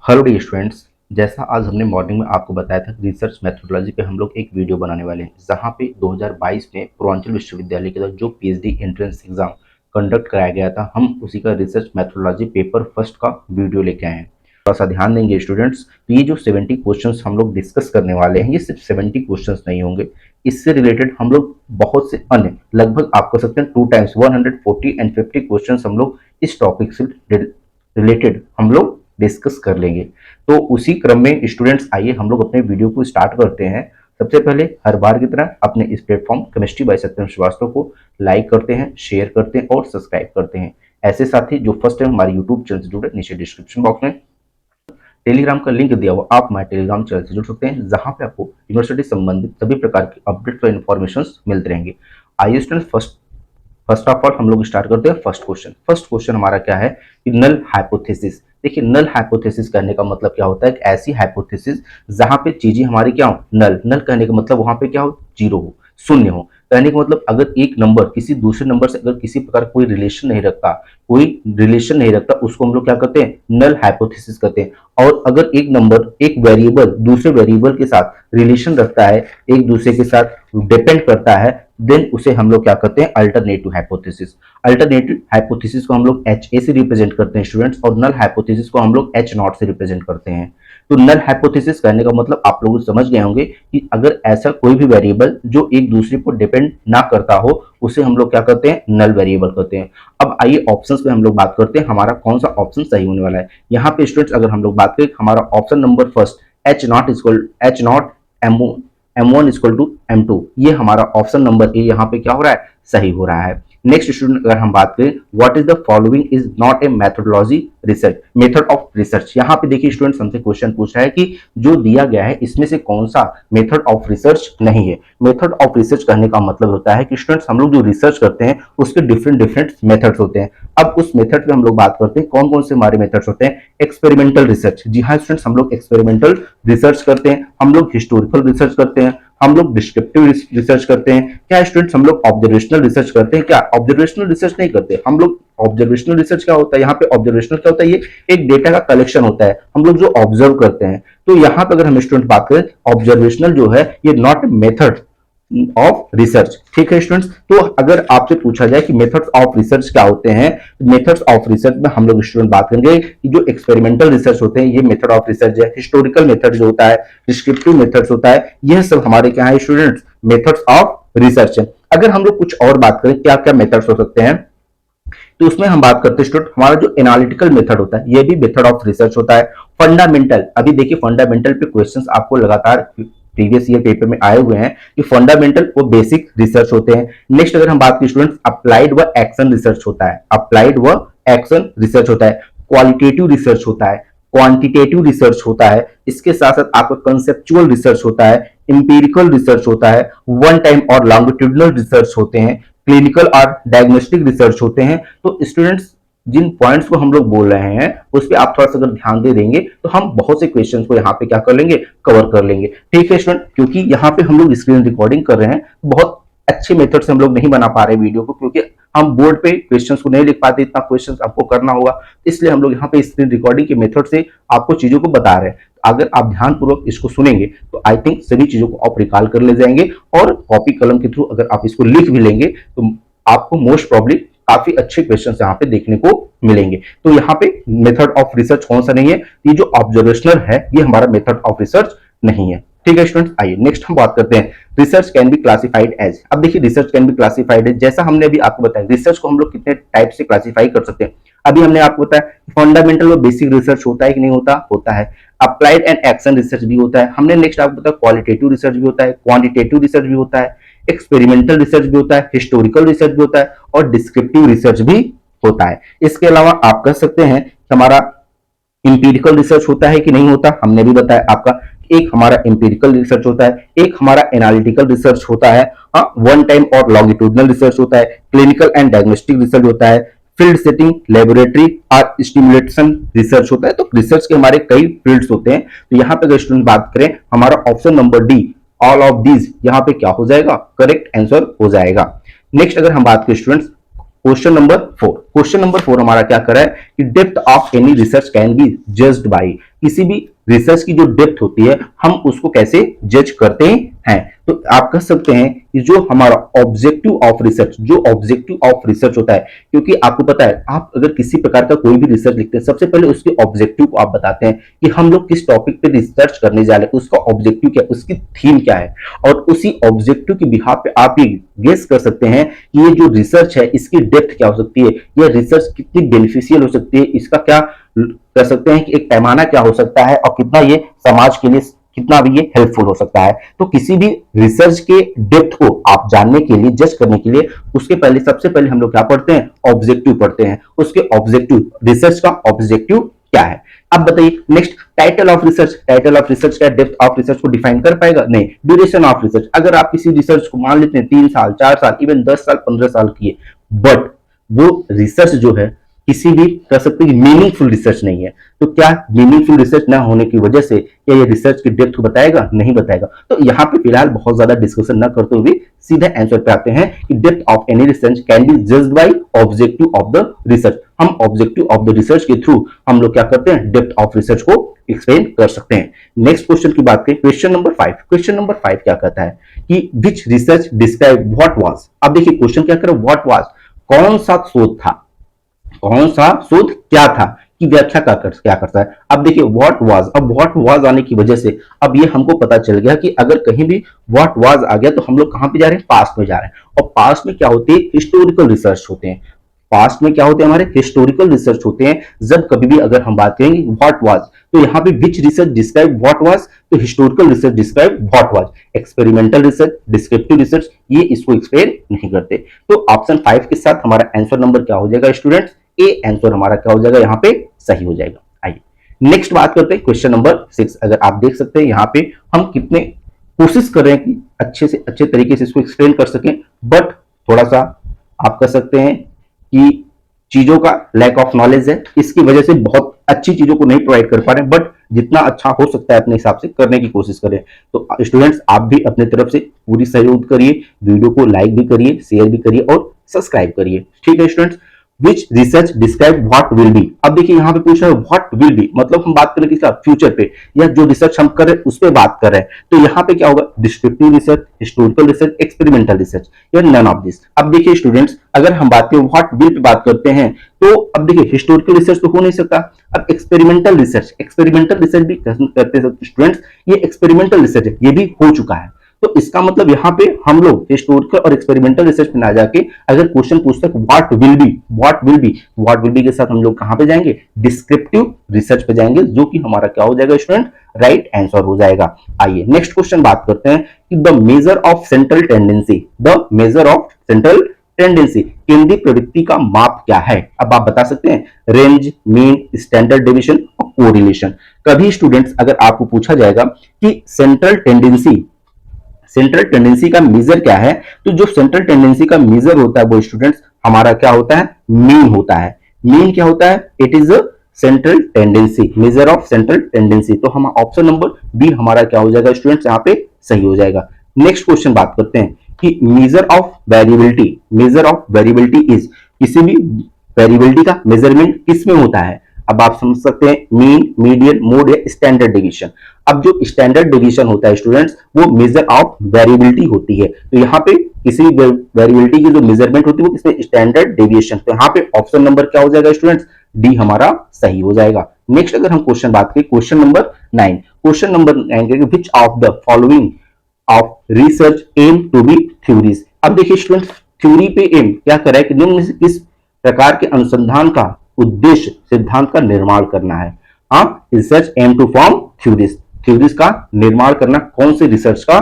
Hello D students. जैसा आज हमने मॉर्निंग में आपको बताया था रिसर्च मेथोडोलॉजी पे हम लोग एक वीडियो बनाने वाले हैं, जहां पे 2022 में पूर्वांचल विश्वविद्यालय के द्वारा जो पीएचडी एंट्रेंस एग्जाम कंडक्ट कराया गया था, हम उसी का रिसर्च मेथोडोलॉजी पेपर फर्स्ट का वीडियो लेके आए हैं। थोड़ा सा ध्यान देंगे स्टूडेंट्स, तो ये जो 70 क्वेश्चंस हम लोग डिस्कस करने वाले हैं, ये सिर्फ 70 क्वेश्चंस नहीं होंगे। इससे रिलेटेड हम लोग बहुत से अन्य लगभग आप कह सकते हैं 2 टाइम्स 140 एंड 50 क्वेश्चंस हम लोग इस टॉपिक से रिलेटेड हम लोग डिस्कस कर लेंगे। तो उसी क्रम में स्टूडेंट्स आइए हम लोग अपने वीडियो को स्टार्ट करते हैं। सबसे पहले हर बार की तरह अपने इस प्लेटफॉर्म केमिस्ट्री बाय सत्यम श्रीवास्तव को लाइक करते हैं, शेयर करते हैं और सब्सक्राइब करते हैं। ऐसे साथी जो फर्स्ट टाइम हमारे यूट्यूब चैनल से जुड़े, नीचे डिस्क्रिप्शन बॉक्स में टेलीग्राम का लिंक दिया हुआ, आप हमारे टेलीग्राम चैनल से जुड़ सकते हैं, जहां पे आपको यूनिवर्सिटी संबंधित सभी प्रकार की अपडेट्स और इन्फॉर्मेशन मिलते रहेंगे। आइए स्टूडेंट्स, फर्स्ट ऑफ ऑल हम लोग स्टार्ट करते हैं फर्स्ट क्वेश्चन। फर्स्ट क्वेश्चन हमारा क्या है कि नल हाइपोथेसिस। देखिए, नल हाइपोथेसिस कहने का मतलब क्या होता है कि ऐसी हाइपोथेसिस जहां पे चीजें हमारी क्या हो, नल। नल कहने का मतलब वहां पे क्या हो, जीरो हो, शून्य हो। कहने का मतलब अगर एक नंबर किसी दूसरे नंबर से अगर किसी प्रकार कोई रिलेशन नहीं रखता, उसको हम लोग क्या कहते हैं, नल हाइपोथेसिस कहते हैं। और अगर एक नंबर एक वेरिएबल दूसरे वेरिएबल के साथ रिलेशन रखता है, एक दूसरे के साथ डिपेंड करता है, देन उसे हम लोग क्या कहते हैं, अल्टरनेटिव हाइपोथेसिस। अल्टरनेटिव हाइपोथेसिस को हम लोग एच ए से रिप्रेजेंट करते हैं स्टूडेंट्स, और नल हाइपोथेसिस को हम लोग एच नॉट से रिप्रेजेंट करते हैं। तो नल हाइपोथेसिस कहने का मतलब आप लोग समझ गए होंगे कि अगर ऐसा कोई भी वेरिएबल जो एक दूसरे पर डिपेंड ना करता हो, उसे हम लोग क्या कहते हैं, नल वेरिएबल कहते हैं। अब आइए ऑप्शंस पे हम लोग बात करते हैं, हमारा कौन सा ऑप्शन सही होने वाला है। यहाँ पे स्टूडेंट्स अगर हम लोग बात करें, हमारा option number first H naught M1 equal to M2, ये हमारा ऑप्शन नंबर ए यहाँ पे क्या हो रहा है, सही हो रहा है। नेक्स्ट स्टूडेंट अगर हम बात करें, what is the following is not a methodology research, method of research. यहाँ पे देखिए स्टूडेंट्स हमसे क्वेश्चन पूछ रहा है कि जो दिया गया है इसमें से कौन सा मेथड ऑफ रिसर्च नहीं है। मेथड ऑफ रिसर्च कहने का मतलब होता है कि स्टूडेंट्स हम लोग जो रिसर्च करते हैं उसके डिफरेंट डिफरेंट मेथड्स होते हैं। अब उस मेथड पे हम लोग बात करते हैं कौन कौन से हमारे मेथड्स होते हैं। एक्सपेरिमेंटल रिसर्च, जी हाँ स्टूडेंट्स, हम लोग एक्सपेरिमेंटल रिसर्च करते हैं, हम लोग हिस्टोरिकल रिसर्च करते हैं, हम लोग डिस्क्रिप्टिव रिसर्च करते हैं। क्या स्टूडेंट्स हम लोग ऑब्जर्वेशनल रिसर्च करते हैं? क्या ऑब्जर्वेशनल रिसर्च नहीं करते हम लोग। ऑब्जर्वेशनल रिसर्च क्या होता है, यहाँ पे ऑब्जर्वेशनल क्या होता है, ये एक डेटा का कलेक्शन होता है, हम लोग जो ऑब्जर्व करते हैं। तो यहाँ पे अगर हम स्टूडेंट बात करें, ऑब्जर्वेशनल जो है ये नॉट मेथड ऑफ रिसर्च। ठीक है स्टूडेंट्स, तो अगर आपसे पूछा जाए कि मेथड्स ऑफ रिसर्च क्या होते हैं, मेथड्स ऑफ रिसर्च में हम लोग स्टूडेंट बात करेंगे कि जो एक्सपेरिमेंटल रिसर्च होते हैं ये मेथड ऑफ रिसर्च है, हिस्टोरिकल मेथड जो होता है, डिस्क्रिप्टिव मेथड्स होता है, यह सब हमारे क्या है स्टूडेंट्स, मेथड्स ऑफ रिसर्च है। अगर हम लोग कुछ और बात करें क्या क्या मेथड्स हो सकते हैं, तो उसमें हम बात करते हैं स्टूडेंट, हमारा जो एनालिटिकल मेथड होता है ये भी मेथड ऑफ रिसर्च होता है। फंडामेंटल, अभी देखिए फंडामेंटल पे क्वेश्चंस आपको लगातार प्रीवियस ईयर पेपर में आए हुए हैं कि फंडामेंटल वो बेसिक रिसर्च होते हैं। नेक्स्ट अगर हम बात करें स्टूडेंट्स, अप्लाइड व एक्शन रिसर्च होता है, अप्लाइड व एक्शन रिसर्च होता है। क्वालिटेटिव रिसर्च होता है, क्वांटिटेटिव रिसर्च होता है, इसके साथ साथ आपका कंसेप्चुअल रिसर्च होता है, इंपेरिकल रिसर्च होता है, वन टाइम और लॉन्गिट्यूडिनल रिसर्च होते हैं, क्लिनिकल और डायग्नोस्टिक रिसर्च होते हैं। तो स्टूडेंट्स जिन पॉइंट्स को हम लोग बोल रहे हैं उस पर आप थोड़ा सा अगर ध्यान दे देंगे तो हम बहुत से क्वेश्चंस को यहाँ पे क्या कर लेंगे, कवर कर लेंगे। ठीक है स्टूडेंट, क्योंकि यहाँ पे हम लोग स्क्रीन रिकॉर्डिंग कर रहे हैं, बहुत अच्छे मेथड से हम लोग नहीं बना पा रहे वीडियो को, क्योंकि हम बोर्ड पे क्वेश्चंस को नहीं लिख पाते, इतना क्वेश्चंस आपको करना होगा, इसलिए हम लोग यहाँ पे स्क्रीन रिकॉर्डिंग के मेथड से आपको चीजों को बता रहे हैं। अगर आप ध्यानपूर्वक इसको सुनेंगे तो आई थिंक सभी चीजों को आप रिकॉल कर ले जाएंगे, और कॉपी कलम के थ्रू अगर आप इसको लिख भी लेंगे तो आपको मोस्ट प्रॉब्ली काफी अच्छे क्वेश्चन यहाँ पे देखने को मिलेंगे। तो यहाँ पे मेथड ऑफ रिसर्च कौन सा नहीं है, ये जो ऑब्जर्वेशनल है ये हमारा मेथड ऑफ रिसर्च नहीं है। ठीक है स्टूडेंट्स, आइए नेक्स्ट हम बात करते हैं, research can be classified as. अब देखिए research can be classified as, जैसा हमने अभी आपको बताया रिसर्च को हम लोग कितने टाइप से क्लासिफाई कर सकते हैं। अभी हमने आपको बताया फंडामेंटल और बेसिक रिसर्च होता है कि नहीं होता, होता है। अप्लाइड एंड एक्शन रिसर्च भी होता है। हमने नेक्स्ट आपको बताया क्वालिटेटिव रिसर्च भी होता है, क्वांटिटेटिव रिसर्च भी होता है, एक्सपेरिमेंटल रिसर्च भी होता है, हिस्टोरिकल रिसर्च भी होता है, और डिस्क्रिप्टिव रिसर्च भी होता है। इसके अलावा आप कह सकते हैं हमारा इंपीरिकल रिसर्च होता है कि नहीं होता, हमने भी बताया आपका, एक हमारा इंपीरिकल रिसर्च होता है, एक हमारा एनालिटिकल रिसर्च होता है, वन टाइम और लॉन्गिट्यूडिनल रिसर्च होता है, क्लिनिकल एंड डायग्नोस्टिक रिसर्च होता है, फील्ड सेटिंग, लेबोरेटरी और स्टिमुलेशन रिसर्च होता है। तो रिसर्च के हमारे कई फील्ड्स होते हैं। तो यहाँ पे अगर स्टूडेंट बात करें, हमारा option number D all of these यहाँ पे क्या हो जाएगा, करेक्ट आंसर हो जाएगा। नेक्स्ट अगर हम बात करें स्टूडेंट्स, क्वेश्चन नंबर 4 हमारा क्या कर रहा है कि depth of any research can B judged bye, किसी भी रिसर्च की जो डेप्थ होती है हम उसको कैसे जज करते हैं। तो आप कह सकते हैं कि जो हमारा ऑब्जेक्टिव ऑफ रिसर्च, जो ऑब्जेक्टिव ऑफ रिसर्च होता है, क्योंकि आपको पता है आप अगर किसी प्रकार का कोई भी रिसर्च लिखते हैं सबसे पहले उसके ऑब्जेक्टिव को आप बताते हैं कि हम लोग किस टॉपिक पे रिसर्च करने जा रहे हैं, उसका ऑब्जेक्टिव क्या, उसकी थीम क्या है, और उसी ऑब्जेक्टिव के बिहाफ पे आप ये गेस कर सकते हैं कि ये जो रिसर्च है इसकी डेप्थ क्या हो सकती है, यह रिसर्च कितनी बेनिफिशियल हो सकती है, इसका क्या कर सकते हैं कि एक पैमाना क्या हो सकता है और कितना ये समाज के लिए कितना भी ये हेल्पफुल हो सकता है। तो किसी भी रिसर्च के डेप्थ को आप जानने के लिए, जज करने के लिए, उसके पहले सबसे पहले हम लोग क्या पढ़ते हैं, ऑब्जेक्टिव पढ़ते हैं, उसके ऑब्जेक्टिव, रिसर्च का ऑब्जेक्टिव क्या है। अब बताइए next, title of research, title of research क्या डेप्थ ऑफ रिसर्च को डिफाइन कर पाएगा, नहीं। ड्यूरेशन ऑफ रिसर्च, अगर आप किसी रिसर्च को मान लेते हैं 3 साल 4 साल इवन 10 साल 15 साल की है, बट वो रिसर्च जो है किसी भी कह सकते हैं मीनिंगफुल रिसर्च नहीं है, तो क्या मीनिंगफुल रिसर्च ना होने की वजह से क्या ये रिसर्च की डेप्थ को बताएगा, नहीं बताएगा। तो यहाँ पे फिलहाल बहुत ज्यादा डिस्कशन ना करते हुए सीधे आंसर पे आते हैं कि depth of any research can B judged bye objective of the research. हम ऑब्जेक्टिव ऑफ द रिसर्च के थ्रू हम लोग क्या करते हैं, डेप्थ ऑफ रिसर्च को एक्सप्लेन कर सकते हैं। नेक्स्ट क्वेश्चन की बात करें, क्वेश्चन नंबर 5। क्वेश्चन नंबर 5 क्या कहता है कि विच रिसर्च डिस्क्राइब व्हाट वाज। अब देखिए क्वेश्चन क्या कर, व्हाट वाज, कौन सा शोध था, कौन सा शोध क्या था, की व्याख्या क्या करता है। अब देखिए व्हाट वाज, अब व्हाट वाज आने की वजह से अब ये हमको पता चल गया कि अगर कहीं भी व्हाट वाज आ गया तो हम लोग कहां पे जा रहे हैं, पास्ट में जा रहे हैं। और पास्ट में क्या होती है, हिस्टोरिकल रिसर्च होते हैं। पास्ट में क्या होते हैं, हमारे हिस्टोरिकल रिसर्च होते हैं। जब कभी भी अगर हम बात करेंगे व्हाट वाज, तो यहाँ पे विच रिसर्च डिस्क्राइब व्हाट वाज, तो historical research describe what was. Experimental research, descriptive research ये इसको एक्सप्लेन नहीं करते। तो ऑप्शन 5 के साथ हमारा आंसर नंबर क्या हो जाएगा स्टूडेंट्स, ए आंसर हमारा क्या हो जाएगा, यहाँ पे सही हो जाएगा। आइए नेक्स्ट बात करते हैं क्वेश्चन नंबर 6। अगर आप देख सकते हैं यहाँ पे हम कितने कोशिश कर रहे हैं कि अच्छे से अच्छे तरीके से इसको एक्सप्लेन कर सकें, बट थोड़ा सा आप कह सकते हैं कि चीजों का लैक ऑफ नॉलेज है, इसकी वजह से बहुत अच्छी चीजों को नहीं प्रोवाइड कर पा रहे हैं, बट जितना अच्छा हो सकता है अपने हिसाब से करने की कोशिश करें। तो स्टूडेंट्स आप भी अपने तरफ से पूरी सहयोग करिए, वीडियो को लाइक भी करिए, शेयर भी करिए और सब्सक्राइब करिए, ठीक है students. Which research describe what will be। अब देखिए यहाँ पे पूछा है what will be, मतलब हम बात करें किसका, फ्यूचर पे, या जो रिसर्च हम कर रहे हैं उस पे बात कर रहे हैं। तो यहाँ पे क्या होगा, descriptive research, historical research, experimental research, या नन ऑफ दिस। अब देखिए स्टूडेंट्स अगर हम बात करें व्हाट विल पे बात करते हैं, तो अब देखिए हिस्टोरिकल रिसर्च तो हो नहीं सकता। अब एक्सपेरिमेंटल रिसर्च भी करते हैं स्टूडेंट्स, ये एक्सपेरिमेंटल रिसर्च है, ये भी हो चुका है। तो इसका मतलब यहाँ पे हम लोग हिस्टोरिकल और एक्सपेरिमेंटल रिसर्च में ना जाके अगर क्वेश्चन पूछता है व्हाट विल बी के साथ हम लोग कहां पे जाएंगे, डिस्क्रिप्टिव रिसर्च पे जाएंगे, जो कि हमारा क्या हो जाएगा स्टूडेंट, राइट आंसर हो जाएगा। आइए नेक्स्ट क्वेश्चन बात करते हैं कि the measure of central tendency, the measure of central tendency, केंद्रीय प्रवृत्ति का माप क्या है। अब आप बता सकते हैं रेंज, मीन, स्टैंडर्ड डेविएशन और कोरिलेशन। कभी स्टूडेंट्स अगर आपको पूछा जाएगा कि सेंट्रल टेंडेंसी का मेजर क्या है, तो जो सेंट्रल टेंडेंसी का मेजर होता है वो स्टूडेंट्स हमारा क्या होता है, मीन होता है। मीन क्या होता है, it is central tendency, measure of central tendency. तो हम ऑप्शन नंबर बी हमारा क्या हो जाएगा स्टूडेंट्स, यहाँ पे सही हो जाएगा। नेक्स्ट क्वेश्चन बात करते हैं कि मेजर ऑफ वेरिएबिलिटी इज, किसी भी वेरिएबिलिटी का मेजरमेंट किस में होता है। अब आप समझ सकते हैं मीन, मीडियन, मोड या स्टैंडर्ड डेविएशन। अब जो स्टैंडर्ड डेविएशन होता है स्टूडेंट्स वो मेजर ऑफ वेरिएबिलिटी होती है। तो यहाँ पे किसी वेरिएबिलिटी की जो मेजरमेंट होती है वो किसमें, स्टैंडर्ड डेविएशन। तो यहाँ पे ऑप्शन नंबर क्या हो जाएगा स्टूडेंट्स, डी हमारा सही हो जाएगा। नेक्स्ट अगर हम क्वेश्चन बात करें question number 9, which of the following of research aim to be theories. अब देखिए स्टूडेंट्स थ्योरी पे एम क्या कर रहा है कि निम्न में से किस प्रकार के अनुसंधान का उद्देश्य सिद्धांत का निर्माण करना है। हाँ, research aim to form theories का निर्माण करना कौन से रिसर्च का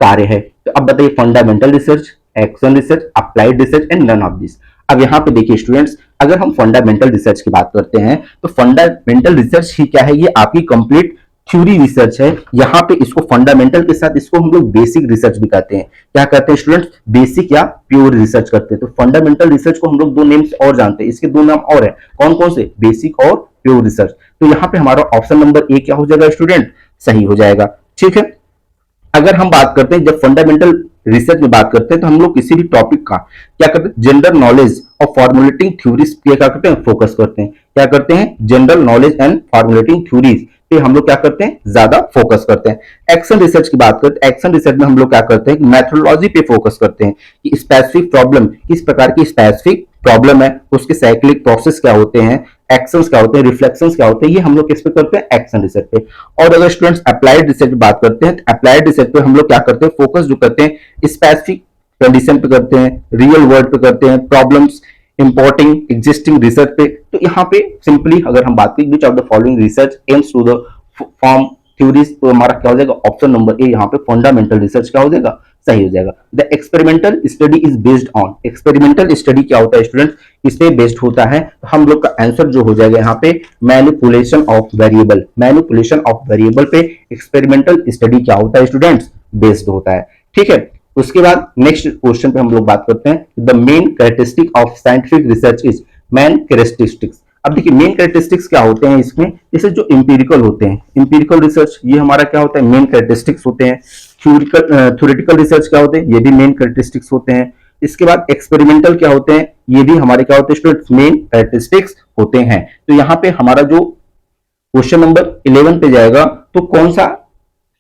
कार्य है। तो अब बताइए fundamental research, action research, applied research and none of this. अब यहाँ पे देखिए स्टूडेंट्स अगर हम फंडामेंटल रिसर्च की बात करते हैं तो फंडामेंटल रिसर्च ही क्या है, ये आपकी कंप्लीट थ्योरी रिसर्च है। यहाँ पे इसको फंडामेंटल के साथ इसको हम लोग बेसिक रिसर्च भी कहते हैं। क्या कहते हैं स्टूडेंट्स, बेसिक या प्योर रिसर्च करते हैं। तो फंडामेंटल रिसर्च को हम लोग दो नेम से और जानते हैं, इसके दो नाम और है, कौन कौन से, बेसिक और प्योर रिसर्च। तो यहाँ पे हमारा ऑप्शन नंबर ए क्या हो जाएगा स्टूडेंट, सही हो जाएगा। ठीक है, अगर हम बात करते हैं जब फंडामेंटल रिसर्च में बात करते हैं तो हम लोग किसी भी टॉपिक का क्या करते हैं, जनरल नॉलेज और फॉर्मुलेटिंग थ्योरीज पे क्या करते हैं, फोकस करते हैं। क्या करते हैं, general knowledge and formulating theories पे हम लोग क्या करते हैं, ज्यादा फोकस करते हैं। एक्शन रिसर्च की बात करते हैं, एक्शन रिसर्च में हम लोग क्या करते हैं, मेथोडोलॉजी पे फोकस करते हैं कि स्पेसिफिक प्रॉब्लम, किस प्रकार की स्पेसिफिक प्रॉब्लम है, उसके साइक्लिक प्रोसेस क्या होते हैं, एक्शंस क्या होते हैं, रिफ्लेक्शंस क्या होते हैं, ये हम लोग किस पे करते हैं, एक्शन रिसर्च पे। और अगर स्टूडेंट्स अप्लाइड रिसर्च की बात करते हैं, तो अप्लाइड रिसर्च पे हम लोग क्या करते हैं, फोकस जो करते हैं स्पेसिफिक कंडीशन पे करते हैं, रियल वर्ल्ड पे करते हैं, प्रॉब्लम्स इंपोर्टिंग एग्जिस्टिंग रिसर्च पे। तो यहाँ पे सिंपली अगर हम बात करें which of the following research aims to the form theories, तो हमारा क्या हो जाएगा, ऑप्शन नंबर ए यहाँ पे फंडामेंटल रिसर्च क्या हो जाएगा, सही हो जाएगा। The experimental study is based on, experimental study क्या होता है स्टूडेंट, इस पे बेस्ड होता है। तो हम लोग का आंसर जो हो जाएगा यहाँ पे manipulation of variable, manipulation of variable पे एक्सपेरिमेंटल स्टडी क्या होता है स्टूडेंट्स, बेस्ड होता है। ठीक है, उसके बाद नेक्स्ट क्वेश्चन पे हम लोग बात करते हैं, the main characteristic of scientific research is, main characteristics. अब देखिए मेन कैरेक्टरिस्टिक्स क्या होते हैं इसमें, जैसे जो इंपीरिकल होते हैं, इंपीरिकल रिसर्च ये हमारा क्या होता है, मेन कैरेक्टरिस्टिक्स होते हैं। थ्योरेटिकल रिसर्च क्या होते हैं, ये भी मेन कैरेक्टरिस्टिक्स होते हैं। इसके बाद एक्सपेरिमेंटल क्या होते हैं, ये भी हमारे क्या होते हैं स्टूडेंट्स, मेन कैरेक्टरिस्टिक्स होते हैं। तो यहाँ पे हमारा जो क्वेश्चन नंबर 11 पे जाएगा, तो कौन सा,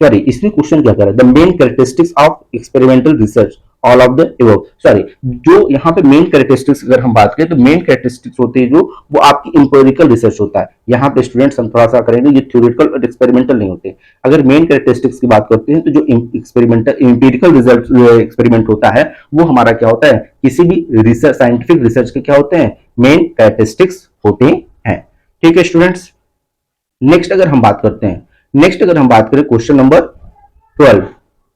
सॉरी इसमें क्वेश्चन क्या कर रहा है, the main characteristics of experimental research all of the above, sorry जो यहाँ पे मेन कैरेक्टरिस्टिक्स अगर हम बात करें तो मेन कैरेक्टरिस्टिक्स होते हैं जो वो आपकी इंपेरिकल रिसर्च होता है। यहाँ पे स्टूडेंट्स हम थोड़ा सा करेंगे, ये थ्योरेटिकल और एक्सपेरिमेंटल नहीं होते। अगर मेन कैरेक्टरिस्टिक्स की बात करते हैं तो जो एक्सपेरिमेंटल इंपेरिकल रिजल्ट एक्सपेरिमेंट होता है वो हमारा क्या होता है, किसी भी रिसर्च साइंटिफिक रिसर्च के क्या होते हैं, मेन कैरेक्टरिस्टिक्स होते हैं। ठीक है स्टूडेंट्स, नेक्स्ट अगर हम बात करते हैं, नेक्स्ट अगर हम बात करें question number 12,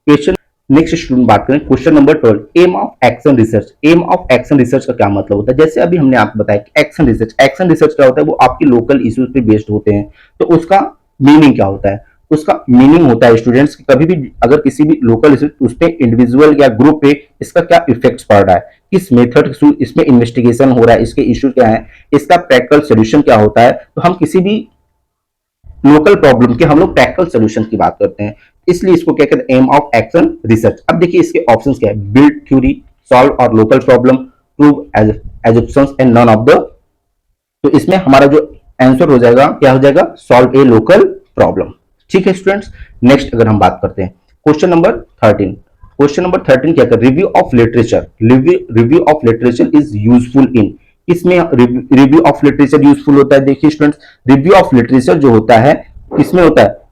question next student बात करें question number 12, aim of action research. Aim of action research का क्या मतलब होता है, जैसे अभी हमने आपको बताया कि एक्शन रिसर्च, एक्शन रिसर्च क्या होता है, वो आपके लोकल इश्यूज पे बेस्ड होते हैं। तो उसका मीनिंग क्या होता है, उसका मीनिंग होता है स्टूडेंट्स कभी भी अगर किसी भी लोकल इशू उस पे इंडिविजुअल या ग्रुप पे इसका क्या इफेक्ट्स पड़ रहा है, किस मेथड के थ्रू इसमें इन्वेस्टिगेशन हो रहा है, इसके इश्यू क्या है, इसका प्रैक्टिकल सोल्यूशन क्या होता है। तो हम किसी भी लोकल प्रॉब्लम के हम लोग प्रैक्टिकल सॉल्यूशन की बात करते हैं, इसलिए इसको क्या कहते हैं, एम ऑफ एक्शन रिसर्च। अब देखिए इसके ऑप्शंस क्या है, बिल्ड थ्योरी, सॉल्व और local problem, prove assumptions and none of the. तो इसमें हमारा जो आंसर हो जाएगा क्या हो जाएगा, सॉल्व ए लोकल प्रॉब्लम। ठीक है स्टूडेंट्स, नेक्स्ट अगर हम बात करते हैं क्वेश्चन नंबर 13, क्वेश्चन नंबर 13 क्या कर, review of literature, review of literature is useful in, किसमें रिव्यू ऑफ लिटरेचर यूजफुल होता है। देखिए स्टूडेंट्स रिव्यू ऑफ लिटरेचर जो होता है किसमें होता है,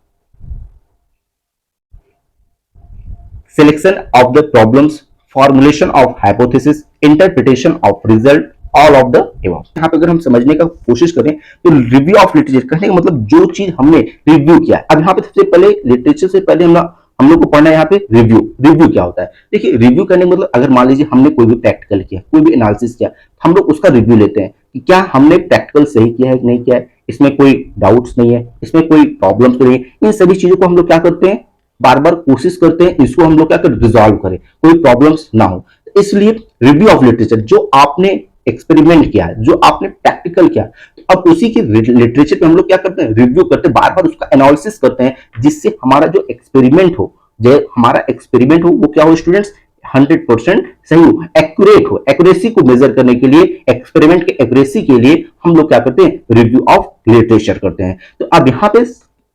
selection of the problems, formulation of hypothesis, interpretation of result, all of the above. यहाँ पे अगर हम समझने का कोशिश करें तो रिव्यू ऑफ लिटरेचर कहने का मतलब जो चीज हमने रिव्यू किया है। अब यहाँ पे सबसे पहले लिटरेचर से पहले हम लोग को पढ़ना है यहाँ पे रिव्यू, रिव्यू क्या होता है। देखिए रिव्यू करने का मतलब अगर मान लीजिए हमने कोई भी प्रैक्टिकल किया, कोई भी एनालिसिस किया, हम लोग उसका रिव्यू लेते हैं कि क्या हमने प्रैक्टिकल सही किया है कि नहीं किया है, इसमें कोई डाउट्स नहीं है, इसमें कोई प्रॉब्लम्स नहीं है। इन सभी चीजों को हम लोग क्या करते हैं, बार बार कोशिश करते हैं इसको हम लोग क्या करें, रिजॉल्व करें, कोई प्रॉब्लम्स ना हो। इसलिए रिव्यू ऑफ लिटरेचर जो आपने एक्सपेरिमेंट किया है, जो आपने प्रैक्टिकल किया, अब उसी के लिटरेचर पे हम लोग क्या करते हैं, रिव्यू करते हैं, बार बार उसका एनालिसिस करते हैं, जिससे हमारा जो एक्सपेरिमेंट हो, जो हमारा एक्सपेरिमेंट हो वो क्या हो स्टूडेंट्स, 100% सही हो, एक्यूरेट हो। एक्यूरेसी को मेजर करने के लिए, एक्सपेरिमेंट के एक्यूरेसी के लिए हम लोग क्या करते हैं, रिव्यू ऑफ लिटरेचर करते हैं। तो अब यहाँ पे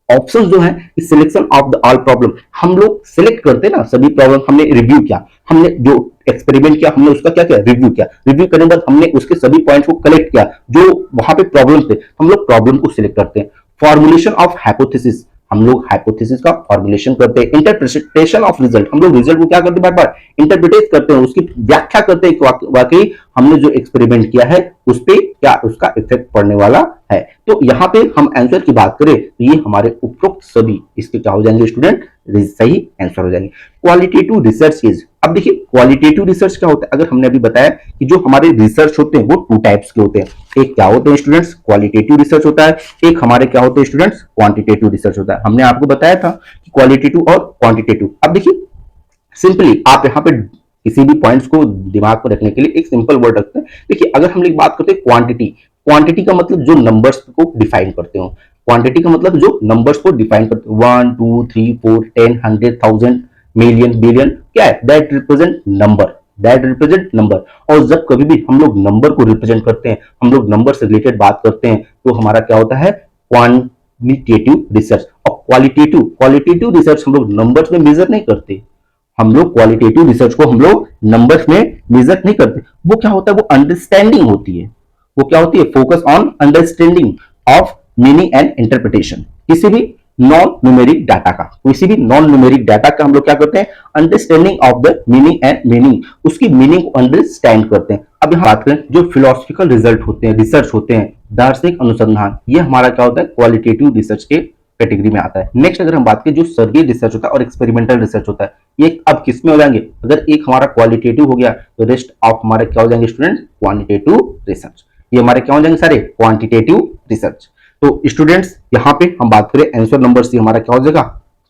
ऑप्शन जो है selection of the all problem, हम लोग सिलेक्ट करते हैं ना सभी प्रॉब्लम, हमने रिव्यू किया, हमने जो एक्सपेरिमेंट किया हमने उसका क्या किया, रिव्यू किया, रिव्यू करने के बाद हमने उसके सभी पॉइंट्स को कलेक्ट किया जो वहां पे प्रॉब्लम थे, हम लोग प्रॉब्लम को सिलेक्ट करते हैं। फॉर्मुलेशन ऑफ हाइपोथेसिस, हम लोग हाइपोथेसिस का फॉर्मुलेशन करते हैं। इंटरप्रिटेशन ऑफ रिजल्ट, हम लोग रिजल्ट को क्या करते हैं, बार बार इंटरप्रिटेट करते हैं, उसकी व्याख्या करते हैं कि वाकई हमने जो एक्सपेरिमेंट किया है उस पर क्या उसका इफेक्ट पड़ने वाला है। तो यहाँ पे हम आंसर की बात करें तो ये हमारे उपरोक्त सभी इसके क्या हो जाएंगे स्टूडेंट, सही आंसर हो जाएंगे। क्वालिटेटिव रिसर्च इज, अब देखिए क्वालिटेटिव रिसर्च क्या होता है, अगर हमने अभी बताया कि जो हमारे रिसर्च होते हैं वो 2 टाइप्स के होते हैं, एक क्या होते हैं स्टूडेंट्स, क्वालिटेटिव रिसर्च होता है, एक हमारे क्या होते हैं स्टूडेंट्स, क्वांटिटेटिव रिसर्च होता है। हमने आपको बताया था कि क्वालिटेटिव और क्वांटिटेटिव। अब देखिए सिंपली आप यहाँ पे किसी भी पॉइंट्स को दिमाग में रखने के लिए एक सिंपल वर्ड रखते हैं। देखिए अगर हम लोग बात करते हैं क्वांटिटी, क्वांटिटी का मतलब जो नंबर्स को डिफाइन करते हो, क्वांटिटी का मतलब जो नंबर्स को डिफाइन करते हो, 1 2 3 4 10 100 1000 मिलियन, बिलियन क्या है, that represent number, that represent number. और जब कभी भी हम लोग नंबर को रिप्रेजेंट करते हैं, हम लोग नंबर से रिलेटेड बात करते हैं, तो हमारा क्या होता है, क्वांटिटेटिव रिसर्च। और क्वालिटेटिव क्वालिटेटिव रिसर्च हम लोग नंबर्स में मेजर नहीं करते, हम लोग क्वालिटेटिव रिसर्च को हम लोग नंबर्स में मेजर नहीं करते। वो क्या होता है, वो अंडरस्टैंडिंग होती है, वो क्या होती है, focus on understanding of meaning and interpretation. किसी भी नॉन न्यूमेरिक डाटा का, किसी भी नॉन न्यूमेरिक डाटा का हम लोग क्या करते हैं, understanding of the meaning and meaning, उसकी मीनिंग को अंडरस्टैंड करते हैं। अब यहाँ बात करें जो फिलोसफिकल रिजल्ट होते हैं, रिसर्च होते हैं, दार्शनिक अनुसंधान, ये हमारा क्या होता है, क्वालिटेटिव रिसर्च के कैटेगरी में आता है। नेक्स्ट अगर हम बात करें जो सर्वे रिसर्च होता है और एक्सपेरिमेंटल रिसर्च होता है, ये अब किस में हो जाएंगे, अगर एक हमारा क्वालिटेटिव हो गया तो रेस्ट ऑफ हमारे क्या हो जाएंगे स्टूडेंट, क्वांटिटेटिव रिसर्च। ये हमारे क्या हो जाएंगे सारे, क्वांटिटेटिव रिसर्च। तो स्टूडेंट्स यहाँ पे हम बात करें आंसर नंबर सी हमारा क्या हो जाएगा,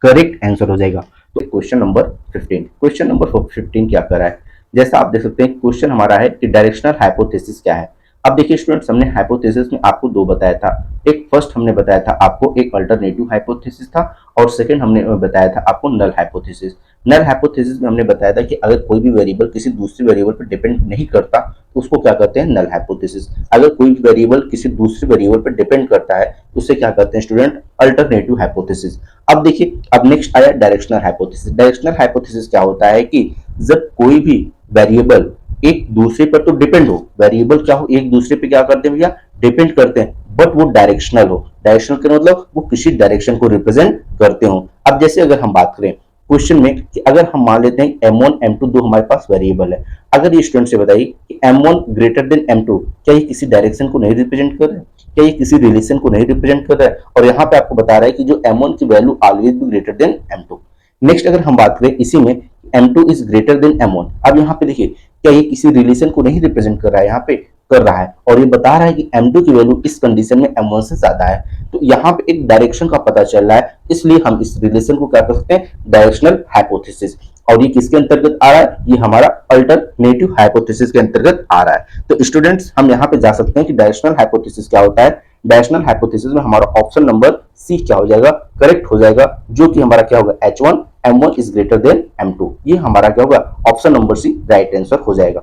करेक्ट आंसर हो जाएगा। तो क्वेश्चन नंबर 15, क्वेश्चन नंबर 15 क्या कर रहा है, जैसा आप देख सकते हैं क्वेश्चन हमारा है कि डायरेक्शनल हाइपोथेसिस क्या है। अब देखिए स्टूडेंट्स, हमने हाइपोथेसिस में आपको दो बताया था, एक फर्स्ट हमने बताया था आपको एक अल्टरनेटिव हाइपोथेसिस था, और सेकंड हमने बताया था आपको नल हाइपोथेसिस। नल हाइपोथेसिस में हमने बताया था कि अगर कोई भी वेरिएबल किसी दूसरे वेरिएबल पर डिपेंड नहीं करता तो उसको क्या कहते हैं, नल हाइपोथेसिस। अगर कोई वेरिएबल किसी दूसरे वेरिएबल पर डिपेंड करता है तो उसे क्या कहते हैं स्टूडेंट, अल्टरनेटिव हाइपोथेसिस। अब देखिए, अब नेक्स्ट आया डायरेक्शनल हाइपोथेसिस। डायरेक्शनल हाइपोथेसिस क्या होता है कि जब कोई भी वेरिएबल एक दूसरे पर तो डिपेंड हो, वेरिएबल क्या हो, एक दूसरे पे क्या करते हैं भैया, डिपेंड करते हैं, बट वो डायरेक्शनल हो। डायरेक्शनल का मतलब वो किसी डायरेक्शन को रिप्रेजेंट करते हो। अब जैसे अगर हम बात करें क्वेश्चन में कि अगर हम मान लेते हैं m1 m2 दो हमारे पास वेरिएबल है, अगर ये स्टूडेंट से बताइए कि m1 ग्रेटर देन m2, क्या ये किसी डायरेक्शन को नहीं रिप्रेजेंट कर रहा है, क्या ये किसी रिलेशन को नहीं रिप्रेजेंट कर रहा है, और यहाँ पे आपको बता रहा है कि जो m1 की वैल्यू ऑलवेज भी ग्रेटर देन m2। नेक्स्ट अगर हम बात करें इसी में m2 is greater than m1, अब यहाँ पे देखिए क्या ये किसी रिलेशन को नहीं रिप्रेजेंट कर रहा है, यहाँ पे कर रहा है, और ये बता रहा है कि m2 की वैल्यू इस कंडीशन में m1 से ज्यादा है, तो यहाँ पे एक डायरेक्शन का पता चल रहा है, इसलिए हम इस रिलेशन को क्या कर सकते हैं, डायरेक्शनल हाइपोथेसिस। और ये किसके अंतर्गत आ रहा है, ये हमारा अल्टरनेटिव हाइपोथेसिस के अंतर्गत आ रहा है। तो स्टूडेंट्स हम यहाँ पे जा सकते हैं कि डायरेक्शनल हाइपोथेसिस क्या होता है। डायरेक्शनल हाइपोथेसिस में हमारा ऑप्शन नंबर सी क्या हो जाएगा, करेक्ट हो जाएगा, जो कि हमारा क्या होगा, H1 M1 is greater than M2, ये हमारा क्या होगा, option number C right answer हो जाएगा।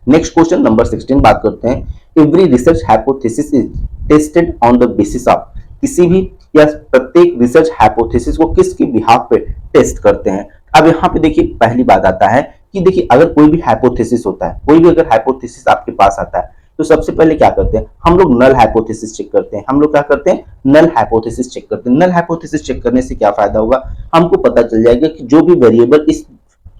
नेक्स्ट क्वेश्चन नंबर 16 बात करते हैं। Every research hypothesis is tested on the basis of, किसी भी या प्रत्येक रिसर्च हाइपोथेसिस को किसके बिहाफ पे टेस्ट करते हैं। अब यहाँ पे देखिए पहली बात आता है कि देखिए अगर कोई भी हाइपोथेसिस होता है, कोई भी अगर हाइपोथेसिस आपके पास आता है तो सबसे पहले क्या करते हैं, हम लोग नल हाइपोथेसिस चेक करते हैं। हम लोग क्या करते हैं, नल हाइपोथेसिस चेक करते हैं। नल हाइपोथेसिस चेक करने से क्या फायदा होगा, हमको पता चल जाएगा कि जो भी वेरिएबल इस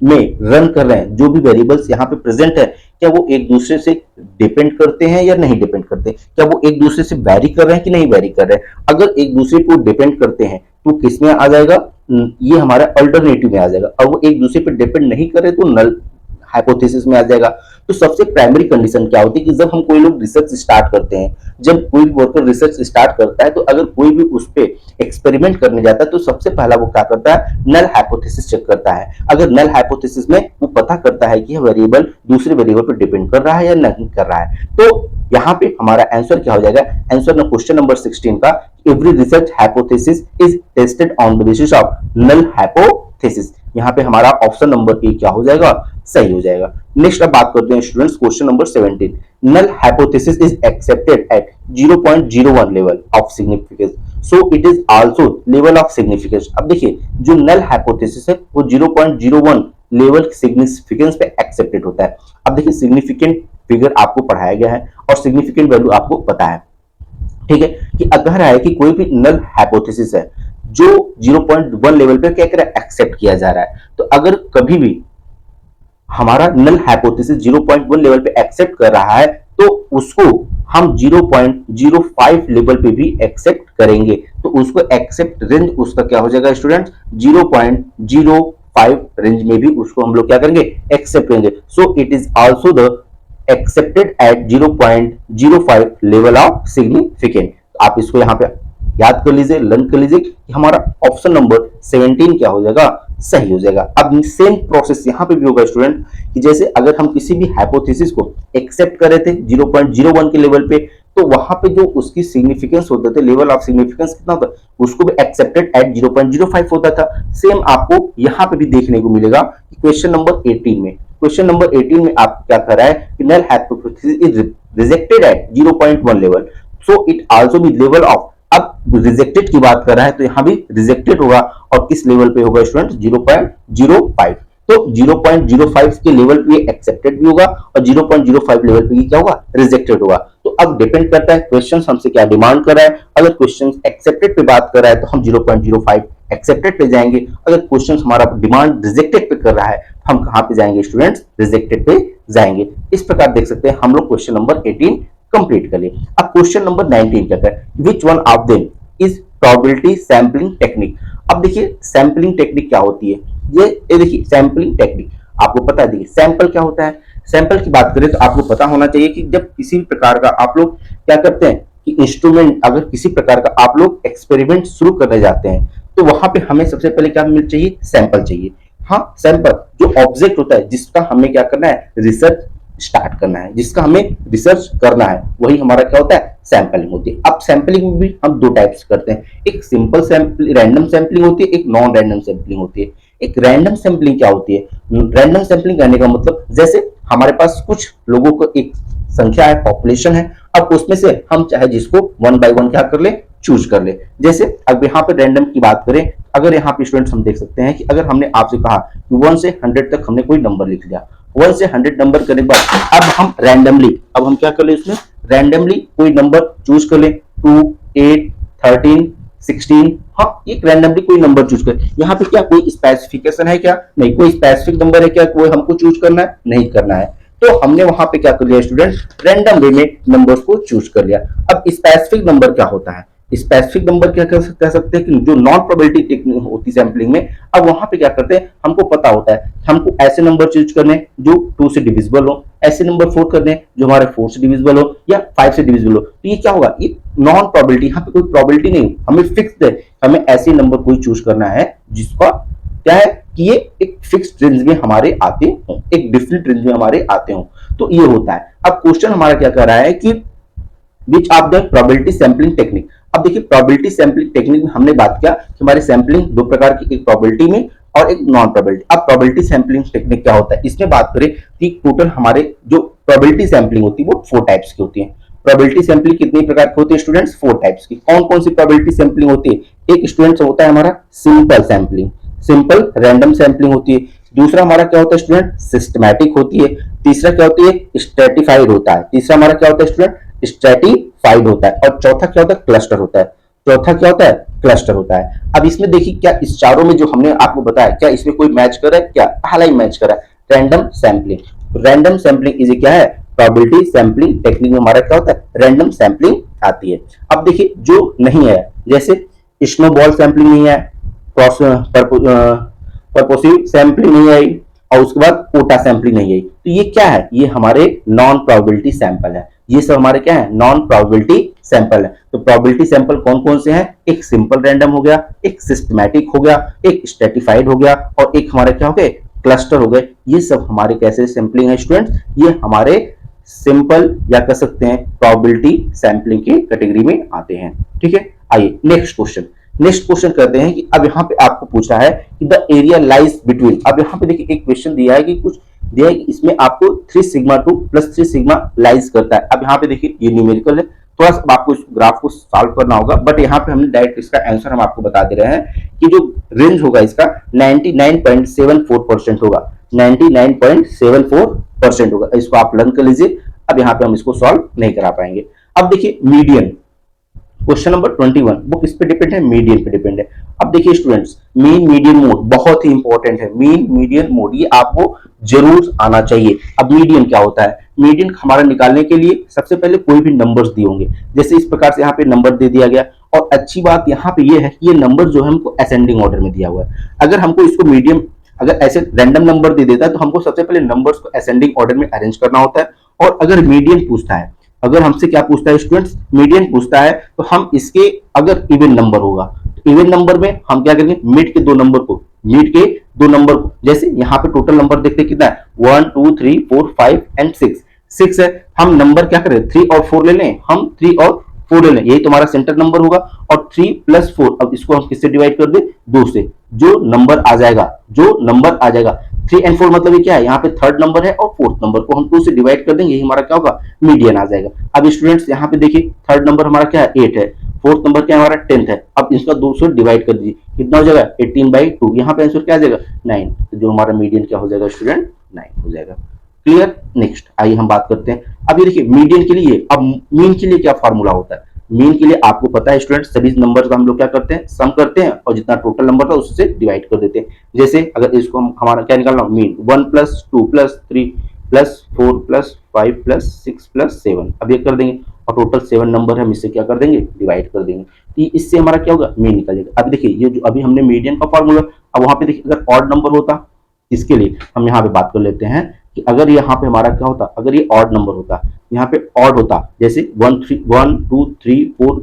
में रन कर रहे हैं, जो भी वेरिएबल्स यहाँ पे प्रेजेंट है, क्या वो एक दूसरे से डिपेंड करते हैं या नहीं डिपेंड करते, क्या वो एक दूसरे से वैरी कर रहे हैं कि नहीं वैरी कर रहे हैं। अगर एक दूसरे को डिपेंड करते हैं तो किस में आ जाएगा, ये हमारा अल्टरनेटिव में आ जाएगा, और वो एक दूसरे पर डिपेंड नहीं कर रहे तो नल हाइपोथेसिस में आ जाएगा। तो सबसे प्राइमरी कंडीशन क्या होती है कि जब हम कोई लोग रिसर्च स्टार्ट करते हैं, जब कोई वर्कर रिसर्च स्टार्ट करता है, तो अगर कोई भी उस पर एक्सपेरिमेंट करने जाता है तो सबसे पहला वो क्या करता है, नल हाइपोथेसिस चेक करता है। अगर नल हाइपोथेसिस में वो पता करता है कि यह वेरिएबल दूसरे वेरिएबल पर डिपेंड कर रहा है या नहीं कर रहा है, तो यहाँ पे हमारा आंसर क्या हो जाएगा, आंसर क्वेश्चन नंबर 16 का, every research hypothesis is tested on the basis of null hypothesis. यहाँ पे हमारा ऑप्शन नंबर ए क्या हो जाएगा, सही हो जाएगा। नेक्स्ट अब बात करते हैं students question number 17, null hypothesis is accepted at 0.01 level of significance, so it is also level of significance. अब देखिए जो नल हाइपोथेसिस है वो 0.01 लेवल सिग्निफिकेंस पे एक्सेप्टेड होता है। अब देखिए सिग्निफिकेंट फिगर आपको पढ़ाया गया है और सिग्निफिकेंट वैल्यू आपको पता है, ठीक है, कि अगर है कि कोई भी नल हाइपोथेसिस है जो 0.1 लेवल पे क्या कर रहा है, एक्सेप्ट किया जा रहा है, तो अगर कभी भी हमारा नल हाइपोथेसिस 0.1 लेवल पे एक्सेप्ट कर रहा है तो उसको हम 0.05 लेवल पे भी एक्सेप्ट करेंगे, तो उसको एक्सेप्ट रेंज उसका क्या हो जाएगा स्टूडेंट्स, 0.05 रेंज में भी उसको हम लोग क्या करेंगे, एक्सेप्ट करेंगे। सो it is also the accepted eight 0.05 level of significant. आप इसको यहाँ पे याद कर लीजिए, लर्न कर लीजिए कि हमारा ऑप्शन नंबर 17 क्या हो जाएगा, सही हो जाएगा। अब सेम प्रोसेस यहाँ पे भी होगा स्टूडेंट कि जैसे अगर हम किसी भी हाइपोथेसिस को एक्सेप्ट कर रहे थे 0.01 के लेवल पे, तो वहां पे जो उसकी सिग्निफिकेंस होते थे, लेवल ऑफ सिग्निफिकेंस कितना होता है, उसको भी एक्सेप्टेड एट 0.05 होता था। सेम आपको यहाँ पे भी देखने को मिलेगा कि क्वेश्चन नंबर 18 में, क्वेश्चन नंबर 18 में आप क्या कर रहा है कि null hypothesis is rejected at 0.1 level, so it also be level of, अब रिजेक्टेड की बात कर रहा है तो यहां भी रिजेक्टेड होगा, और किस लेवल पे होगा स्टूडेंट, 0.05। तो 0.05 के लेवल पे एक्सेप्टेड भी होगा और 0.05 लेवल पे क्या होगा, रिजेक्टेड होगा। तो अब डिपेंड करता है क्वेश्चन हमसे क्या डिमांड कर रहा है। अगर क्वेश्चन एक्सेप्टेड पे बात कर रहा है तो हम 0.05 एक्सेप्टेड पे जाएंगे, अगर क्वेश्चन हमारा डिमांड रिजेक्टेड पे कर रहा है हम कहां पे जाएंगे स्टूडेंट्स, रिजेक्टेड पे जाएंगे। इस प्रकार देख सकते हैं हम लोग क्वेश्चन नंबर 18 कंप्लीट कर लिए। अब क्वेश्चन नंबर 19 क्या है, which one of them is probability sampling technique. अब देखिए सैंपलिंग टेक्निक क्या होती है, ये देखिए सैंपलिंग टेक्निक आपको पता है। देखिए सैंपल क्या होता है, सैंपल की बात करें तो आपको पता होना चाहिए कि जब किसी भी प्रकार का आप लोग क्या करते हैं कि इंस्ट्रूमेंट, अगर किसी प्रकार का आप लोग एक्सपेरिमेंट शुरू करने जाते हैं तो वहां पे हमें सबसे पहले क्या मिल चाहिए, सैंपल चाहिए। हाँ, सैंपल जो ऑब्जेक्ट होता है जिसका हमें क्या करना है, रिसर्च स्टार्ट करना है, जिसका हमें रिसर्च करना है, वही हमारा क्या होता है, सैंपलिंग होती है। अब सैंपलिंग में भी हम दो टाइप्स करते हैं, एक सिंपल सैंपल रैंडम सैंपलिंग होती है, एक नॉन रैंडम सैंपलिंग होती है। एक रैंडम सैंपलिंग क्या होती है, रैंडम सैंपलिंग करने का मतलब जैसे हमारे पास कुछ लोगों को एक संख्या है, पॉपुलेशन है, अब उसमें से हम चाहे जिसको वन बाय वन क्या कर ले, चूज कर ले। जैसे अब यहाँ पे रैंडम की बात करें, अगर यहाँ पे स्टूडेंट्स हम देख सकते हैं कि अगर हमने आपसे कहा कि 1 से 100 तक हमने कोई नंबर लिख लिया, 1 से 100 नंबर करने के बाद अब हम रैंडमली, अब हम क्या कर ले, उसमें रैंडमली कोई नंबर चूज कर ले, 2, 8, 13, 16, हाँ एक रैंडमली कोई नंबर चूज कर। यहाँ पे क्या कोई स्पेसिफिकेशन है क्या, नहीं, कोई स्पेसिफिक नंबर है क्या कोई हमको चूज करना है, नहीं करना है। तो हमने वहां पे क्या कर लिया स्टूडेंट, रैंडम वे में नंबर्स को चूज कर लिया। अब स्पेसिफिक नंबर क्या होता है, स्पेसिफिक नंबर क्या कह सकते हैं कि जो नॉन प्रोबेबिलिटी टेक्निक होती है सैंपलिंग में, अब वहां पे क्या करते हैं, हमको पता होता है हमको ऐसे नंबर चूज करने जो 2 से डिविजिबल हो, ऐसे नंबर 4 करने जो हमारे 4 से डिविजिबल हो या 5 से डिविजिबल हो। तो ये क्या होगा, ये नॉन प्रोबेबिलिटी, यहाँ पे कोई प्रोबेबिलिटी नहीं, हमें फिक्स्ड है, हमें ऐसे नंबर कोई चूज करना है जिसका क्या है कि ये एक फिक्स्ड रेंज में हमारे आते हो, एक डिफरेंट रेंज में हमारे आते हो। तो ये होता है। अब क्वेश्चन हमारा क्या कर रहा है कि विच of the probability sampling technique. अब देखिए प्रोबेबिलिटी सैंपलिंग टेक्निक में हमने बात किया कि हमारी सैंपलिंग दो प्रकार की, एक प्रोबेबिलिटी में और एक नॉन प्रोबेबिलिटी। अब प्रोबेबिलिटी सैंपलिंग टेक्निक क्या होता है, इसमें बात करें कि टोटल हमारे जो प्रोबेबिलिटी सैंपलिंग होती है वो 4 टाइप्स की होती है। प्रोबेबिलिटी सैंपलिंग कितनी प्रकार की होती है स्टूडेंट्स, 4 टाइप्स की। कौन कौन सी प्रोबेबिलिटी सैंपलिंग होती है, एक स्टूडेंट्स होता है हमारा simple sampling, simple random sampling होती है। दूसरा हमारा क्या होता है स्टूडेंट, सिस्टमैटिक होती है। तीसरा क्या होती है, स्ट्रेटिफाइड होता है। तीसरा हमारा क्या होता है स्टूडेंट, स्ट्रेटिफाइड होता है। और चौथा क्या होता है, क्लस्टर होता है। चौथा क्या होता है, क्लस्टर होता है। अब इसमें देखिए क्या इस चारों में जो हमने आपको बताया, क्या इसमें कोई मैच कर रहा है, क्या पहला ही मैच कर रहा है, random sampling. Random sampling is क्या है, प्रोबेबिलिटी सैंपलिंग टेक्निक में हमारा क्या होता है, रैंडम सैंपलिंग आती है। अब देखिए जो नहीं है, जैसे स्नोबॉल सैंपलिंग नहीं है, पर्पोसिव सैंपलिंग नहीं आई, और उसके बाद कोटा सैंपलिंग नहीं आई, तो ये क्या है, ये हमारे नॉन प्रोबेबिलिटी सैंपल है। ये सब हमारे क्या है, नॉन प्रोबेबिलिटी सैंपल है। तो प्रोबेबिलिटी सैंपल कौन कौन से हैं, एक सिंपल रैंडम हो गया, एक सिस्टमैटिक हो गया, एक स्ट्रेटिफाइड हो गया, और एक हमारे क्या हो गए, क्लस्टर हो गए। ये सब हमारे कैसे सैंपलिंग है स्टूडेंट्स, ये हमारे सिंपल या कह सकते हैं प्रोबेबिलिटी सैंपलिंग की कैटेगरी में आते हैं। ठीक है, आइए नेक्स्ट क्वेश्चन, नेक्स्ट क्वेश्चन करते हैं कि अब यहाँ पे आपको पूछा है कि द एरिया लाइज बिटवीन। अब यहाँ पे देखिए एक क्वेश्चन दिया है कि कुछ दिया है कि इसमें आपको 3 सिग्मा 2 प्लस 3 सिग्मा लाइज करता है। अब यहाँ पे देखिए ये न्यूमेरिकल है, थोड़ा सा आपको इस ग्राफ को सॉल्व करना होगा, बट यहाँ पे हमने डायरेक्ट इसका आंसर हम आपको बता दे रहे हैं कि जो रेंज होगा इसका 99.74% होगा, 99.74% होगा। इसको आप लर्न कर लीजिए। अब यहाँ पे हम इसको सॉल्व नहीं करा पाएंगे। अब देखिए मीडियन, क्वेश्चन नंबर 21 वो किस पे डिपेंड है, मीडियन पे डिपेंड है। अब देखिए स्टूडेंट्स, मीन मीडियन मोड बहुत ही इंपॉर्टेंट है। मीन मीडियन मोड ये आपको जरूर आना चाहिए। अब मीडियन क्या होता है, मीडियन हमारा निकालने के लिए सबसे पहले कोई भी नंबर्स दिए होंगे, जैसे इस प्रकार से यहाँ पे नंबर दे दिया गया, और अच्छी बात यहाँ पे ये है कि ये नंबर जो है हमको असेंडिंग ऑर्डर में दिया हुआ है। अगर हमको इसको मीडियम, अगर ऐसे रैंडम नंबर दे देता है तो हमको सबसे पहले नंबर्स को असेंडिंग ऑर्डर में अरेंज करना होता है। और अगर मीडियन पूछता है, अगर हमसे क्या पूछता है स्टूडेंट्स, मीडियन पूछता है, तो हम इसके अगर इवन नंबर होगा, तो इवन नंबर में हम क्या करेंगे, मिड के दो नंबर को, मिड के दो नंबर को, जैसे यहाँ पे टोटल नंबर देखते कितना है, 1 2 3 4 5 एंड 6, 6 है, हम नंबर क्या करें 3 और 4 ले लें, हम 3 और 4 ले लें, यही तुम्हारा सेंटर नंबर होगा। और 3 प्लस 4, अब इसको हम किससे डिवाइड कर दें 2 से, जो नंबर आ जाएगा, जो नंबर आ जाएगा 3 एंड 4 मतलब ये क्या है, यहाँ पे थर्ड नंबर है और फोर्थ नंबर को हम 2 से डिवाइड कर देंगे, यही हमारा क्या होगा मीडियन आ जाएगा। अब स्टूडेंट्स यहाँ पे देखिए थर्ड नंबर हमारा क्या है 8 है, फोर्थ नंबर क्या है हमारा 10th है, अब इसका 2 से डिवाइड कर दीजिए, कितना हो जाएगा 18/2, यहाँ पे आंसर क्या आ जाएगा 9, तो जो हमारा मीडियन क्या हो जाएगा स्टूडेंट 9 हो जाएगा। क्लियर। नेक्स्ट आइए हम बात करते हैं, अब ये देखिए मीडियन के लिए, अब मीन के लिए क्या फॉर्मूला होता है, मीन के लिए आपको पता है स्टूडेंट, सभी नंबर का हम लोग क्या करते हैं सम करते हैं और जितना टोटल नंबर था उससे डिवाइड कर देते हैं। जैसे अगर इसको हम हमारा क्या निकालना मीन 1 + 2 + 3 + 4 + 5 + 6 + 7, अब ये कर देंगे और टोटल 7 नंबर है, हम इससे क्या कर देंगे डिवाइड कर देंगे, तो इससे हमारा क्या होगा मीन निकलेगा। अब देखिए ये जो अभी हमने मीडियन का फॉर्मूला, अब वहां पे देखिए अगर ऑड नंबर होता, इसके लिए हम यहाँ पे बात कर लेते हैं कि अगर यहाँ पे हमारा क्या होता, अगर ये ऑड नंबर होता, यहाँ पे ऑड होता, जैसे 1 2 3 4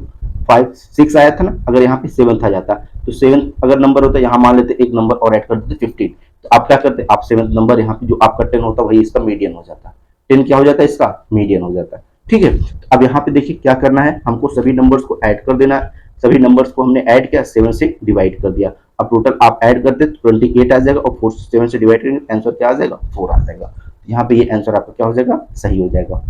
5 6 आया था ना, अगर यहाँ पे 7 आ जाता, तो 7 अगर नंबर होता, यहाँ मान लेते एक नंबर और ऐड कर देते 15, तो आप क्या करते आप 7 नंबर यहाँ पे जो आपका 10 होता वही इसका मीडियन हो जाता, 10 क्या हो जाता है इसका मीडियन हो जाता है। ठीक है, अब यहाँ पे देखिए क्या करना है, हमको सभी नंबर्स को ऐड कर देना है, सभी नंबर्स को हमने ऐड किया 7 से डिवाइड कर दिया, अब टोटल आप ऐड करते 28 आ जाएगा और 4 7 से डिवाइड करेंगे आंसर क्या आ जाएगा 4 आ जाएगा, यहाँ पे ये आंसर आपका क्या हो जाएगा सही हो जाएगा।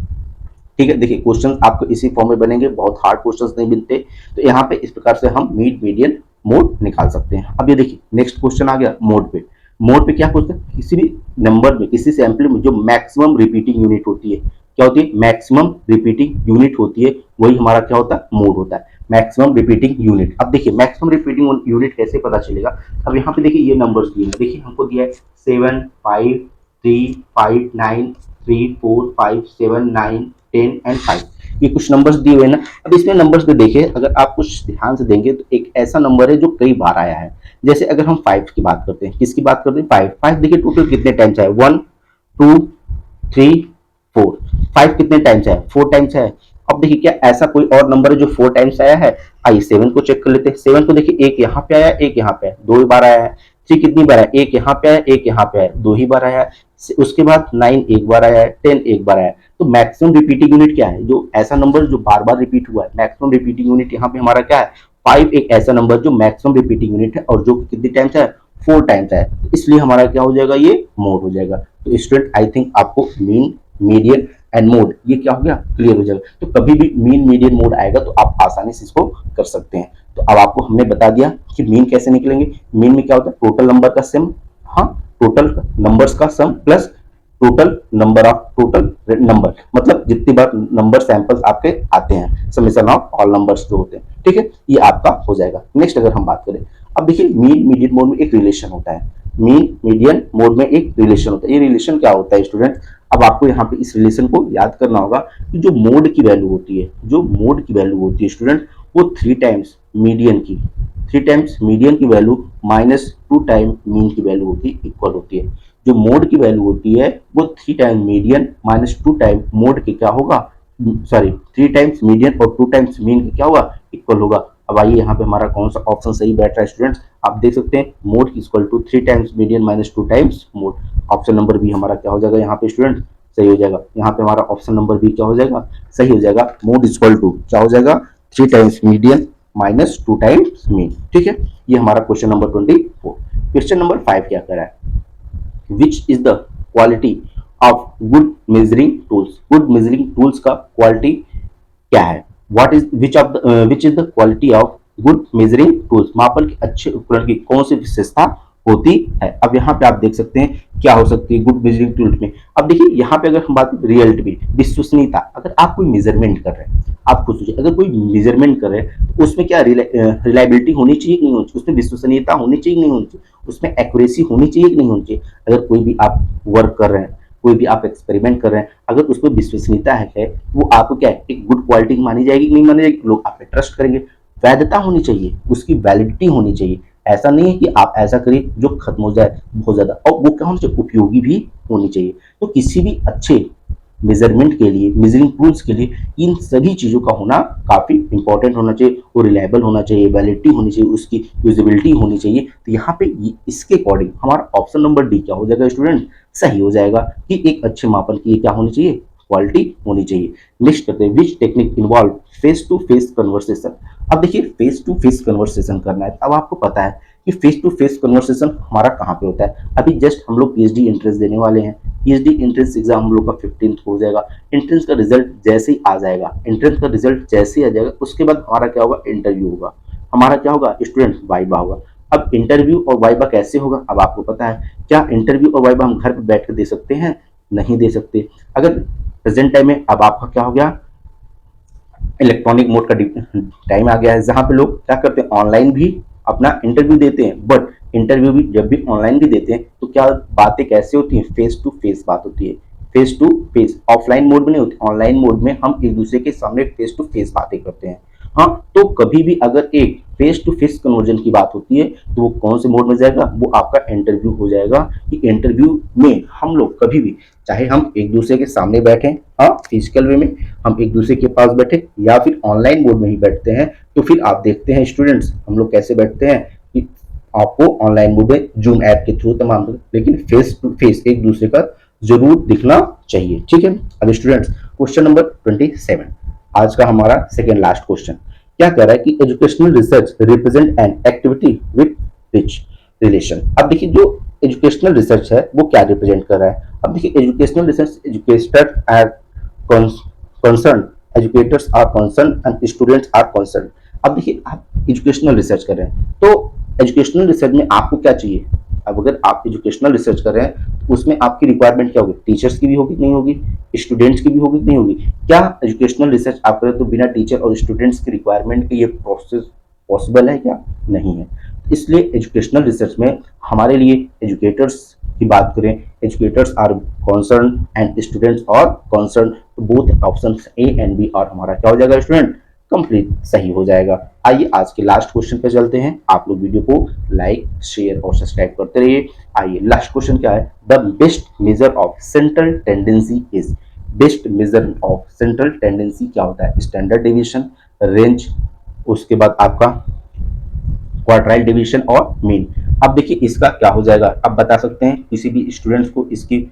ठीक है, देखिए क्वेश्चन आपको इसी फॉर्म में बनेंगे, बहुत हार्ड क्वेश्चंस नहीं बनते, तो यहाँ पे इस प्रकार से हम मीड मीडियन मोड निकाल सकते हैं। अब ये देखिए नेक्स्ट क्वेश्चन आ गया मोड पे, मोड पे क्या पूछते हैं, किसी भी नंबर में किसी सैंपल में जो मैक्सिमम रिपीटिंग यूनिट होती है, क्या होती है मैक्सिमम रिपीटिंग यूनिट होती है, वही हमारा क्या होता है मोड होता है, मैक्सिमम रिपीटिंग यूनिट। अब देखिए मैक्सिमम रिपीटिंग यूनिट कैसे पता चलेगा, अब यहाँ पे देखिए ये नंबर्स दिए हैं, देखिए हमको दिया है 7 5 3 5 9 3 4 5 7 9 10 एंड 5, ये कुछ नंबर्स दिए हुए हैं ना। अब इसमें नंबर्स को देखिए, अगर आप कुछ ध्यान से देंगे तो एक ऐसा नंबर है जो कई बार आया है, जैसे अगर हम 5 की बात करते हैं, किसकी बात करते हैं 5, 5 देखिए टोटल कितने टाइम्स आए 1 2 3 4, 5 कितने टाइम्स आया 4 टाइम्स आया। अब देखिए क्या ऐसा कोई और नंबर है जो 4 टाइम्स आया है, आइए 7 को चेक कर लेते हैं, 7 को देखिए एक यहाँ पे आया एक यहाँ पे आया, 2 बार आया है, 3 कितनी बार आया एक यहाँ पे आया एक यहाँ पे आया, 2 ही बार आया है, उसके बाद 9 एक बार आया है, 10 एक बार आया। तो मैक्सिमम रिपीटिंग यूनिट क्या है, जो ऐसा नंबर जो बार बार रिपीट हुआ है, मैक्सिमम रिपीटिंग यूनिट यहाँ पे हमारा क्या है 5, एक ऐसा नंबर जो मैक्सिमम रिपीटिंग यूनिट है और जो कितनी टाइम्स है 4 टाइम्स है, इसलिए हमारा क्या हो जाएगा ये मोड हो जाएगा। तो स्टूडेंट आई थिंक आपको मीन मीडियन एंड मोड ये क्या हो गया क्लियर हो जाएगा, तो कभी भी मीन मीडियन मोड आएगा तो आप आसानी से इसको कर सकते हैं। तो अब आपको हमने बता दिया कि मीन कैसे निकलेंगे, मीन में क्या होता है टोटल नंबर का सम, हाँ टोटल नंबर्स का sum plus total number of total number, मतलब जितनी बार नंबर सैंपल्स आपके आते हैं, समेशन ऑफ ऑल नंबर्स जो होते हैं। ठीक है, ये आपका हो जाएगा। नेक्स्ट अगर हम बात करें, अब देखिए मीन मीडियन मोड में एक रिलेशन होता है, मीन मीडियन मोड में एक रिलेशन होता है, ये रिलेशन क्या होता है स्टूडेंट, अब आपको यहाँ पे इस रिलेशन को याद करना होगा कि जो मोड की वैल्यू होती है, जो मोड की वैल्यू होती है स्टूडेंट वो 3 टाइम्स मीडियन की, 3 टाइम्स मीडियन की वैल्यू -2 टाइम मीन की वैल्यू होती है, इक्वल होती है। जो मोड की वैल्यू होती है वो 3 टाइम मीडियन -2 टाइम मोड के क्या होगा, सॉरी 3 टाइम्स मीडियन और 2 टाइम्स मीन के क्या होगा इक्वल होगा। अब आइए यहाँ पे हमारा कौन सा ऑप्शन सही बैठ रहा है स्टूडेंट्स, आप देख सकते हैं mode equal to 3 times median -2 times mode, option number B हमारा क्या हो जाएगा यहाँ पे स्टूडेंट सही हो जाएगा। यहाँ पे हमारा ऑप्शन नंबर बी क्या हो जाएगा सही हो जाएगा, मोड इक्वल टू क्या हो जाएगा 3 टाइम्स मीडियन -2 टाइम्स मीन। ठीक है, ये हमारा क्वेश्चन नंबर 24। क्वेश्चन नंबर 5 क्या कह रहा है, which is the quality of good measuring tools, good measuring tools का क्वालिटी क्या है, what is which is the quality of good measuring tools, मापन के अच्छे उपकरण की कौन सी विशेषता होती है। अब यहाँ पे आप देख सकते हैं क्या हो सकती है गुड मेजरिंग टूल में। अब देखिए यहाँ पे अगर हम बात करें रियलिटी विश्वसनीयता, अगर आप कोई मेजरमेंट कर रहे हैं, आप खुद सोचिए अगर कोई मेजरमेंट कर रहे हैं तो उसमें क्या रिलायबिलिटी होनी चाहिए कि नहीं होनी चाहिए, उसमें विश्वसनीयता होनी चाहिए कि नहीं होनी चाहिए, उसमें एक्यूरेसी होनी चाहिए कि नहीं होनी चाहिए। अगर कोई भी आप वर्क कर रहे हैं, कोई भी आप एक्सपेरिमेंट कर रहे हैं, अगर उसमें विश्वसनीयता है वो आपको क्या है एक गुड क्वालिटी मानी जाएगी कि नहीं मानी जाएगी, लोग आप पे ट्रस्ट करेंगे। वैधता होनी चाहिए, उसकी वैलिडिटी होनी चाहिए, ऐसा नहीं है कि आप ऐसा करिए जो खत्म हो जाए बहुत ज्यादा, और वो क्या होना चाहिए उपयोगी भी होनी चाहिए। तो किसी भी अच्छे मेजरमेंट के लिए, मेजरिंग टूल्स के लिए इन सभी चीजों का होना काफी इंपॉर्टेंट होना चाहिए, वो रिलायबल होना चाहिए, वैलिडिटी होनी चाहिए, उसकी यूजेबिलिटी होनी चाहिए। तो यहाँ पे इसके अकॉर्डिंग हमारा ऑप्शन नंबर डी क्या हो जाएगा स्टूडेंट सही हो जाएगा कि एक अच्छे मापन की क्या होनी चाहिए क्वालिटी होनी चाहिए। नेक्स्ट करते हैं, which technique involve face to face conversation. अब देखिए फेस टू फेस कन्वर्सेशन करना है, अब आपको पता है कि फेस टू फेस कन्वर्सेशन हमारा कहाँ पे होता है। अभी जस्ट हम लोग पीएचडी एंट्रेंस देने वाले हैं, पीएचडी एंट्रेंस एग्जाम हम लोग का 15 हो जाएगा। एंट्रेंस का रिजल्ट जैसे ही आ जाएगा, एंट्रेंस का रिजल्ट जैसे ही आ जाएगा, उसके बाद हमारा क्या होगा, इंटरव्यू होगा। हमारा क्या होगा स्टूडेंट, वाइवा होगा। अब इंटरव्यू और वाइवा कैसे होगा, अब आपको पता है। क्या इंटरव्यू और वाइवा हम घर पे बैठ कर दे सकते हैं? नहीं दे सकते। अगर प्रेजेंट टाइम में अब आपका क्या हो गया, इलेक्ट्रॉनिक मोड का टाइम आ गया है, जहां पे लोग क्या करते हैं, ऑनलाइन भी अपना इंटरव्यू देते हैं। बट इंटरव्यू भी जब भी ऑनलाइन भी देते हैं तो क्या बातें कैसे होती हैं, फेस टू फेस बात होती है, face to face. Offline mode में नहीं होती, ऑनलाइन मोड में हम एक दूसरे के सामने फेस टू फेस बातें करते हैं। हाँ, तो कभी भी अगर एक फेस टू फेस कन्वर्जन की बात होती है तो वो कौन से मोड में जाएगा, वो आपका इंटरव्यू हो जाएगा। कि इंटरव्यू में हम लोग कभी भी, चाहे हम एक दूसरे के सामने बैठे, हाँ फिजिकल वे में हम एक दूसरे के पास बैठे, या फिर ऑनलाइन मोड में ही बैठते हैं, तो फिर आप देखते हैं स्टूडेंट्स हम लोग कैसे बैठते हैं कि आपको ऑनलाइन मोड में जूम ऐप के थ्रू तमाम, लेकिन फेस टू फेस एक दूसरे का जरूर दिखना चाहिए। ठीक है, अब स्टूडेंट्स क्वेश्चन नंबर 27, आज का हमारा सेकेंड लास्ट क्वेश्चन क्या कह रहा है कि educational research represent an activity with rich relation. अब देखिए जो एजुकेशनल रिसर्च है वो क्या रिप्रेजेंट कर रहा है। अब देखिए educational research, educator are concern, educators are concern and students are concern. अब देखिए आप एजुकेशनल रिसर्च कर रहे हैं तो एजुकेशनल रिसर्च में आपको क्या चाहिए। अब अगर आप एजुकेशनल रिसर्च कर रहे हैं तो उसमें आपकी रिक्वायरमेंट क्या होगी, टीचर्स की भी होगी नहीं होगी, स्टूडेंट्स की भी होगी नहीं होगी। क्या एजुकेशनल रिसर्च आप करें तो बिना टीचर और स्टूडेंट्स की रिक्वायरमेंट के ये प्रोसेस पॉसिबल है क्या, नहीं है। इसलिए एजुकेशनल रिसर्च में हमारे लिए एजुकेटर्स की बात करें, educators are concern and students are concern, तो both option A and B और हमारा क्या हो जाएगा स्टूडेंट, कंप्लीट सही हो जाएगा। आइए आज के लास्ट क्वेश्चन पे चलते हैं। आप लोग वीडियो को लाइक शेयर और सब्सक्राइब करते रहिए। आइए लास्ट क्वेश्चन क्या है, the best measure of central tendency is. Best measure of central tendency क्या होता है, स्टैंडर्ड डिवीजन, रेंज, उसके बाद आपका क्वार्टाइल डिवीजन और मीन। अब देखिए इसका क्या हो जाएगा, अब बता सकते हैं किसी भी स्टूडेंट्स को इसकी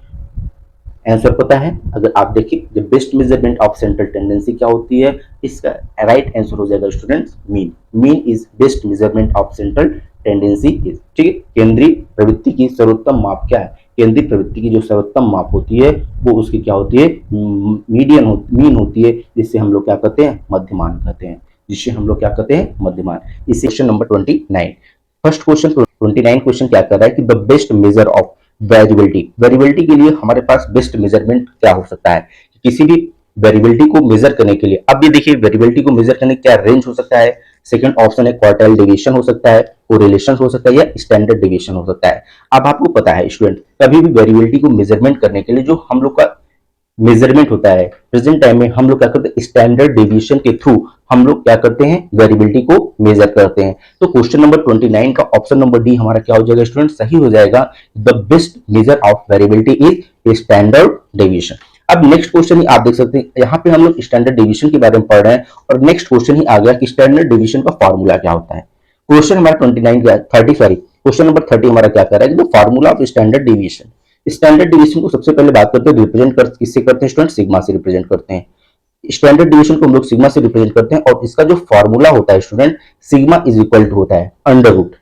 आंसर पता है। अगर आप देखिए the best measurement of central tendency क्या होती है, इसका राइट आंसर हो जाएगा students mean. Mean is best measurement of central tendency is. ठीक है, केंद्रीय प्रवृत्ति की सर्वोत्तम माप क्या है, केंद्रीय प्रवृत्ति की जो सर्वोत्तम माप होती है वो उसकी क्या होती है, मीन होती है, जिससे हम लोग क्या कहते हैं, मध्यमान कहते हैं, जिससे हम लोग क्या कहते हैं, मध्यमान। इस section number 29 first question 29 question क्या कर रहा है कि the best measure of variability. Variability के लिए हमारे पास बेस्ट मेजरमेंट क्या हो सकता है, किसी भी वेरिएबिलिटी को मेजर करने के लिए। अब ये देखिए वेरिएबिलिटी को मेजर करने क्या रेंज हो सकता है, सेकंड ऑप्शन है क्वार्टाइल डेविएशन हो सकता है, कोरिलेशन हो सकता है, या स्टैंडर्ड डेविएशन हो सकता है। अब आपको पता है स्टूडेंट, कभी भी वेरिएबिलिटी को मेजरमेंट करने के लिए जो हम लोग का मेजरमेंट होता है, प्रेजेंट टाइम में हम लोग क्या करते हैं, स्टैंडर्ड डेविएशन के थ्रू हम लोग क्या करते हैं, वेरिएबिलिटी को मेजर करते हैं। तो क्वेश्चन नंबर 29 का ऑप्शन नंबर डी हमारा क्या हो जाएगा स्टूडेंट, सही हो जाएगा। The best measure of variability is standard deviation. अब नेक्स्ट क्वेश्चन ही आप देख सकते हैं, यहाँ पे हम लोग स्टैंडर्ड डेविएशन के बारे में पढ़ रहे हैं और नेक्स्ट क्वेश्चन ही आ गया कि स्टैंडर्ड डेविएशन का फॉर्मूला क्या होता है। क्वेश्चन हमारा 30 क्वेश्चन नंबर 30 हमारा क्या कर रहा है कि the formula of standard deviation. Standard division को सबसे पहले बात करते हैं, रिप्रेजेंट कर किससे करते हैं स्टूडेंट, सिग्मा से रिप्रेजेंट करते हैं। स्टैंडर्ड डिवीजन को हम लोग सिग्मा से रिप्रेजेंट करते हैं और इसका जो फॉर्मूला होता है student, sigma is equal to होता है under root,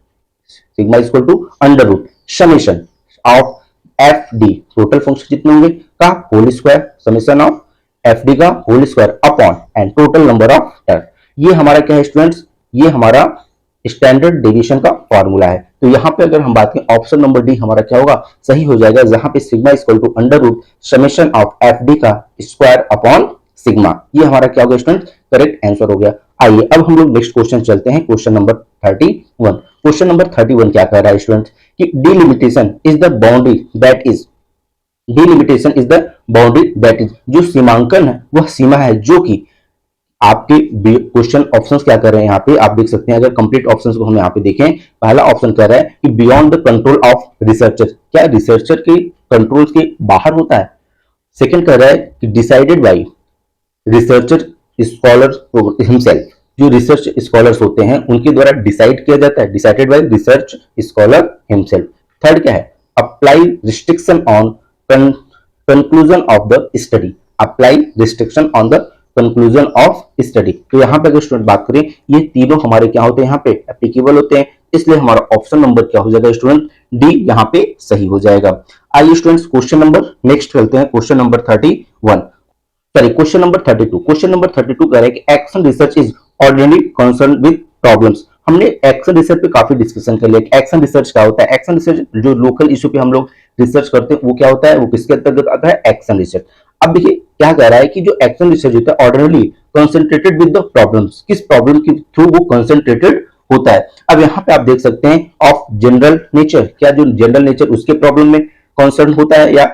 sigma is equal to under root summation of F D, total function जितने होंगे का whole square, summation of F D का whole square upon and total number of term. ये हमारा क्या है स्टूडेंट्स, ये हमारा स्टैंडर्ड डेविएशन का फॉर्मूला है। तो यहाँ पे अगर हम बात करें ऑप्शन नंबर डी हमारा क्या होगा, सही हो जाएगा, जहां पे sigma equal to under root summation of F D का स्क्वायर अपॉन सिग्मा। ये हमारा क्या होगा स्टूडेंट, करेक्ट आंसर हो गया। आइए अब हम लोग नेक्स्ट क्वेश्चन चलते हैं, क्वेश्चन नंबर 31। क्वेश्चन नंबर 31 क्या कह रहा है स्टूडेंट कि delimitation is the boundary that is, delimitation is the boundary that is, जो सीमांकन है वह सीमा है जो कि आपके क्वेश्चन ऑप्शंस क्या कर रहे हैं, यहाँ पे आप देख सकते हैं। अगर कंप्लीट ऑप्शंस को हम यहाँ पे देखें, पहला ऑप्शन कह रहा है कि beyond the control of researcher, क्या रिसर्चर के कंट्रोल के बाहर होता है। सेकंड कह रहा है कि decided by researcher scholar himself, जो रिसर्च स्कॉलर्स होते हैं उनके द्वारा डिसाइड किया जाता है, decided by research scholar himself. Third क्या है, apply restriction on conclusion of the study, apply restriction on the conclusion of study. तो यहाँ पे अगर स्टूडेंट बात करें, ये तीनों हमारे क्या होते हैं, यहाँ पे एप्लीकेबल होते हैं, इसलिए हमारा ऑप्शन नंबर क्या हो जाएगा स्टूडेंट, डी यहाँ पे सही हो जाएगा। आइए स्टूडेंट्स क्वेश्चन नंबर नेक्स्ट करते हैं, question number 31, sorry question number 32। Question number 32 कह रहा है कि action research is ordinary concern with problems. हमने एक्शन रिसर्च पे काफी डिस्कशन कर लिया। एक्शन रिसर्च क्या होता है? एक्शन रिसर्च जो लोकल इशू पे हम लोग रिसर्च करते हैं वो क्या होता है, वो किसके अंतर्गत आता है? Action research. अब देखिए क्या कह रहा है कि जो एक्शन रिसर्च होता है ordinarily concentrated with the problems, किस प्रॉब्लम के थ्रू वो कंसंट्रेटेड होता है। अब यहाँ पे आप देख सकते हैं ऑफ जनरल नेचर, क्या जो जनरल नेचर उसके प्रॉब्लम में कंसर्न होता है, या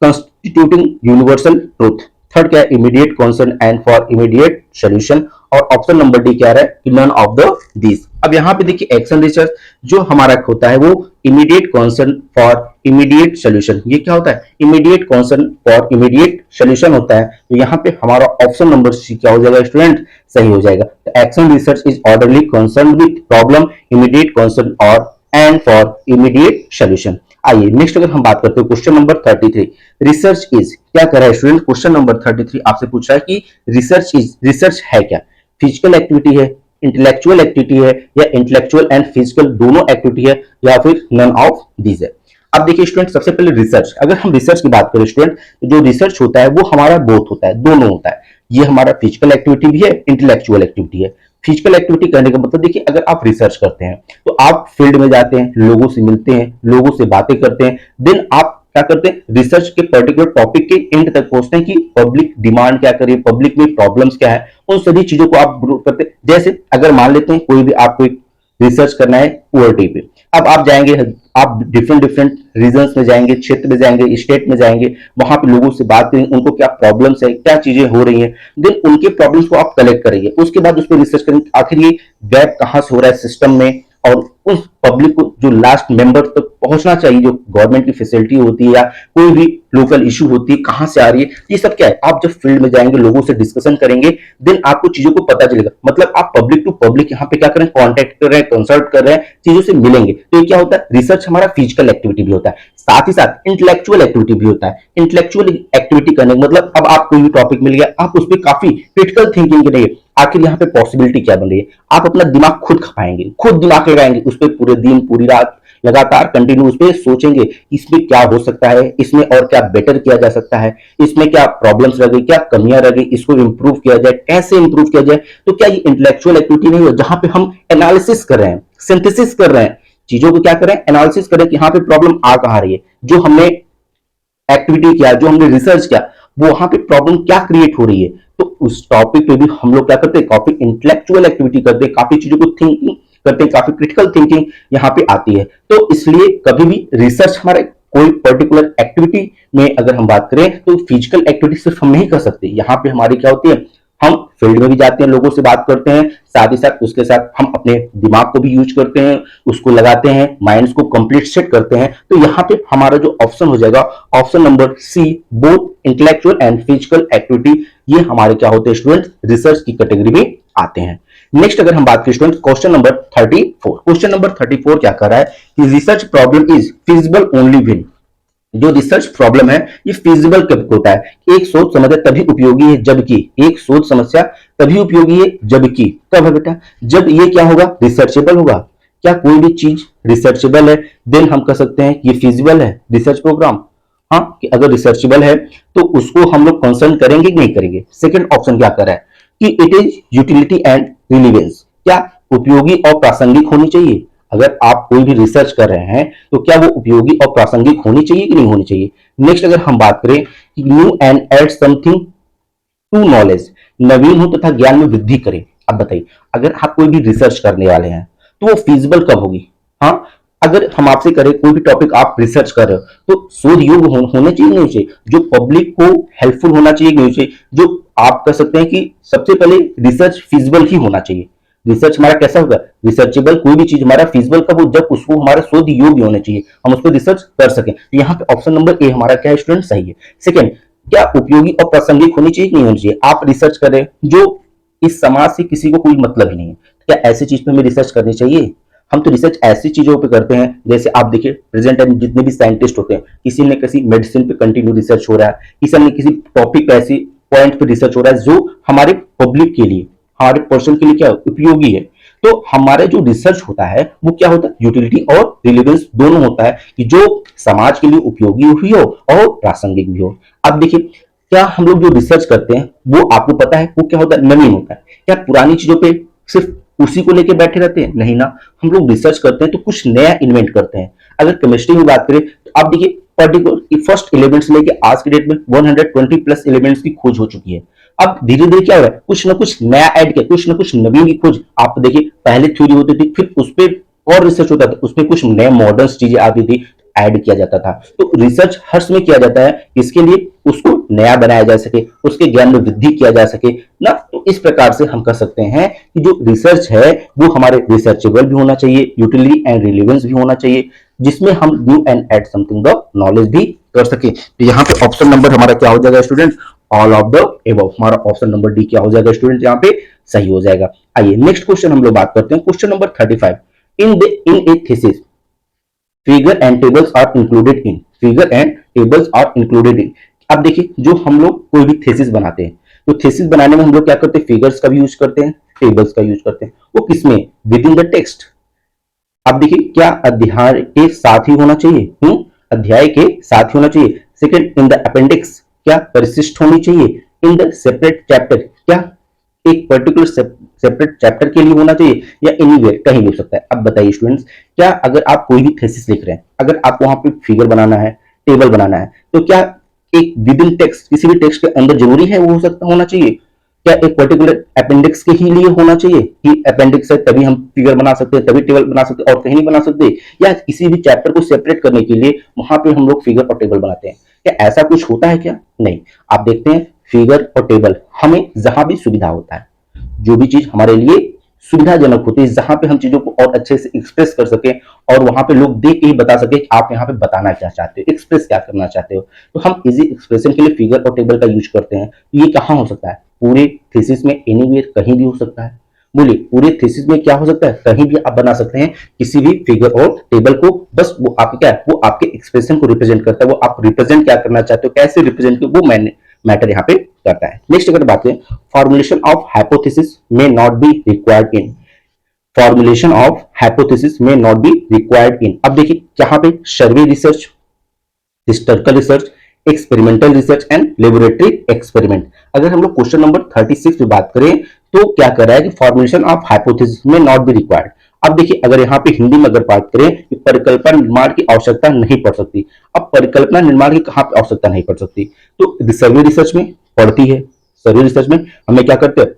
कंस्टिट्यूटिंग यूनिवर्सल ट्रूथ। थर्ड क्या है? Immediate concern and for immediate solution. और ऑप्शन नंबर डी क्या रहा है कि नन ऑफ द दीज। अब यहाँ पे देखिए एक्शन रिसर्च जो हमारा होता है वो immediate concern for immediate solution. ये क्या होता है? Immediate concern for immediate solution होता है। तो यहाँ पे हमारा ऑप्शन नंबर सी क्या हो जाएगा स्टूडेंट? सही हो जाएगा। तो action research is orderly concern with problem, immediate concern और एंड फॉर इमीडिएट सॉल्यूशन। आइए नेक्स्ट अगर हम बात करते हैं क्वेश्चन नंबर 33, रिसर्च इज क्या कर रहा है स्टूडेंट? क्वेश्चन नंबर 33 आपसे पूछ रहा है कि रिसर्च है क्या? फिजिकल एक्टिविटी है, इंटेलेक्चुअल एक्टिविटी है, या इंटेलेक्चुअल एंड फिजिकल दोनों एक्टिविटी है, या फिर नन ऑफ दीज है। अब देखिए स्टूडेंट सबसे पहले रिसर्च, अगर हम रिसर्च की बात करें स्टूडेंट, जो रिसर्च होता है वो हमारा बोथ होता है, दोनों होता है। ये हमारा फिजिकल एक्टिविटी भी है, इंटेलेक्चुअल एक्टिविटी है। फिजिकल एक्टिविटी करने का मतलब देखिए अगर आप रिसर्च करते हैं तो आप फील्ड में जाते हैं, लोगों से मिलते हैं, लोगों से बातें करते हैं, देन आप क्या करते हैं, रिसर्च के पर्टिकुलर टॉपिक के एंड तक पहुंचते हैं कि पब्लिक डिमांड क्या करे, पब्लिक में प्रॉब्लम्स क्या है, उन सभी चीजों को आप ग्रुप करते हैं। जैसे अगर मान लेते हैं कोई भी आपको रिसर्च करना है पुअर्टी पे, अब आप जाएंगे, आप डिफरेंट डिफरेंट रीजन्स में जाएंगे, क्षेत्र में जाएंगे, स्टेट में जाएंगे, वहां पे लोगों से बात करेंगे, उनको क्या प्रॉब्लम्स है, क्या चीजें हो रही हैं, देन उनके प्रॉब्लम्स को आप कलेक्ट करेंगे, उसके बाद उस पर रिसर्च करेंगे आखिर ये गैप कहां से हो रहा है सिस्टम में, और उस पब्लिक को जो लास्ट मेंबर तक पहुंचना चाहिए, जो गवर्नमेंट की फैसिलिटी होती है या कोई भी लोकल इशू होती है, कहां से आ रही है, ये सब क्या है, आप जब फील्ड में जाएंगे, लोगों से डिस्कशन करेंगे, देन आपको चीजों को पता चलेगा। मतलब आप पब्लिक टू पब्लिक यहाँ पे क्या करें, कॉन्टेक्ट कर रहे हैं, कंसल्ट कर रहे हैं, चीजों से मिलेंगे। तो ये क्या होता है, रिसर्च हमारा फिजिकल एक्टिविटी भी होता है, साथ ही साथ इंटेलेक्चुअल एक्टिविटी भी होता है। इंटेलेक्चुअल एक्टिविटी करने का मतलब अब आप कोई भी टॉपिक मिल गया, आप उस पर काफी क्रिटिकल थिंकिंग करेंगे, आखिर यहाँ पे पॉसिबिलिटी क्या बन रही है, आप अपना दिमाग खुद खपाएंगे, खुद दिमाग लगाएंगे, उस पर पूरे दिन पूरी रात लगातार कंटिन्यू उस पर सोचेंगे इसमें क्या हो सकता है, इसमें और क्या बेटर किया जा सकता है, इसमें क्या प्रॉब्लम्स रह गई, क्या कमियां रह गई, इसको इंप्रूव किया जाए, कैसे इंप्रूव किया जाए। तो क्या ये इंटेलेक्चुअल एक्टिविटी नहीं है जहां पे हम एनालिसिस कर रहे हैं, सिंथेसिस कर रहे हैं, चीजों को क्या करें, एनालिसिस करें कि यहाँ पे प्रॉब्लम आ कहां रही है, जो हमने एक्टिविटी किया, जो हमने रिसर्च किया, वो वहां पे प्रॉब्लम क्या क्रिएट हो रही है। तो उस टॉपिक पे भी हम लोग क्या करते हैं, काफी इंटेलेक्चुअल एक्टिविटी करते हैं, काफी चीजों को थिंकिंग करते हैं, काफी क्रिटिकल थिंकिंग यहाँ पे आती है। तो इसलिए कभी भी रिसर्च हमारे कोई पर्टिकुलर एक्टिविटी में अगर हम बात करें तो फिजिकल एक्टिविटी सिर्फ हम नहीं कर सकते, यहाँ पे हमारी क्या होती है, हम फील्ड में भी जाते हैं, लोगों से बात करते हैं, साथ ही साथ उसके साथ हम अपने दिमाग को भी यूज करते हैं, उसको लगाते हैं, माइंड्स को कंप्लीट सेट करते हैं। तो यहाँ पे हमारा जो ऑप्शन हो जाएगा option number C, both intellectual and physical activity, ये हमारे क्या होते हैं स्टूडेंट, रिसर्च की कैटेगरी में आते हैं। नेक्स्ट अगर हम बात करें student question number 34, question number 34 क्या कर रहा है कि research problem is feasible only when, जो रिसर्च प्रॉब्लम है ये फिजिबल कब होता है, एक शोध समस्या तभी उपयोगी है जबकि, एक शोध समस्या तभी उपयोगी है जबकि, कब है बेटा, जब ये क्या होगा, रिसर्चेबल होगा। क्या कोई भी चीज रिसर्चेबल है देन हम कह सकते हैं ये फिजिबल है रिसर्च प्रोग्राम। हाँ, कि अगर रिसर्चेबल है तो उसको हम लोग कंसर्न करेंगे कि नहीं करेंगे। सेकंड ऑप्शन क्या कर रहा है कि it is utility and relevance, क्या उपयोगी और प्रासंगिक होनी चाहिए। अगर आप कोई भी रिसर्च कर रहे हैं तो क्या वो उपयोगी और प्रासंगिक होनी चाहिए कि नहीं होनी चाहिए। नेक्स्ट अगर हम बात करें new and add something to knowledge, नवीन हो तथा ज्ञान में वृद्धि करें। अब बताइए अगर आप कोई भी रिसर्च करने वाले हैं तो वो फिजिबल कब होगी। हाँ, अगर हम आपसे करें कोई भी टॉपिक आप रिसर्च कर रहे हो तो शोध योग्य होने चाहिए नहीं चाहिए, जो पब्लिक को हेल्पफुल होना चाहिए नहीं चाहिए, जो आप कह सकते हैं कि सबसे पहले रिसर्च फिजिबल ही होना चाहिए। रिसर्च हमारा कैसा होगा, रिसर्चेबल, कोई भी चीज हमारा फिजिबल कब हो, जब उसको हमारा शोध योग्य होने चाहिए, हम उस पर रिसर्च कर सकें। तो यहाँ पे ऑप्शन नंबर ए हमारा क्या है स्टूडेंट, सही है। सेकंड, क्या उपयोगी और प्रासंगिक होनी चाहिए कि नहीं होनी चाहिए। आप रिसर्च करें जो इस समाज से किसी को कोई मतलब ही नहीं है, क्या ऐसी चीज पे हमें रिसर्च करनी चाहिए। हम तो रिसर्च ऐसी चीजों पे करते हैं, जैसे आप देखिए प्रेजेंट टाइम जितने भी साइंटिस्ट होते हैं, किसी न किसी मेडिसिन पे कंटिन्यू रिसर्च हो रहा है, किसी न किसी टॉपिक पे ऐसी पॉइंट पे रिसर्च हो रहा है जो हमारे पब्लिक के लिए, हमारे पर्सन के लिए क्या उपयोगी है। तो हमारा जो रिसर्च होता है वो क्या होता है, यूटिलिटी और रिलेवेंस दोनों होता है, कि जो समाज के लिए उपयोगी भी हो और प्रासंगिक भी हो। अब देखिए, क्या हम लोग जो रिसर्च करते हैं वो आपको पता है वो क्या होता है, नवीन होता है। क्या पुरानी चीजों पे सिर्फ उसी को लेके बैठे रहते हैं, नहीं ना। हम लोग रिसर्च करते हैं तो कुछ नया इन्वेंट करते हैं। अगर केमिस्ट्री की बात करें तो आप देखिए पर्टिकुलर फर्स्ट एलिमेंट्स लेके आज के डेट में 120 प्लस एलिमेंट्स की खोज हो चुकी है। अब धीरे धीरे क्या हो रहा है, कुछ ना कुछ नया ऐड किया, कुछ ना कुछ नवीन की खोज। आप देखिए पहले थ्योरी होती थी, फिर उस पर और रिसर्च होता था, उसमें कुछ नए मॉडर्न चीजें आती थी, ऐड किया जाता था। तो रिसर्च हर समय किया जाता है, इसके लिए उसको नया बनाया जा सके, उसके ज्ञान में वृद्धि किया जा सके ना। तो इस प्रकार से हम कह सकते हैं कि जो रिसर्च है वो हमारे रिसर्चेबल भी होना चाहिए, यूटिलिटी एंड रिलेवेंस भी होना चाहिए, जिसमें हम new and add something the knowledge भी कर सके। तो यहाँ पे ऑप्शन नंबर हमारा क्या हो जाएगा student, all of the above. हमारा ऑप्शन नंबर डी क्या हो जाएगा स्टूडेंट, यहाँ पे सही हो जाएगा। आइए नेक्स्ट क्वेश्चन हम लोग बात करते हैं, question number 35। In a thesis figure and tables are included in, figure and tables are included in. अब देखिए जो हम लोग कोई भी थीसिस बनाते हैं, तो थीसिस बनाने में हम लोग क्या करते हैं, फिगर्स का भी यूज करते हैं, टेबल्स का यूज करते हैं। वो किसमें, विद इन द टेक्स्ट। अब देखिए क्या अध्याय के साथ ही होना चाहिए, अध्याय के साथ ही होना चाहिए। सेकंड, इन द अपेंडिक्स, क्या परिशिष्ट होनी चाहिए। इन द सेपरेट चैप्टर, क्या एक पर्टिकुलर सेपरेट चैप्टर के लिए होना चाहिए, या एनीवेयर कहीं भी हो सकता है। अब बताइए स्टूडेंट्स, क्या अगर आप कोई भी थीसिस लिख रहे हैं, अगर आपको वहां पे फिगर बनाना है, टेबल बनाना है, तो क्या एक विद इन टेक्स्ट, किसी भी टेक्स्ट के अंदर जरूरी है वो हो सकता होना चाहिए, क्या एक पर्टिकुलर अपेंडिक्स के ही लिए होना चाहिए कि अपेंडिक्स है तभी हम फिगर बना सकते हैं, तभी टेबल बना सकते हैं और कहीं नहीं बना सकते, या किसी भी चैप्टर को सेपरेट करने के लिए वहां पे हम लोग फिगर और टेबल बनाते हैं। क्या ऐसा कुछ होता है क्या, नहीं। आप देखते हैं फिगर और टेबल हमें जहां भी सुविधा होता है, जो भी चीज हमारे लिए सुविधाजनक होती है, जहां पे हम चीजों को और अच्छे से एक्सप्रेस कर सके, और वहां पे लोग देख के ही बता सके कि आप यहाँ पे बताना क्या चाहते हो, एक्सप्रेस क्या करना चाहते हो, तो हम इजी एक्सप्रेशन के लिए फिगर और टेबल का यूज करते हैं। ये कहाँ हो सकता है, पूरे थीसिस में, एनीवेयर कहीं भी हो सकता है। बोलिए पूरे थीसिस में क्या हो सकता है, कहीं भी आप बना सकते हैं किसी भी फिगर और टेबल को। बस वो आपके क्या है, वो आपके एक्सप्रेशन को रिप्रेजेंट करता है, वो आप रिप्रेजेंट क्या करना चाहते हो, कैसे रिप्रेजेंट वो मैटर यहाँ पे करता है। नेक्स्ट अगर बात करें, फॉर्मुलेशन ऑफ हाइपोथेसिस में not be required in, formulation of hypothesis में नॉट बी रिक्वायर्ड इन। अब देखिए यहाँ पे सर्वे research, historical research, experimental research and laboratory experiment. अगर हम लोग क्वेश्चन नंबर 36 पे बात करें तो क्या कर रहा है कि फॉर्मुलेशन ऑफ हाइपोथेसिस में नॉट बी रिक्वायर्ड। अब देखिए अगर यहाँ पे हिंदी में अगर बात करें कि परिकल्पना निर्माण की आवश्यकता नहीं पड़ सकती। अब परिकल्पना निर्माण की कहाँ पे आवश्यकता नहीं पड़ सकती, तो सर्वे रिसर्च में पड़ती है। सर्वे रिसर्च में हमें क्या करते हैं,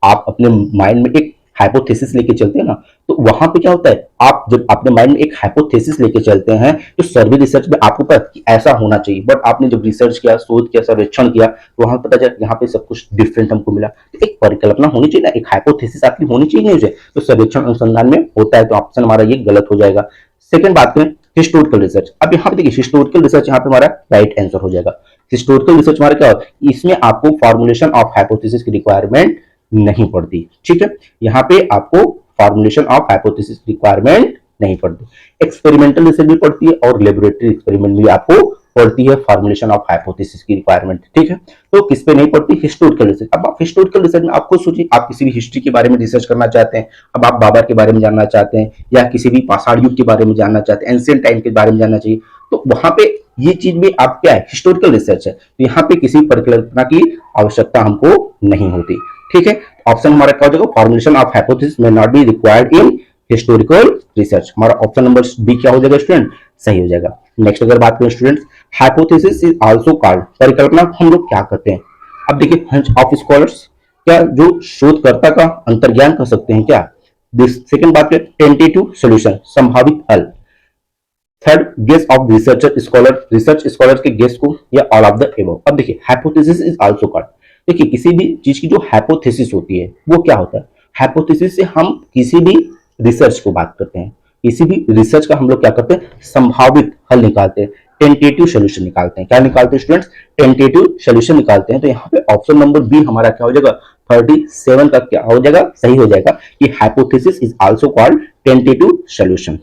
आप अपने माइंड में एक हाइपोथेसिस लेके चलते हैं ना, तो वहां पे क्या होता है, आप जब अपने माइंड में एक हाइपोथेसिस लेके चलते हैं तो सर्वे रिसर्च में आपको पता कि ऐसा होना चाहिए, बट आपने जब रिसर्च किया, शोध किया, सर्वेक्षण किया, तो वहां पता चला यहाँ पे सब कुछ डिफरेंट हमको मिला। तो एक परिकल्पना होनी चाहिए ना, एक हाइपोथेसिस आपकी होनी चाहिए नहीं, तो सर्वेक्षण अनुसंधान में होता है, तो ऑप्शन हमारा ये गलत हो जाएगा। सेकंड बात करें हिस्टोरिकल रिसर्च। अब यहाँ पे देखिए हिस्टोरिकल रिसर्च यहाँ पे हमारा राइट आंसर हो जाएगा। हिस्टोरिकल रिसर्च हमारा क्या होता है, इसमें आपको फॉर्मुलेशन ऑफ हाइपोथेसिस की रिक्वायरमेंट नहीं पड़ती। ठीक है, यहाँ पे आपको फॉर्मुलेशन ऑफ हाइपोथेसिस रिक्वायरमेंट नहीं पड़ती। एक्सपेरिमेंटल रिसर्च भी पड़ती है और लेबोरेटरी एक्सपेरिमेंट भी आपको पड़ती है फॉर्मुलेशन ऑफ हाइपोथेसिस की रिक्वायरमेंट। ठीक है, तो किस पे नहीं पड़ती, हिस्टोरिकल रिसर्च। अब आप हिस्टोरिकल रिसर्च में आपको सोचिए, आप किसी भी हिस्ट्री के बारे में रिसर्च करना चाहते हैं, अब आप बाबर के बारे में जानना चाहते हैं या किसी भी पाषाण युग के बारे में जानना चाहते हैं, एंशिएंट टाइम के बारे में जानना चाहिए, तो वहां पे ये चीज भी आप क्या है, हिस्टोरिकल रिसर्च है, तो यहाँ पे किसी परिकल्पना की आवश्यकता हमको नहीं होती। ठीक है, ऑप्शन हमारा क्या हो जाएगा, फॉर्मुलेशन ऑफ हाइपोथेसिस में not be required in historical research. हमारा ऑप्शन नंबर बी क्या हो जाएगा स्टूडेंट, सही हो जाएगा। नेक्स्ट अगर बात करें students, hypothesis is also called, परिकल्पना को हम लोग क्या कहते हैं। अब देखिए हंच ऑफ स्कॉलर्स, क्या जो शोधकर्ता का अंतर्ज्ञान कर सकते हैं क्या। सेकंड बात करें, टेंटेटिव सॉल्यूशन, संभावित हल। Third, guess of researcher scholar, research scholar के गेस को, या ऑल ऑफ द एबव। अब देखिए हाइपोथेसिस इज आल्सो कॉल्ड, देखिए किसी भी चीज की जो हाइपोथेसिस होती है वो क्या होता है, हाइपोथेसिस से हम किसी भी रिसर्च को बात करते हैं, किसी भी रिसर्च का हम लोग क्या करते हैं, संभावित हल निकालते हैं, टेंटेटिव सॉल्यूशन निकालते हैं। क्या निकालते हैं स्टूडेंट्स, टेंटेटिव सॉल्यूशन निकालते हैं। तो यहाँ पे ऑप्शन नंबर बी हमारा क्या हो जाएगा, 37 का क्या हो जाएगा, सही हो जाएगा कि hypothesis is also called tentative solution.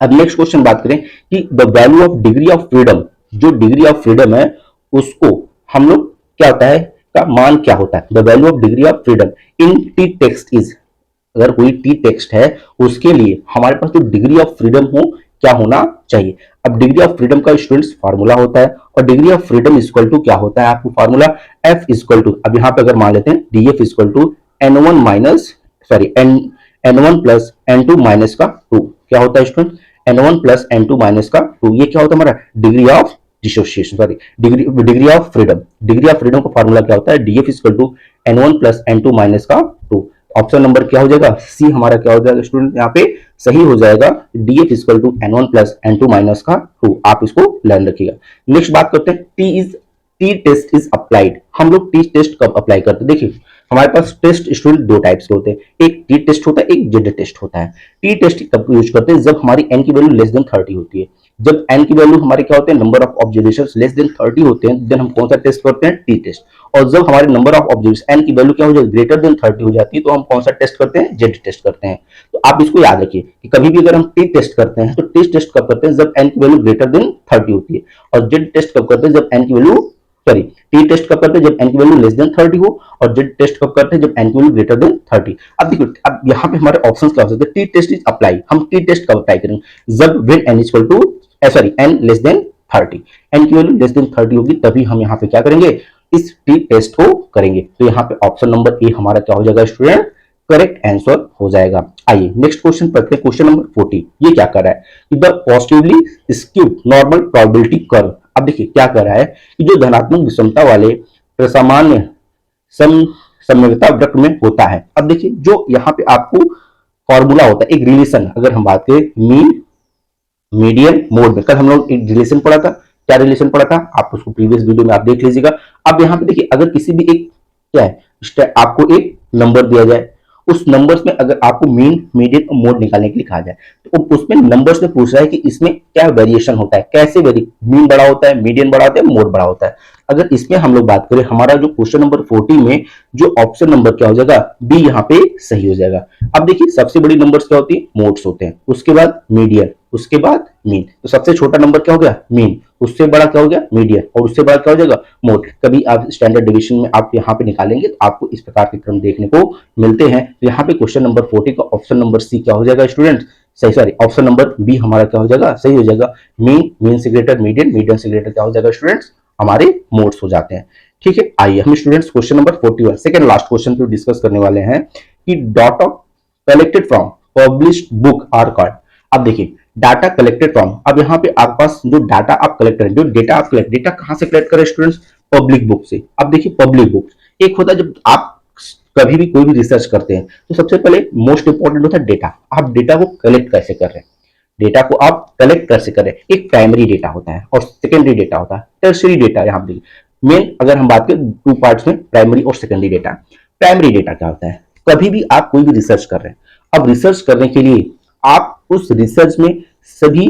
अब नेक्स्ट क्वेश्चन बात करें कि the value of degree of freedom, जो डिग्री ऑफ फ्रीडम है उसको हम लोग क्या होता है, का मान क्या होता है, the value of degree of freedom in T text is, अगर कोई टी टेक्स्ट है उसके लिए हमारे पास जो डिग्री ऑफ फ्रीडम हो क्या होना चाहिए। अब डिग्री ऑफ फ्रीडम का स्टूडेंट्स फार्मूला होता है, और degree of freedom equal to क्या होता है आपको फार्मूला, एफ इक्वल टू, अब यहाँ पे अगर मान लेते हैं D F equal to N one minus sorry N one plus N two minus का टू, क्या होता है student, N one plus N two minus का टू, ये क्या होता है हमारा degree of dissociation, sorry degree of freedom. Degree of freedom का फार्मूला क्या होता है, D F equal to N one plus N two minus का टू। ऑप्शन नंबर क्या हो जाएगा, सी हमारा क्या हो जाएगा स्टूडेंट, यहाँ पे सही हो जाएगा D F equal to N one plus N two minus का टू, आप इसको ध्यान रखिएगा। नेक्स्ट बात करते हैं टी टेस्ट इज अप्लाइड, हम लोग टी टेस्ट कब अप्लाई करते हैं, देखिए हमारे पास टेस्ट स्टूडेंट दो टाइप्स के होते हैं, एक टी टेस्ट होता है, एक जेड टेस्ट होता है। टी टेस्ट कब यूज करते हैं, जब हमारी एन की वैल्यू लेस देन 30 होती है, जब एन की वैल्यू हमारे क्या होते हैं, number of observation less than 30 होते हैं, देन हम कौन सा टेस्ट करते हैं, टी टेस्ट। और जब हमारे नंबर ऑफ ऑब्जर्वेशन एन की वैल्यू क्या हो जाए, ग्रेटर देन 30 हो जाती है, तो हम कौन सा टेस्ट करते हैं, जेड टेस्ट करते हैं। तो आप इसको याद रखिए कि कभी भी अगर हम टी टेस्ट करते हैं तो टी टेस्ट कब करते हैं, जब एन की वैल्यू ग्रेटर देन 30 होती है, और जेड टेस्ट कब करते हैं, जब एन की वैल्यू सॉरी टी टेस्ट कब करते हैं, जब एन की वैल्यू लेस देन 30 हो, और जेड टेस्ट कब करते हैं, जब एन की वैल्यू ग्रेटर देन 30। अब देखिए अब यहाँ पे हमारे ऑप्शंस क्या हो सकते हैं, टी टेस्ट इज अप्लाई, हम टी टेस्ट कब अप्लाई करेंगे, जब when N equal to sorry N less than 30, N की वैल्यू लेस देन 30 होगी तभी हम यहाँ पे क्या करेंगे, इस टी टेस्ट को करेंगे। तो यहाँ पे ऑप्शन नंबर ए हमारा क्या हो जाएगा स्टूडेंट, करेक्ट आंसर हो जाएगा। आइए नेक्स्ट क्वेश्चन पढ़ते हैं, क्वेश्चन नंबर 40, ये क्या कर रहा है कि the positively skewed normal probability curve. अब देखिए क्या कर रहा है कि जो धनात्मक विषमता वाले सामान्य सम्यकता वक्र में होता है। अब देखिए जो यहाँ पे आपको फॉर्मूला होता है, एक रिलेशन, अगर हम बात करें मीन मीडियन मोड में, कल हम लोग एक रिलेशन पढ़ा था, क्या रिलेशन पढ़ा था, आप उसको प्रीवियस वीडियो में आप देख लीजिएगा। अब यहाँ पे देखिए अगर किसी भी एक क्या है आपको एक नंबर दिया जाए, उस नंबर्स में अगर आपको मीन मीडियन और मोड निकालने के लिए कहा जाए, तो उसमें नंबर्स में पूछ रहा है कि इसमें क्या वेरिएशन होता है, कैसे मीन बड़ा होता है, मीडियन बड़ा होता है, मोड बड़ा होता है। अगर इसमें हम लोग बात करें, हमारा जो क्वेश्चन नंबर 40 में जो ऑप्शन नंबर क्या हो जाएगा, बी यहाँ पे सही हो जाएगा। अब देखिए सबसे बड़ी नंबर्स क्या होती है, मोड्स होते हैं, उसके बाद मीडियन, उसके बाद मीन, तो सबसे छोटा नंबर क्या हो गया, मीन, उससे बड़ा क्या हो गया, मीडियन, और उससे बड़ा क्या हो जाएगा, मोड। कभी आप स्टैंडर्ड डिवीजन में आप यहाँ पे निकालेंगे तो आपको इस प्रकार के क्रम देखने को मिलते हैं। तो यहाँ पे क्वेश्चन नंबर 40 का ऑप्शन नंबर सी क्या हो जाएगा स्टूडेंट, सही सॉरी ऑप्शन नंबर बी हमारा क्या हो जाएगा, सही हो जाएगा। मीन से ग्रेटर मीडियन, मीडियन से ग्रेटर क्या हो जाएगा स्टूडेंट्स, हमारे मोड्स हो जाते हैं। ठीक है, आइए हम students question number 41 second last question पे डिस्कस करने वाले हैं कि data collected from published book are called. अब देखिए डाटा कलेक्टेड फ्रॉम, अब यहाँ पे आपके पास जो डाटा आप कलेक्ट करें, जो डेटा आप कलेक्ट, डेटा कहां से कलेक्ट करें स्टूडेंट्स, पब्लिक बुक से। अब देखिए पब्लिक बुक एक होता है, जब आप कभी भी कोई भी रिसर्च करते हैं तो सबसे पहले मोस्ट इंपॉर्टेंट होता है डेटा, आप डेटा को कलेक्ट कैसे कर रहे हैं, डेटा को आप कलेक्ट कैसे करें। एक प्राइमरी डेटा होता है और सेकेंडरी डेटा होता है, टर्शियरी डेटा। यहाँ देखिए मेन अगर हम बात करें टू पार्ट्स में, प्राइमरी और सेकेंडरी डेटा। प्राइमरी डेटा क्या होता है, कभी भी आप कोई भी रिसर्च कर रहे हैं, अब रिसर्च करने के लिए आप उस रिसर्च में सभी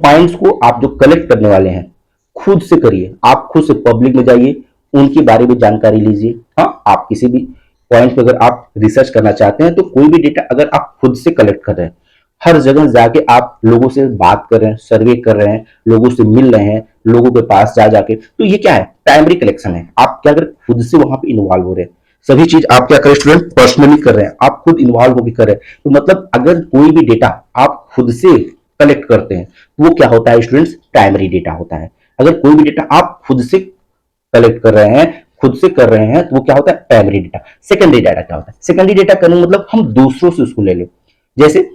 पॉइंट्स को आप जो कलेक्ट करने वाले हैं खुद से करिए, आप खुद से पब्लिक में जाइए, उनके बारे में जानकारी लीजिए। हाँ, आप किसी भी पॉइंट पे अगर आप रिसर्च करना चाहते हैं तो कोई भी डेटा अगर आप खुद से कलेक्ट कर रहे हैं, हर जगह जाके आप लोगों से बात कर रहे हैं, सर्वे कर रहे हैं, लोगों से मिल रहे हैं, लोगों के पास जा जाके, तो ये क्या है, प्राइमरी कलेक्शन है। आप क्या करें, खुद से वहां पे इन्वॉल्व हो रहे हैं, सभी चीज आप क्या करें स्टूडेंट, पर्सनली कर रहे हैं, आप खुद इन्वॉल्व होकर कर रहे हैं। तो मतलब अगर कोई भी डेटा आप खुद से कलेक्ट करते हैं तो वो क्या होता है स्टूडेंट्स, प्राइमरी डेटा होता है। अगर कोई भी डेटा आप खुद से कलेक्ट कर रहे हैं, खुद से कर रहे हैं, तो वो क्या होता है, प्राइमरी डेटा। सेकेंडरी डेटा क्या होता है, सेकेंडरी डेटा करने मतलब हम दूसरों से उसको ले लें। जैसे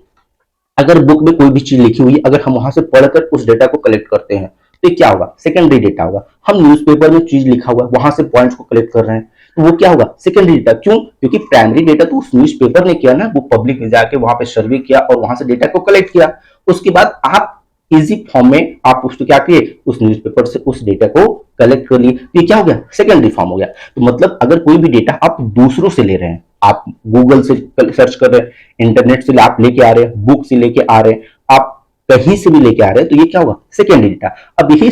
अगर बुक में कोई भी चीज लिखी हुई है, अगर हम वहां से पढ़कर उस डेटा को कलेक्ट करते हैं तो क्या होगा, सेकेंडरी डेटा होगा। हम न्यूज़पेपर में चीज लिखा हुआ है, वहां से पॉइंट्स को कलेक्ट कर रहे हैं, तो वो क्या होगा, सेकेंडरी डेटा। क्यों, क्योंकि प्राइमरी डेटा तो उस न्यूज़पेपर ने किया ना, वो पब्लिक में जाके वहां पे सर्वे किया और वहां से डेटा को कलेक्ट किया। उसके बाद आप इजी फॉर्म में आप उसको क्या किए, उस न्यूज़पेपर से उस डेटा को कलेक्ट कर लिए, ये क्या हो गया, सेकेंडरी फॉर्म हो गया। तो मतलब अगर कोई भी डेटा आप दूसरों से ले रहे हैं, आप गूगल से सर्च कर रहे हैं, इंटरनेट से आप लेके आ रहे हैं, बुक से लेके आ रहे हैं, आप कहीं से भी लेके आ रहे हैं, तो ये क्या होगा, सेकेंडरी डेटा। अब यही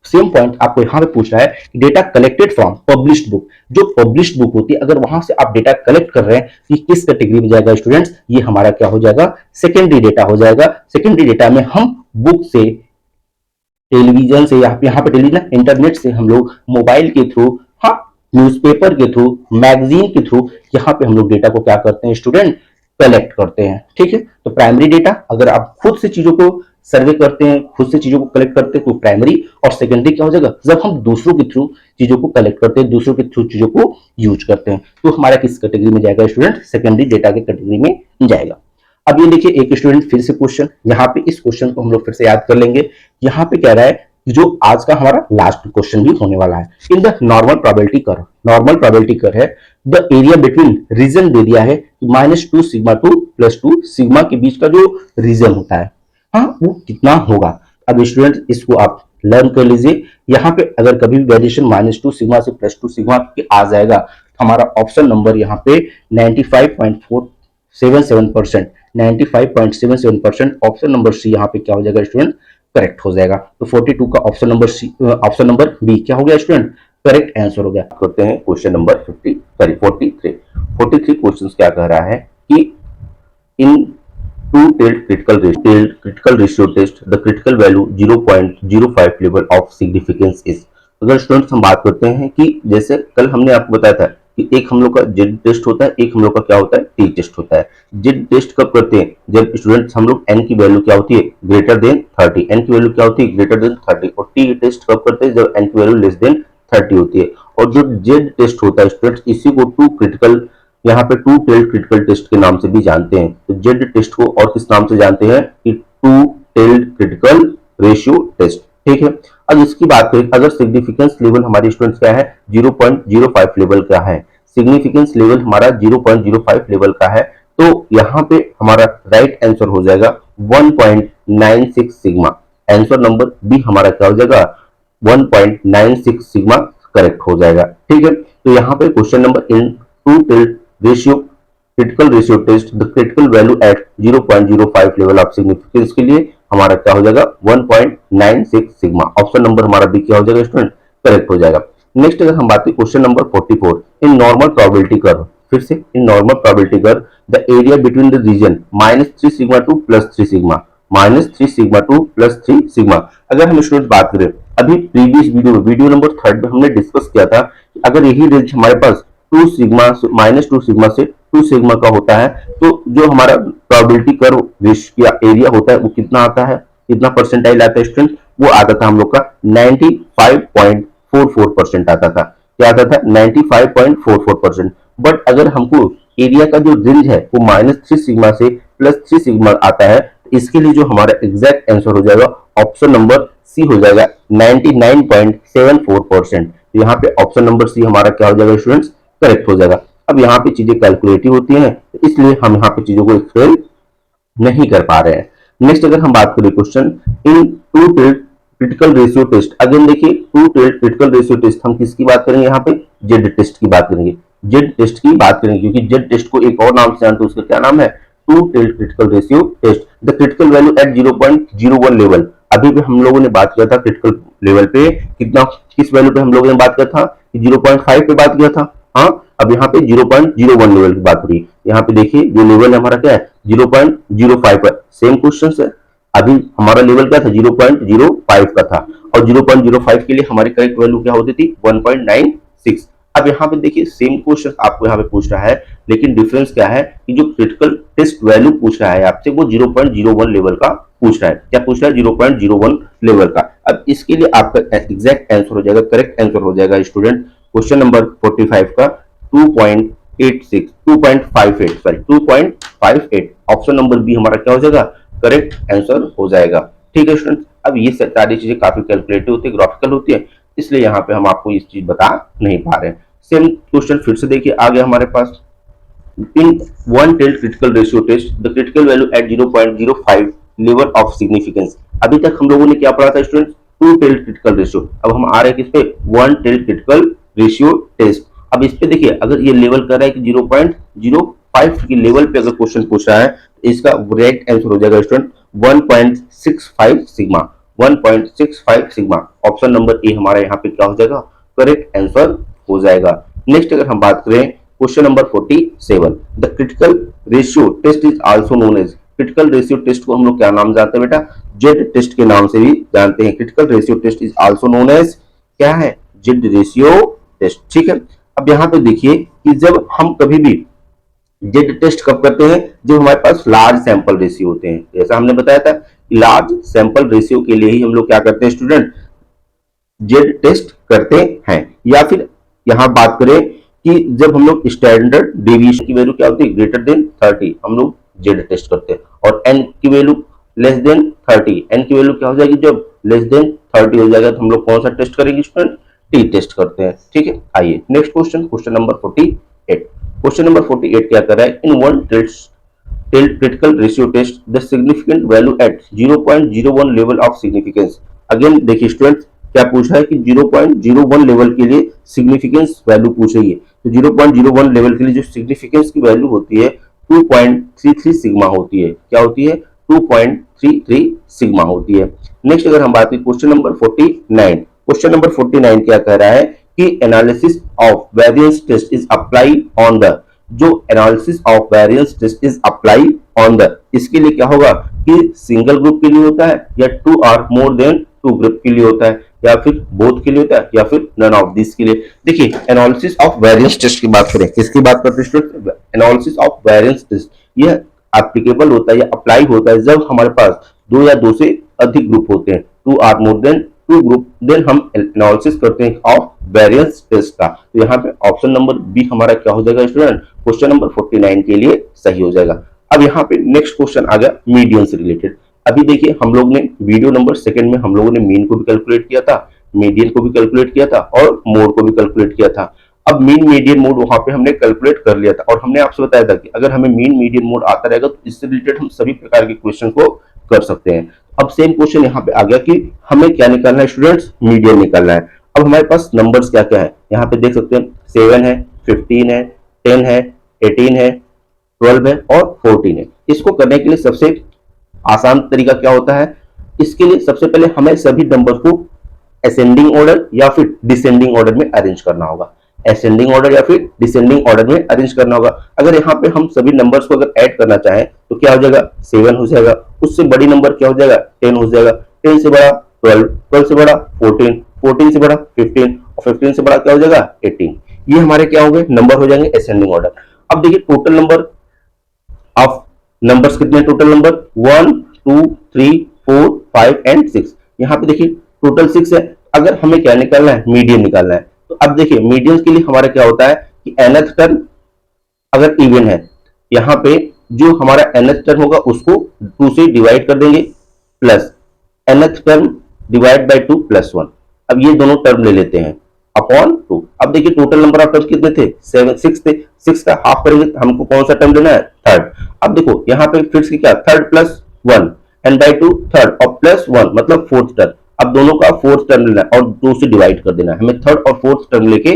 सेम पॉइंट आपको यहाँ पे पूछ रहा है कि data collected from published book. जो पब्लिश्ड बुक होती है, अगर वहां से आप डेटा कलेक्ट कर रहे हैं, ये किस कैटेगरी में जाएगा स्टूडेंट्स? ये हमारा क्या हो जाएगा? सेकेंडरी डेटा हो जाएगा। सेकेंडरी डेटा में हम बुक से, टेलीविजन से, यहाँ पे टेलीविजन, इंटरनेट से हम लोग मोबाइल के थ्रू, हाँ, न्यूज़पेपर के थ्रू, मैगजीन के थ्रू, यहाँ पे हम लोग डेटा को क्या करते हैं स्टूडेंट? कलेक्ट करते हैं। ठीक है, तो प्राइमरी डेटा, अगर आप खुद से चीजों को सर्वे करते हैं, खुद से चीजों को कलेक्ट करते हैं, तो प्राइमरी। और सेकेंडरी क्या हो जाएगा? जब हम दूसरों के थ्रू चीजों को कलेक्ट करते हैं, दूसरों के थ्रू चीजों को यूज करते हैं, तो हमारा किस कैटेगरी में जाएगा स्टूडेंट? सेकेंडरी डेटा के कैटेगरी में जाएगा। अब ये देखिए, एक स्टूडेंट फिर से क्वेश्चन, यहाँ पे इस क्वेश्चन को हम लोग फिर से याद कर लेंगे। यहाँ पे कह रहा है कि जो आज का हमारा लास्ट क्वेश्चन भी होने वाला है, in the normal probability curve. Normal probability curve है, द एरिया बिटवीन रीजन दे दिया है -2 सिग्मा 2 +2 सिग्मा के बीच का जो रीजन होता है, हाँ, वो कितना होगा। अब स्टूडेंट इसको आप लर्न कर लीजिए। यहाँ पे अगर कभी भी वेरिएशन -2 सिग्मा से +2 सिग्मा के आ जाएगा, तो हमारा ऑप्शन नंबर यहाँ पे 95.477%, 95.77% ऑप्शन नंबर सी यहाँ पे क्या हो जाएगा स्टूडेंट? करेक्ट हो जाएगा। तो 42 का option number C, option number B क्या हो गया स्टूडेंट? करेक्ट आंसर हो गया। करते हैं क्वेश्चन नंबर 43 क्वेश्चन क्या कह रहा है कि इन two-tailed critical ratio test, the critical value 0.05 level of significance is। अगर स्टूडेंट्स हम बात करते हैं कि जैसे कल हमने आपको बताया था कि एक हम लोग का जेड टेस्ट होता है, एक हम लोग का क्या होता है? टी टेस्ट होता है। जेड टेस्ट कब करते हैं? जब स्टूडेंट्स हम लोग एन की वैल्यू क्या होती है? Greater than 30। एन की वैल्यू क्या होती है? Greater than 30। और टी टेस्ट कब करते हैं? जब एन की वैल्यू लेस देन 30 होती है। और जो जेड टेस्ट होता है स्टूडेंट्स, इसी को टू क्रिटिकल, यहाँ पे टू टेल्ड क्रिटिकल टेस्ट के नाम से भी जानते हैं। तो जेड टेस्ट को और किस नाम से जानते हैं? कि two tailed critical ratio test. ठीक है, अब इसकी बात करें, अगर सिग्निफिकेंस लेवल हमारे स्टूडेंट्स क्या है? 0.05 लेवल का है। सिग्निफिकेंस लेवल हमारा 0.05 लेवल का है, तो यहाँ पे हमारा राइट आंसर हो जाएगा 1.96 सिग्मा। आंसर नंबर बी हमारा क्या हो जाएगा? 1.96 सिग्मा करेक्ट हो जाएगा। ठीक है, तो यहाँ पे question number in two tailed ratio critical ratio test, the critical value at 0.05 level of significance के लिए हमारा क्या हो जाएगा? 1.96 सिग्मा। ऑप्शन नंबर हमारा बी क्या हो जाएगा स्टूडेंट? करेक्ट हो जाएगा। नेक्स्ट अगर हम बात करें question number 44, in normal probability curve, फिर से in normal probability curve, the area between the region -3 sigma 2 +3 sigma, -3 sigma 2 +3 sigma. अगर हम स्टूडेंट बात करें, अभी प्रीवियस वीडियो नंबर 3 में हमने डिस्कस किया था, अगर यही रेंज हमारे पास 2 सिग्मा -2 सिग्मा से 2 सिग्मा का होता है, तो जो हमारा प्रोबेबिलिटी कर्व या एरिया होता है वो कितना आता है? कितना परसेंटाइल आता है स्टूडेंट? वो आता था हम लोग का 95.44% आता था। क्या आता था? 95.44%। बट अगर हमको एरिया का जो रेंज है वो -3 सिग्मा से +3 सिग्मा आता है, तो इसके लिए जो हमारा एग्जैक्ट आंसर हो जाएगा ऑप्शन नंबर सी हो जाएगा 99.74%। यहाँ पे ऑप्शन नंबर सी हमारा क्या हो जाएगा स्टूडेंट्स? करेक्ट हो जाएगा। अब यहाँ पे चीजें कैलकुलेटिव होती हैं, तो इसलिए हम यहाँ पे चीजों को एक्सप्लेन नहीं कर पा रहे हैं। नेक्स्ट अगर हम बात करें question in two tailed critical ratio test, again देखिए two tailed critical ratio test, हम किसकी बात करेंगे? यहाँ पे जेड टेस्ट की बात करेंगे। जेड टेस्ट की बात करेंगे, क्योंकि जेड टेस्ट को एक और नाम से जानते हैं, उसका क्या नाम है? Two tailed critical ratio test, the critical value at 0.01 level. अभी भी हम लोगों ने बात किया था क्रिटिकल लेवल पे कितना, किस वैल्यू पे हम लोगों ने बात किया था? 0.5 पे बात किया था। हाँ, अब यहाँ पे 0.01 लेवल की बात हो रही है। यहाँ पे देखिए जो लेवल हमारा क्या है? 0.05 पर। सेम क्वेश्चन है, अभी हमारा लेवल क्या था? 0.05 का था, और 0.05 के लिए हमारी करेक्ट वैल्यू क्या होती थी? 1.96। अब यहाँ पे देखिए सेम क्वेश्चन आपको यहाँ पे पूछ रहा है, लेकिन डिफरेंस क्या है कि जो क्रिटिकल टेस्ट वैल्यू पूछ रहा है आपसे वो 0.01 लेवल का पूछ रहा है। क्या पूछ रहा है? 0.01 लेवल का। अब इसके लिए आपका एग्जैक्ट आंसर हो जाएगा, करेक्ट आंसर हो जाएगा स्टूडेंट क्वेश्चन नंबर 45 का 2.86 2.58 सॉरी 2.58। ऑप्शन नंबर बी हमारा क्या हो जाएगा? करेक्ट आंसर हो जाएगा। ठीक है स्टूडेंट, अब ये सारी चीजें काफी कैलकुलेटिव होती है, ग्राफिकल होती है, इसलिए यहाँ पे हम आपको इस चीज बता नहीं पा रहे हैं। सेम क्वेश्चन फिर से देखिए आ गया हमारे पास, in one tailed critical ratio test, the critical value at 0.05 level of significance. अभी तक हम लोगों ने क्या पढ़ा था student? Two tailed critical ratio. अब हम आ रहे हैं किस पे? One tailed critical ratio test. अब इस पे देखिए, अगर ये लेवल कर रहा है कि 0.05 की लेवल पे अगर क्वेश्चन पूछ रहा है, तो इसका राइट आंसर हो जाएगा student 1.65 sigma. 1.65 sigma option number A हमारा यहाँ पे क्या हो जाएगा, करेक्ट आंसर हो जाएगा। नेक्स्ट अगर हम बात करें question number 47, the critical ratio test is also known as, critical ratio test को हम लोग क्या नाम जानते हैं बेटा, जेड टेस्ट के नाम से भी जानते हैं। Critical ratio test is also known as क्या है, जेड रेशियो टेस्ट, ठीक है। अब यहाँ पे देखिए कि जब हम कभी भी जेड टेस्ट कब करते हैं, जब हमारे पास लार्ज सैंपल रेशियो होते हैं, जैसा हमने बताया था लार्ज सैंपल रेशियो के लिए ही हम लोग क्या करते हैं स्टूडेंट, जेड टेस्ट करते हैं। या फिर यहां बात करें कि जब हम लोग स्टैंडर्ड डेविएशन की वैल्यू क्या होती है ग्रेटर देन 30, हम लोग जेड टेस्ट करते हैं, और एन की वैल्यू लेस देन 30, एन की वैल्यू क्या हो जाएगी जब लेस देन 30 हो जाएगा तो हम लोग कौन सा टेस्ट करेंगे स्टूडेंट, टी टेस्ट करते हैं, ठीक है। आइए next question, question number 48, question number 48 क्या कर रहा है, in one critical ratio test the significant value at 0.01 level of significance, again देखिए स्टूडेंट्स क्या पूछा है कि 0.01 लेवल के लिए सिग्निफिकेंस वैल्यू पूछ रही है, तो 0.01 लेवल के लिए जो सिग्निफिकेंस की वैल्यू होती है 2.33 सिग्मा होती है, क्या होती है 2.33 सिग्मा होती है। नेक्स्ट अगर हम बात करें क्वेश्चन नंबर 49, क्वेश्चन नंबर 49 क्या कह रहा है कि analysis of variance test is apply on the, जो analysis of variance test is apply on the, इसके लिए क्या होगा कि सिंगल ग्रुप के लिए होता है या two or more than two group के लिए होता है या फिर बोथ के लिए होता है या फिर नन ऑफ दिस के लिए। देखिए एनालिसिस ऑफ वेरिएंस टेस्ट की बात करें, किसकी बात करते हैं student, analysis of variance test, यह एप्लीकेबल होता है या अप्लाई होता है जब हमारे पास दो या दो से अधिक ग्रुप होते हैं, two or more than two group, then हम एनालिसिस करते हैं ऑफ वेरिएंस टेस्ट का। तो यहाँ पे ऑप्शन नंबर बी हमारा क्या हो जाएगा स्टूडेंट, क्वेश्चन नंबर 49 के लिए सही हो जाएगा। अब यहाँ पे नेक्स्ट क्वेश्चन आ गया मीडियन से रिलेटेड। अभी देखिए हम लोग ने वीडियो नंबर सेकंड में हम लोगों ने मीन को भी कैलकुलेट किया था, मीडियन को भी कैलकुलेट किया था और मोड को भी कैलकुलेट किया था। अब मीन मीडियन मोड वहां पे हमने कैलकुलेट कर लिया था और हमने आपसे बताया था कि अगर हमें मीन मीडियन मोड आता रहेगा तो इससे रिलेटेड हम सभी प्रकार के क्वेश्चन को कर सकते हैं। अब सेम क्वेश्चन यहाँ पे आ गया कि हमें क्या निकालना है स्टूडेंट्स, मीडियन निकालना है। अब हमारे पास नंबर्स क्या क्या है, यहाँ पे देख सकते हैं 7 है, 15 है, 10 है, 18 है, 12 है और 14 है। इसको करने के लिए सबसे आसान तरीका क्या होता है, इसके लिए सबसे पहले हमें सभी नंबर को असेंडिंग ऑर्डर या फिर डिसेंडिंग ऑर्डर में अरेंज करना होगा, असेंडिंग ऑर्डर या फिर डिसेंडिंग ऑर्डर में अरेंज करना होगा। अगर यहाँ पे हम सभी नंबर्स को अगर ऐड करना चाहें तो क्या हो जाएगा 7 हो जाएगा, उससे बड़ी नंबर क्या हो जाएगा 10 हो जाएगा, 10 से बड़ा 12, 12 से बड़ा 14, 14 से बड़ा 15 और 15 से बड़ा क्या हो जाएगा 18। ये हमारे क्या हो गए नंबर हो जाएंगे असेंडिंग ऑर्डर। अब देखिए टोटल नंबर ऑफ नंबर्स कितने, टोटल नंबर 1 2 3 4 5 एंड 6, यहाँ पे देखिए टोटल 6 है। अगर हमें क्या निकालना है, मीडियन निकालना है, तो अब देखिए मीडियन के लिए हमारा क्या होता है कि nth टर्म अगर इवन है, यहाँ पे जो हमारा nth टर्म होगा उसको 2 से डिवाइड कर देंगे plus nth term divide by 2 plus 1। अब ये दोनों टर्म ले लेते हैं अपॉन 2। अब देखिए टोटल नंबर ऑफ टर्म्स कितने थे 6 थे, 6 का हाफ करेंगे तो हमको कौन सा टर्म लेना है थर्ड। अब देखो यहाँ पे फिर से क्या third plus 1 and by 2 third और प्लस 1 मतलब फोर्थ टर्म। अब दोनों का फोर्थ टर्म लेना है और 2 से डिवाइड कर देना है, हमें थर्ड और फोर्थ टर्म लेके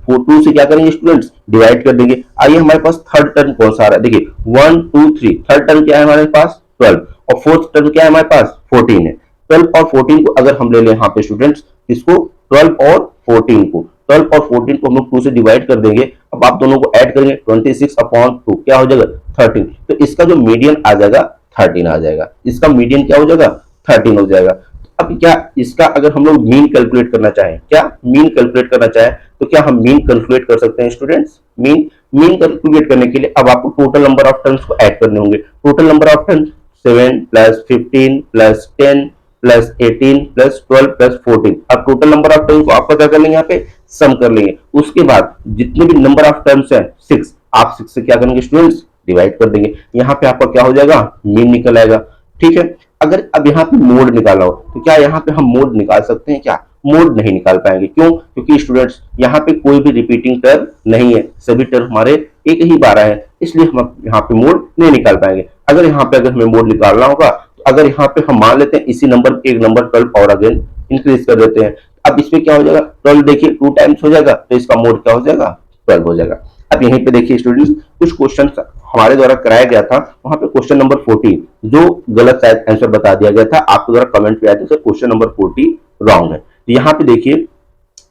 2 से क्या करेंगे स्टूडेंट्स डिवाइड कर देंगे। आइए हमारे पास थर्ड टर्म कौन सा आ रहा है, देखिए 1 2 3, थर्ड टर्म क्या है हमारे पास 12 और फोर्थ टर्म क्या है हमारे पास 14 है। 12 और 14 को अगर हम ले लें यहाँ पे स्टूडेंट्स, इसको 12 और 14 को 12 और 14 को हम लोग 2 से डिवाइड कर देंगे। अब आप दोनों को ऐड करेंगे 26 अपॉन 2 क्या हो जाएगा 13। तो इसका जो मीडियन आ जाएगा 13 आ जाएगा, इसका मीडियन क्या हो जाएगा 13 हो जाएगा। अब क्या इसका अगर हम लोग मीन कैलकुलेट करना चाहें, क्या मीन कैलकुलेट करना चाहें तो क्या हम मीन कैलकुलेट कर सकते हैं स्टूडेंट्स। मीन कैलकुलेट करने के लिए अब आपको टोटल नंबर ऑफ टर्म्स को ऐड करने होंगे। Total number of terms 7 plus 15 plus 10 plus 18 plus 12 plus 14। अब टोटल नंबर ऑफ टर्म्स को आपका क्या कर लेंगे यहाँ पे सम कर लेंगे। उसके बाद जितने भी नंबर ऑफ टर्म्स है 6, आप 6 से क्या करेंगे स्टूडेंट्स डिवाइड कर देंगे। यहाँ पे आपका क्या हो जाएगा मीन निकल आएगा, ठीक है। अगर अब यहाँ पे मोड निकालना हो तो क्या यहाँ पे हम मोड निकाल सकते हैं, क्या मोड नहीं निकाल पाएंगे, क्यों, क्योंकि स्टूडेंट्स यहाँ पे कोई भी रिपीटिंग टर्म नहीं है, सभी टर्म हमारे एक ही बार है, इसलिए हम यहाँ पे मोड नहीं निकाल पाएंगे। अगर यहाँ पे अगर हमें मोड निकालना होगा तो अगर यहाँ पे हम मान लेते हैं इसी नंबर एक नंबर 12 और अगेन इंक्रीज कर देते हैं। अब इसमें क्या हो जाएगा 12 देखिए 2 टाइम्स हो जाएगा तो इसका मोड क्या हो जाएगा 12 हो जाएगा। अब यहीं पे देखिए स्टूडेंट्स कुछ क्वेश्चन हमारे द्वारा कराया गया था, वहां पे क्वेश्चन नंबर 14 जो गलत शायद आंसर बता दिया गया था आपके द्वारा कमेंट पे आया था, क्वेश्चन नंबर 40 रॉन्ग है। तो यहाँ पे देखिए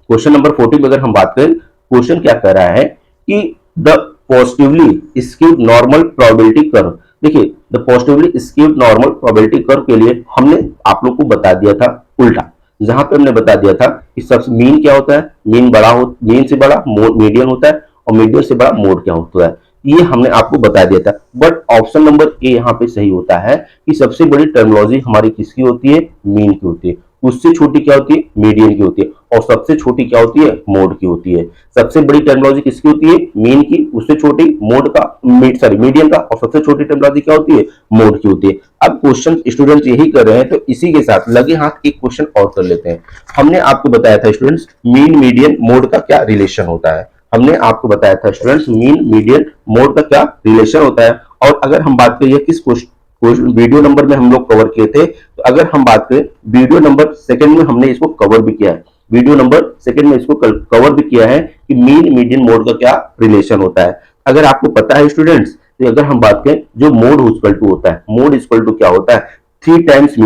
क्वेश्चन नंबर 14 में अगर हम बात करें, क्वेश्चन क्या कह रहा है कि the positively skewed normal probability curve. देखिए the positively skewed normal probability curve के लिए हमने आप लोग को बता दिया था उल्टा, जहां पे हमने बता दिया था कि सबसे मीन क्या होता है, मीन से बड़ा मीडियन होता है और मीडियन से बड़ा मोड क्या होता है, ये हमने आपको बता दिया था। बट ऑप्शन नंबर ए यहाँ पे सही होता है कि सबसे बड़ी टर्मिनोलॉजी हमारी किसकी होती है, मीन की होती है, उससे छोटी क्या होती है, मीडियन की होती है, और सबसे छोटी क्या होती है, मोड की होती है। सबसे बड़ी टर्मिनोलॉजी किसकी होती है, मीन की, उससे छोटी मोड का, मीडियन का, और सबसे छोटी टर्मिनोलॉजी क्या होती है, मोड की होती है। अब क्वेश्चन स्टूडेंट्स यही कर रहे हैं, तो इसी के साथ लगे हाथ एक क्वेश्चन और कर लेते हैं। हमने आपको बताया था स्टूडेंट्स मीन मीडियन मोड का क्या रिलेशन होता है, हमने आपको बताया था स्टूडेंट्स मीन मीडियन मोड का क्या रिलेशन होता है। और अगर हम बात करें किस वीडियो नंबर में हम लोग कवर किए थे, तो अगर हम बात करें वीडियो नंबर सेकंड में हमने इसको कवर भी किया है, वीडियो नंबर सेकंड में इसको कवर भी किया है कि मीन मीडियन मोड का क्या रिलेशन होता है। अगर आपको पता है स्टूडेंट्स, तो अगर हम बात करें जो मोड इक्वल टू होता है, मोड इक्वल टू क्या होता है, 3 times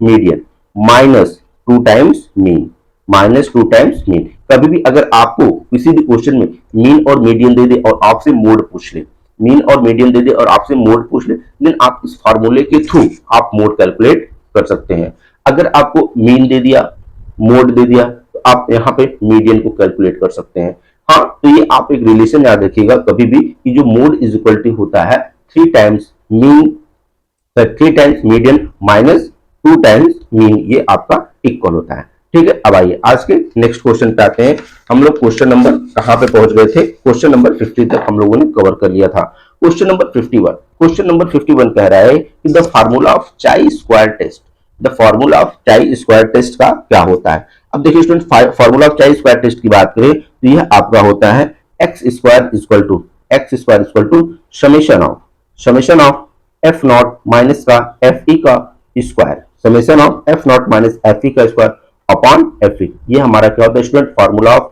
median minus 2 times mean, -2 times mean. कभी भी अगर आपको किसी भी क्वेश्चन में मीन और मीडियन दे दे और आपसे मोड पूछ ले, मीन और मीडियन दे दे और आपसे मोड पूछ ले, देन आप इस फार्मूले के थ्रू आप मोड कैलकुलेट कर सकते हैं। अगर आपको मीन दे दिया, मोड दे दिया, तो आप यहाँ पे मीडियन को कैलकुलेट कर सकते हैं। हाँ, तो ये आप एक रिलेशन याद रखिएगा कभी भी कि जो मोड इज इक्वल टू होता है 3 times median minus 2 times mean, ये आपका इक्वल होता है। ठीक है, अब आइए आज के नेक्स्ट क्वेश्चन पे आते हैं। हम लोग क्वेश्चन नंबर कहां पे पहुंच गए थे, क्वेश्चन नंबर 50 तक हम लोगों ने कवर कर लिया था। क्वेश्चन नंबर 51 कह रहा है कि the formula of chi square test, the formula of chi square test का क्या होता है। अब देखिए student, formula of chi square test की बात करें तो यह आपका होता है X square equal to summation of F naught minus का एफ ई का square, summation of F naught minus F E का स्क्वायर अपॉन एफ ई। ये हमारा क्या होता है student, formula of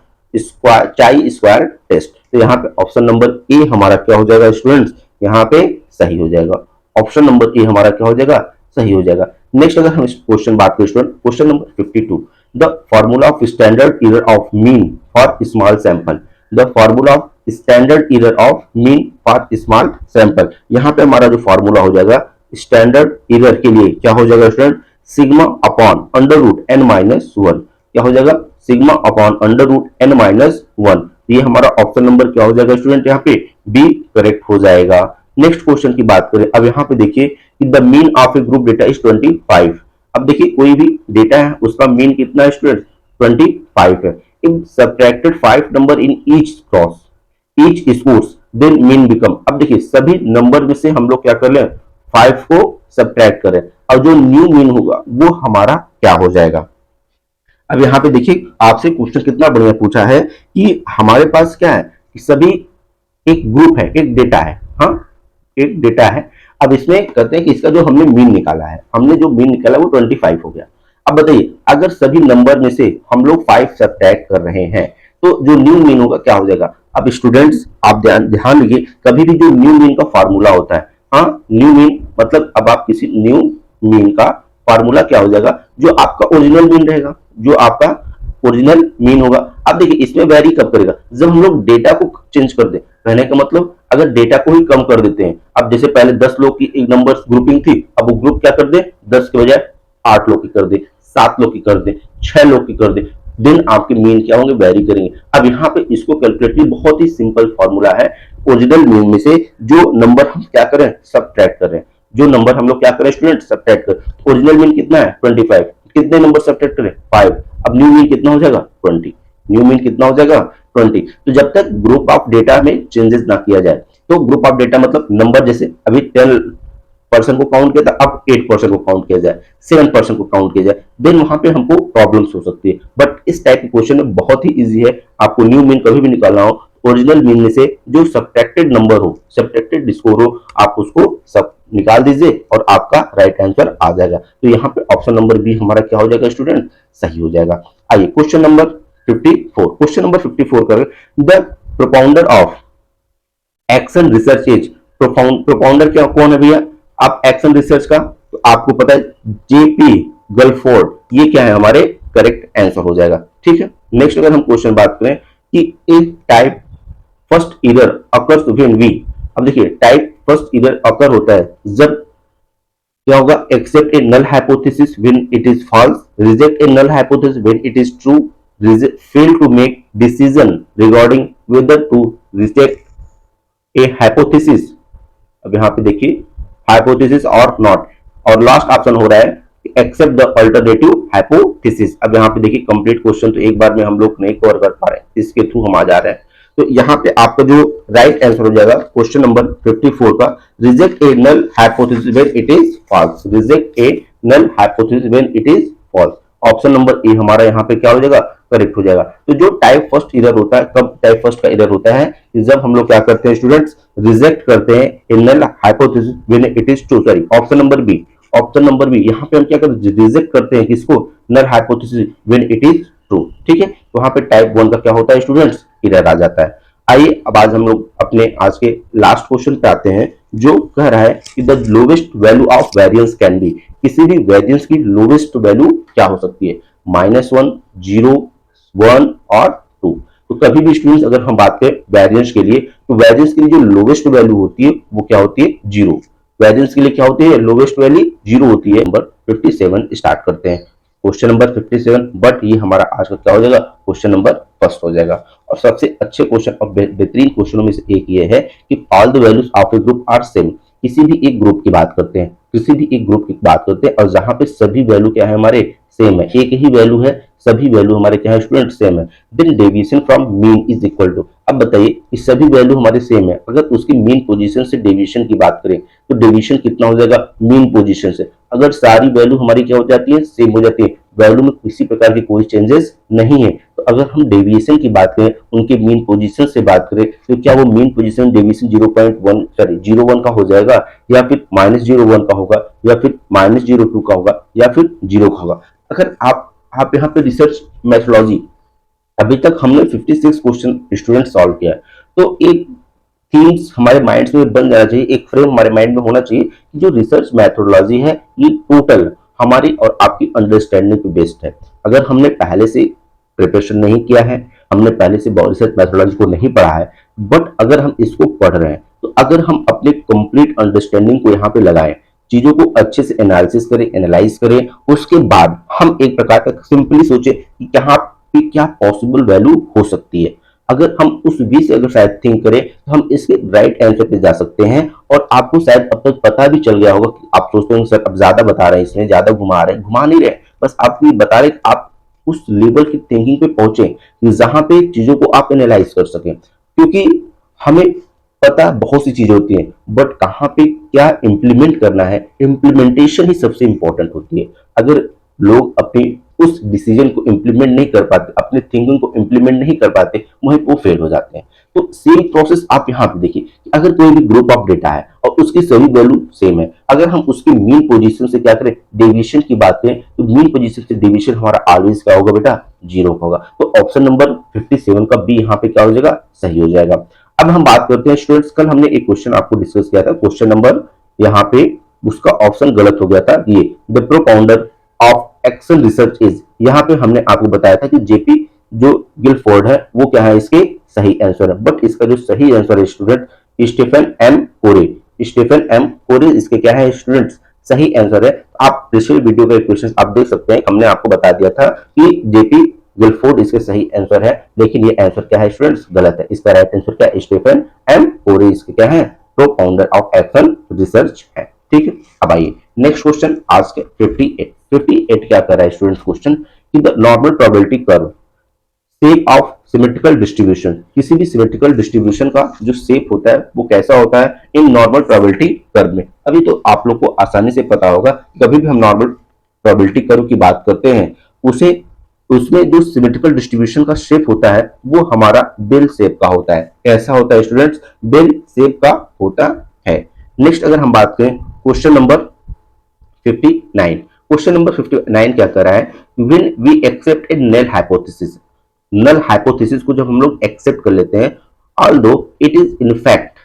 chi square test. तो यहाँ पे ऑप्शन नंबर ए हमारा क्या हो जाएगा स्टूडेंट्स, यहाँ पे सही हो जाएगा। ऑप्शन नंबर ए हमारा क्या हो जाएगा, सही हो जाएगा। नेक्स्ट अगर हम इस क्वेश्चन बात करें student, question number 52, the formula of standard error of mean for small sample, the formula of standard error of mean for small sample. यहाँ पे हमारा जो फार्मूला हो जाएगा स्टैंडर्ड एरर के लिए क्या हो जाएगा student, sigma upon under root N minus 1, क्या हो जाएगा, sigma upon under root N minus 1। ये हमारा ऑप्शन नंबर क्या हो जाएगा स्टूडेंट, यहाँ पे बी करेक्ट हो जाएगा। नेक्स्ट क्वेश्चन की बात करें, अब यहाँ पे देखिए कि the mean of a group data is 25। अब देखिए कोई भी डेटा है उसका मीन कितना है स्टूडेंट, 25 है। If subtracted 5 number in each scores then mean become. अब देखिए सभी नंबर में से हम लोग क्या कर लें, 5 को सब्ट्रैक्ट करें और जो न्यू मीन होगा वो हमारा क्या हो जाएगा। अब यहाँ पे देखिए आपसे क्वेश्चन कितना बढ़िया पूछा है कि हमारे पास क्या है कि सभी एक ग्रुप है, एक डेटा है, हाँ एक डेटा है। अब इसमें कहते हैं कि इसका जो हमने मीन निकाला है, हमने जो मीन निकाला वो 25 हो गया। अब बताइए अगर सभी नंबर में से हम लोग 5 सब्ट्रैक्ट कर रहे हैं तो जो न्यू मीन होगा क्या हो जाएगा। अब स्टूडेंट्स आप ध्यान रखिए, कभी भी जो न्यू मीन का फार्मूला होता है, हाँ न्यू मीन मतलब अब आप किसी न्यू मीन का फार्मूला क्या हो जाएगा, जो आपका ओरिजिनल मीन रहेगा, जो आपका ओरिजिनल मीन होगा। अब देखिए इसमें वैरी कब करेगा, जब हम लोग डेटा को चेंज कर दे। कहने का मतलब अगर डेटा को ही कम कर देते हैं, अब जैसे पहले 10 लोग की एक नंबर ग्रुपिंग थी, अब वो ग्रुप क्या कर दे, 10 के बजाय 8 लोग की कर दे, 7 लोग की कर दे, 6 लोग की कर दे, दिन आपके मीन क्या होंगे, वैरी करेंगे। अब यहाँ पे इसको कैलकुलेट की बहुत ही सिंपल फॉर्मूला है, ओरिजिनल मीन में से जो नंबर हम क्या करें, सब्ट्रैक्ट करें, जो नंबर हम लोग क्या करें स्टूडेंट, सब्ट्रैक्ट करें। ओरिजिनल मीन कितना है 25, कितने नंबर सब्ट्रैक्ट करें 5। अब न्यू मीन कितना हो जाएगा 20, न्यू मीन कितना हो जाएगा 20। तो जब तक ग्रुप ऑफ डेटा में चेंजेस ना किया जाए, तो ग्रुप ऑफ डेटा मतलब नंबर जैसे अभी 10% को काउंट किया था, अब 8% को काउंट किया जाए, 7% को काउंट किया जाए, देन वहां पे हमको प्रॉब्लम्स हो सकती है। बट इस टाइप के क्वेश्चन में बहुत ही इजी है, आपको न्यू मीन कभी भी निकालना हो, ओरिजिनल मीन में से जो सब्ट्रैक्टेड नंबर हो, सब्ट्रैक्टेड स्कोर हो, आप उसको सब निकाल दीजिए और आपका राइट आंसर आ जाएगा। तो यहाँ पे ऑप्शन नंबर बी हमारा क्या हो जाएगा स्टूडेंट, सही हो जाएगा। आइए क्वेश्चन नंबर 54, क्वेश्चन नंबर 54 कर, the propounder of action research is, propounder क्या कौन है भैया, आप एक्शन रिसर्च का तो आपको पता है जेपी गलफोर्ड, ये क्या है हमारे करेक्ट आंसर हो जाएगा। ठीक है, नेक्स्ट अगर हम क्वेश्चन बात करें कि if type first error occurs when we, अब देखिए टाइप फर्स्ट एरर अकर होता है जब क्या होगा, accept a null hypothesis when it is false, reject a null hypothesis when it is true, fail to make decision regarding whether to reject a hypothesis, अब यहाँ पे देखिए हाइपोथेसिस और नॉट, और लास्ट ऑप्शन हो रहा है एक्सेप्ट द अल्टरनेटिव हाइपोथेसिस। अब यहाँ पे देखिए कंप्लीट क्वेश्चन तो एक बार में हम लोग नहीं कवर कर पा रहे हैं, इसके थ्रू हम आ जा रहे हैं। तो यहाँ पे आपका जो राइट आंसर हो जाएगा क्वेश्चन नंबर 54 का, reject a null hypothesis when it is false, reject a null hypothesis when it is false. Option number A हमारा यहाँ पे क्या हो जाएगा, करेक्ट हो जाएगा। तो जो टाइप फर्स्ट एरर होता है, कब टाइप फर्स्ट का एरर होता है, जब हम लोग क्या करते हैं स्टूडेंट्स, रिजेक्ट करते हैं a null hypothesis when it is true, sorry option number B, option number B, यहाँ पे हम क्या करते हैं, रिजेक्ट करते हैं किसको, null hypothesis when it is true. ठीक है, तो वहां पे टाइप 1 का क्या होता है स्टूडेंट्स, एरर आ जाता है। आइए अब आज हम लोग अपने आज के लास्ट क्वेश्चन पे आते हैं, जो कह रहा है कि the lowest value of variance can be, किसी भी वेरिएंस की लोवेस्ट वैल्यू क्या हो सकती है, -1, 0, 1 और 2। तो कभी भी स्टूडेंट्स अगर हम बात करें वेरिएंस के लिए, तो वेरिएंस के लिए जो लोवेस्ट वैल्यू होती है वो क्या होती है, 0। वेरिएंस के लिए क्या होती है, लोवेस्ट वैल्यू 0 होती है। नंबर 57 स्टार्ट करते हैं, क्वेश्चन नंबर 57, बट ये हमारा आज का क्या हो जाएगा, क्वेश्चन नंबर फर्स्ट हो जाएगा। और सबसे अच्छे क्वेश्चन और बेहतरीन क्वेश्चनों में से एक ये है कि all the values of a group are same, किसी भी एक ग्रुप की बात करते हैं, किसी भी एक ग्रुप की बात करते हैं और जहां पे सभी वैल्यू क्या है हमारे सेम है, एक ही वैल्यू है, सभी वैल्यू हमारे क्या है स्टूडेंट, सेम है, then deviation from mean is equal to. अब बताइए कि सभी वैल्यू हमारे सेम है, अगर उसकी मीन पोजीशन से डेविएशन की बात करें तो डेविएशन कितना हो जाएगा, मीन पोजीशन से। अगर सारी वैल्यू हमारी क्या हो जाती है, सेम हो जाती है, वैल्यू में किसी प्रकार की कोई चेंजेस नहीं है, तो अगर हम डेविएशन की बात करें, उनके मीन पोजीशन से बात करें, तो क्या वो मीन पोजीशन डेविएशन 0.1 सॉरी 0.1 का हो जाएगा, या फिर -0.1 का होगा, या फिर -0.2 का होगा, या फिर 0 का होगा। अगर आप यहाँ पे रिसर्च मेथोडोलॉजी, अभी तक हमने 56 क्वेश्चन स्टूडेंट सॉल्व किया है, तो एक थीम्स हमारे माइंड्स में बन जाना चाहिए, एक फ्रेम हमारे माइंड में होना चाहिए कि जो रिसर्च मेथोडोलॉजी है ये टोटल हमारी और आपकी अंडरस्टैंडिंग पे बेस्ड है। अगर हमने पहले से प्रिपरेशन नहीं किया है, हमने पहले से रिसर्च मेथोडोलॉजी को नहीं पढ़ा है, बट अगर हम इसको पढ़ रहे हैं, तो अगर हम अपने कंप्लीट अंडरस्टैंडिंग को यहाँ पे लगाएं, चीजों को अच्छे से एनालिसिस करें, एनालाइज करें, उसके बाद हम एक प्रकार का सिंपली सोचे कि यहाँ पे क्या पॉसिबल वैल्यू हो सकती है। अगर हम उस वे से अगर शायद थिंक करें तो हम इसके राइट आंसर पे जा सकते हैं। और आपको शायद अब तक पता भी चल गया होगा कि आप सोचते हैं सर अब ज्यादा बता रहे हैं, इसमें ज्यादा घुमा रहे हैं, घुमा नहीं रहे, बस आपको ये बता रहे कि आप उस लेवल की थिंकिंग पे पहुंचे कि जहां पे चीजों को आप एनालाइज कर सकें। क्योंकि हमें पता बहुत सी चीजें होती हैं, बट कहाँ पे क्या इम्प्लीमेंट करना है, इम्प्लीमेंटेशन ही सबसे इंपॉर्टेंट होती है। अगर लोग अपनी उस डिसीजन को इम्प्लीमेंट नहीं कर पाते, अपने थिंकिंग को इम्प्लीमेंट नहीं कर पाते, वहीं वो फेल हो जाते हैं। तो सेम प्रोसेस आप यहाँ पे देखिए कि अगर कोई भी ग्रुप ऑफ डेटा है और उसकी सभी वैल्यू सेम है, अगर हम उसकी मीन पोजीशन से क्या करें, डेविएशन की बात करें, तो मीन पोजीशन से डेविएशन हमारा ऑलवेज क्या होगा बेटा, 0 होगा। तो ऑप्शन नंबर 57 का बी यहाँ पे क्या हो जाएगा, सही हो जाएगा। अब हम बात करते हैं स्टूडेंट्स, कल हमने एक क्वेश्चन आपको डिस्कस किया था, क्वेश्चन नंबर यहाँ पे उसका ऑप्शन गलत हो गया था, ये the propounder of excel research is, यहाँ पे हमने आपको बताया था कि जेपी जो गिलफोर्ड है वो क्या है, इसके सही आंसर है, बट इसका जो सही आंसर है स्टूडेंट स्टीफन एम कोरे, स्टीफन एम कोरे इसके क्या है स्टूडेंट्स, सही आंसर है। आप पिछले वीडियो का क्वेश्चन आप देख सकते हैं, हमने आपको बता दिया था कि जेपी गिलफोर्ड इसके सही आंसर है, लेकिन ये आंसर क्या है स्टूडेंट्स, गलत है। इसका राइट आंसर क्या है, स्टीफन एम कोरे इसके क्या है, प्रो-फाउंडर ऑफ एक्सेल रिसर्च है। ठीक है, अब आइए नेक्स्ट क्वेश्चन आज के 58 क्या कर रहा है स्टूडेंट्स क्वेश्चन कि the normal probability curve shape of symmetrical distribution, किसी भी सिमेट्रिकल डिस्ट्रीब्यूशन का जो शेप होता है वो कैसा होता है इन नॉर्मल प्रोबेबिलिटी कर्व में। अभी तो आप लोग को आसानी से पता होगा, कभी भी हम नॉर्मल प्रोबेबिलिटी कर्व की बात करते हैं उसे उसमें जो सिमेट्रिकल डिस्ट्रीब्यूशन का शेप होता है वो हमारा बेल शेप का होता है। कैसा होता है स्टूडेंट्स, बेल शेप का होता है। नेक्स्ट अगर हम बात करें क्वेश्चन नंबर 59, क्वेश्चन नंबर 59 क्या कर रहा है, when we accept a null hypothesis, null hypothesis को जब हम लोग एक्सेप्ट कर लेते हैं, although it is in fact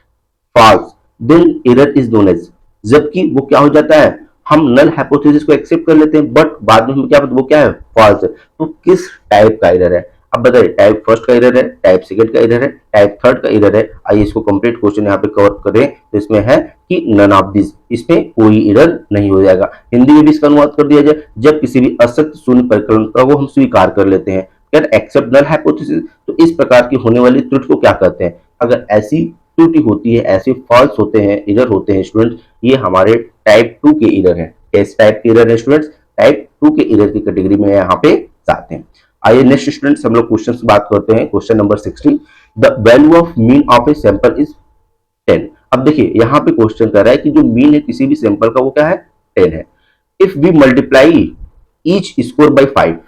false, then error is known as, जबकि वो क्या हो जाता है हम नल हाइपोथेसिस को एक्सेप्ट कर लेते हैं, बट बाद में हमें क्या पता वो क्या है, फॉल्स है। तो किस टाइप का एरर है, अब बताइए, टाइप फर्स्ट का एरर है, टाइप सेकंड का एरर है, टाइप थर्ड का एरर है। आइए इसको कंप्लीट क्वेश्चन यहाँ पे कवर करें। तो इसमें है कि नन ऑफ दिस, इसमें कोई एरर नहीं हो जाएगा। हिंदी में भी इसका अनुवाद कर दिया जाए, जब किसी भी असत्य शून्य परिकलन का वो हम स्वीकार कर लेते हैं, एक्सेप्ट नल हाइपोथेसिस। तो इस प्रकार की होने वाली त्रुटि को क्या कहते हैं, अगर ऐसी त्रुटि होती है, ऐसे फॉल्स होते हैं, एरर होते हैं स्टूडेंट्स, ये हमारे टाइप 2 के एरर हैं। किस टाइप के एरर है स्टूडेंट्स, टाइप 2 के एरर की कैटेगरी में यहाँ पे जाते हैं। आइए नेक्स्ट स्टूडेंट्स हम लोग क्वेश्चन की बात करते हैं। Question number 16, the value of mean of a sample is 10। अब देखिए यहाँ पे क्वेश्चन कर रहा है कि जो मीन है किसी भी सैंपल का वो क्या है, 10 है। If we multiply each score by 5,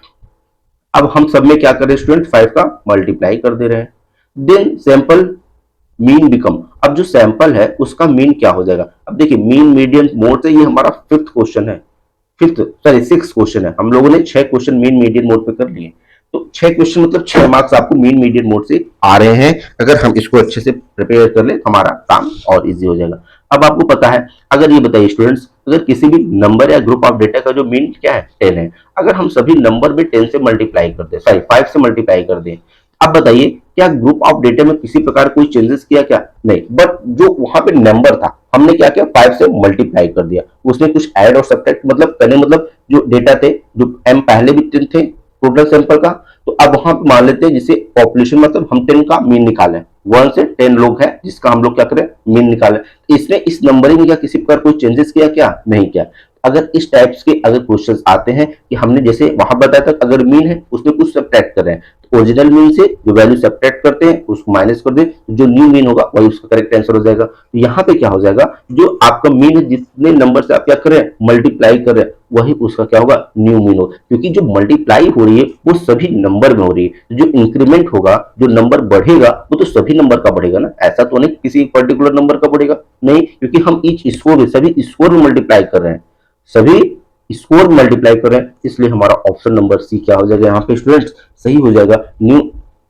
अब हम सब में क्या कर रहे हैं स्टूडेंट, 5 का मल्टीप्लाई कर दे रहे हैं, देन सैंपल मीन बिकम, अब जो सैंपल है उसका मीन क्या हो जाएगा। अब देखिए मीन मीडियन मोड से ये हमारा फिफ्थ क्वेश्चन है, फिफ्थ सॉरी सिक्स क्वेश्चन है। हम लोगों ने 6 क्वेश्चन मीन मीडियन मोड पे कर लिए, तो 6 क्वेश्चन मतलब 6 मार्क्स आपको मीन मीडियन मोड से आ रहे हैं। अगर हम इसको अच्छे से प्रिपेयर कर ले तो हमारा काम और इजी हो जाएगा। अब आपको पता है, अगर ये बताइए स्टूडेंट्स, अगर किसी भी नंबर या ग्रुप ऑफ डेटा का जो मीन क्या है, 10 है, अगर हम सभी नंबर में 10 से मल्टीप्लाई कर दे, सॉरी 5 से मल्टीप्लाई कर दें, अब बताइए क्या ग्रुप ऑफ डेटा में किसी प्रकार कोई चेंजेस किया क्या, नहीं, बट जो वहां पे नंबर था हमने क्या किया, 5 से मल्टीप्लाई कर दिया, उसमें कुछ ऐड और सब्ट्रैक्ट मतलब करने, मतलब जो डेटा थे, जो एम पहले भी 10 थे टोटल सैंपल का, तो अब वहां पे मान लेते हैं जिसे पॉपुलेशन मतलब हम 10 का मीन निकालें, 1 से 10 लोग हैं जिसका हम लोग क्या करें, मीन निकालें। इसने इस नंबरिंग में क्या किसी प्रकार कोई चेंजेस किया क्या, नहीं किया। अगर इस टाइप्स के अगर क्वेश्चंस आते हैं कि हमने जैसे वहां बताया था अगर मीन है उसमें कुछ सब्ट्रैक्ट कर रहे हैं, तो ओरिजिनल मीन से जो वैल्यू सब्ट्रैक्ट करते हैं उसको माइनस कर दे, जो न्यू मीन होगा वही उसका करेक्ट आंसर हो जाएगा। तो यहाँ पे क्या हो जाएगा, जो आपका मीन है जितने नंबर से आप क्या कर रहे हैं, मल्टीप्लाई कर रहे हैं, वही उसका क्या होगा, न्यू मीन होगा, क्योंकि जो मल्टीप्लाई हो रही है वो सभी नंबर में हो रही है। जो इंक्रीमेंट होगा, जो नंबर बढ़ेगा वो तो सभी नंबर का बढ़ेगा ना, ऐसा तो नहीं किसी पर्टिकुलर नंबर का बढ़ेगा, नहीं, क्योंकि हम ईच स्कोर सभी स्कोर में मल्टीप्लाई कर रहे हैं, सभी स्कोर मल्टीप्लाई कर रहे हैं, इसलिए हमारा ऑप्शन नंबर सी क्या हो जाएगा यहाँ पे स्टूडेंट्स, सही हो जाएगा। न्यू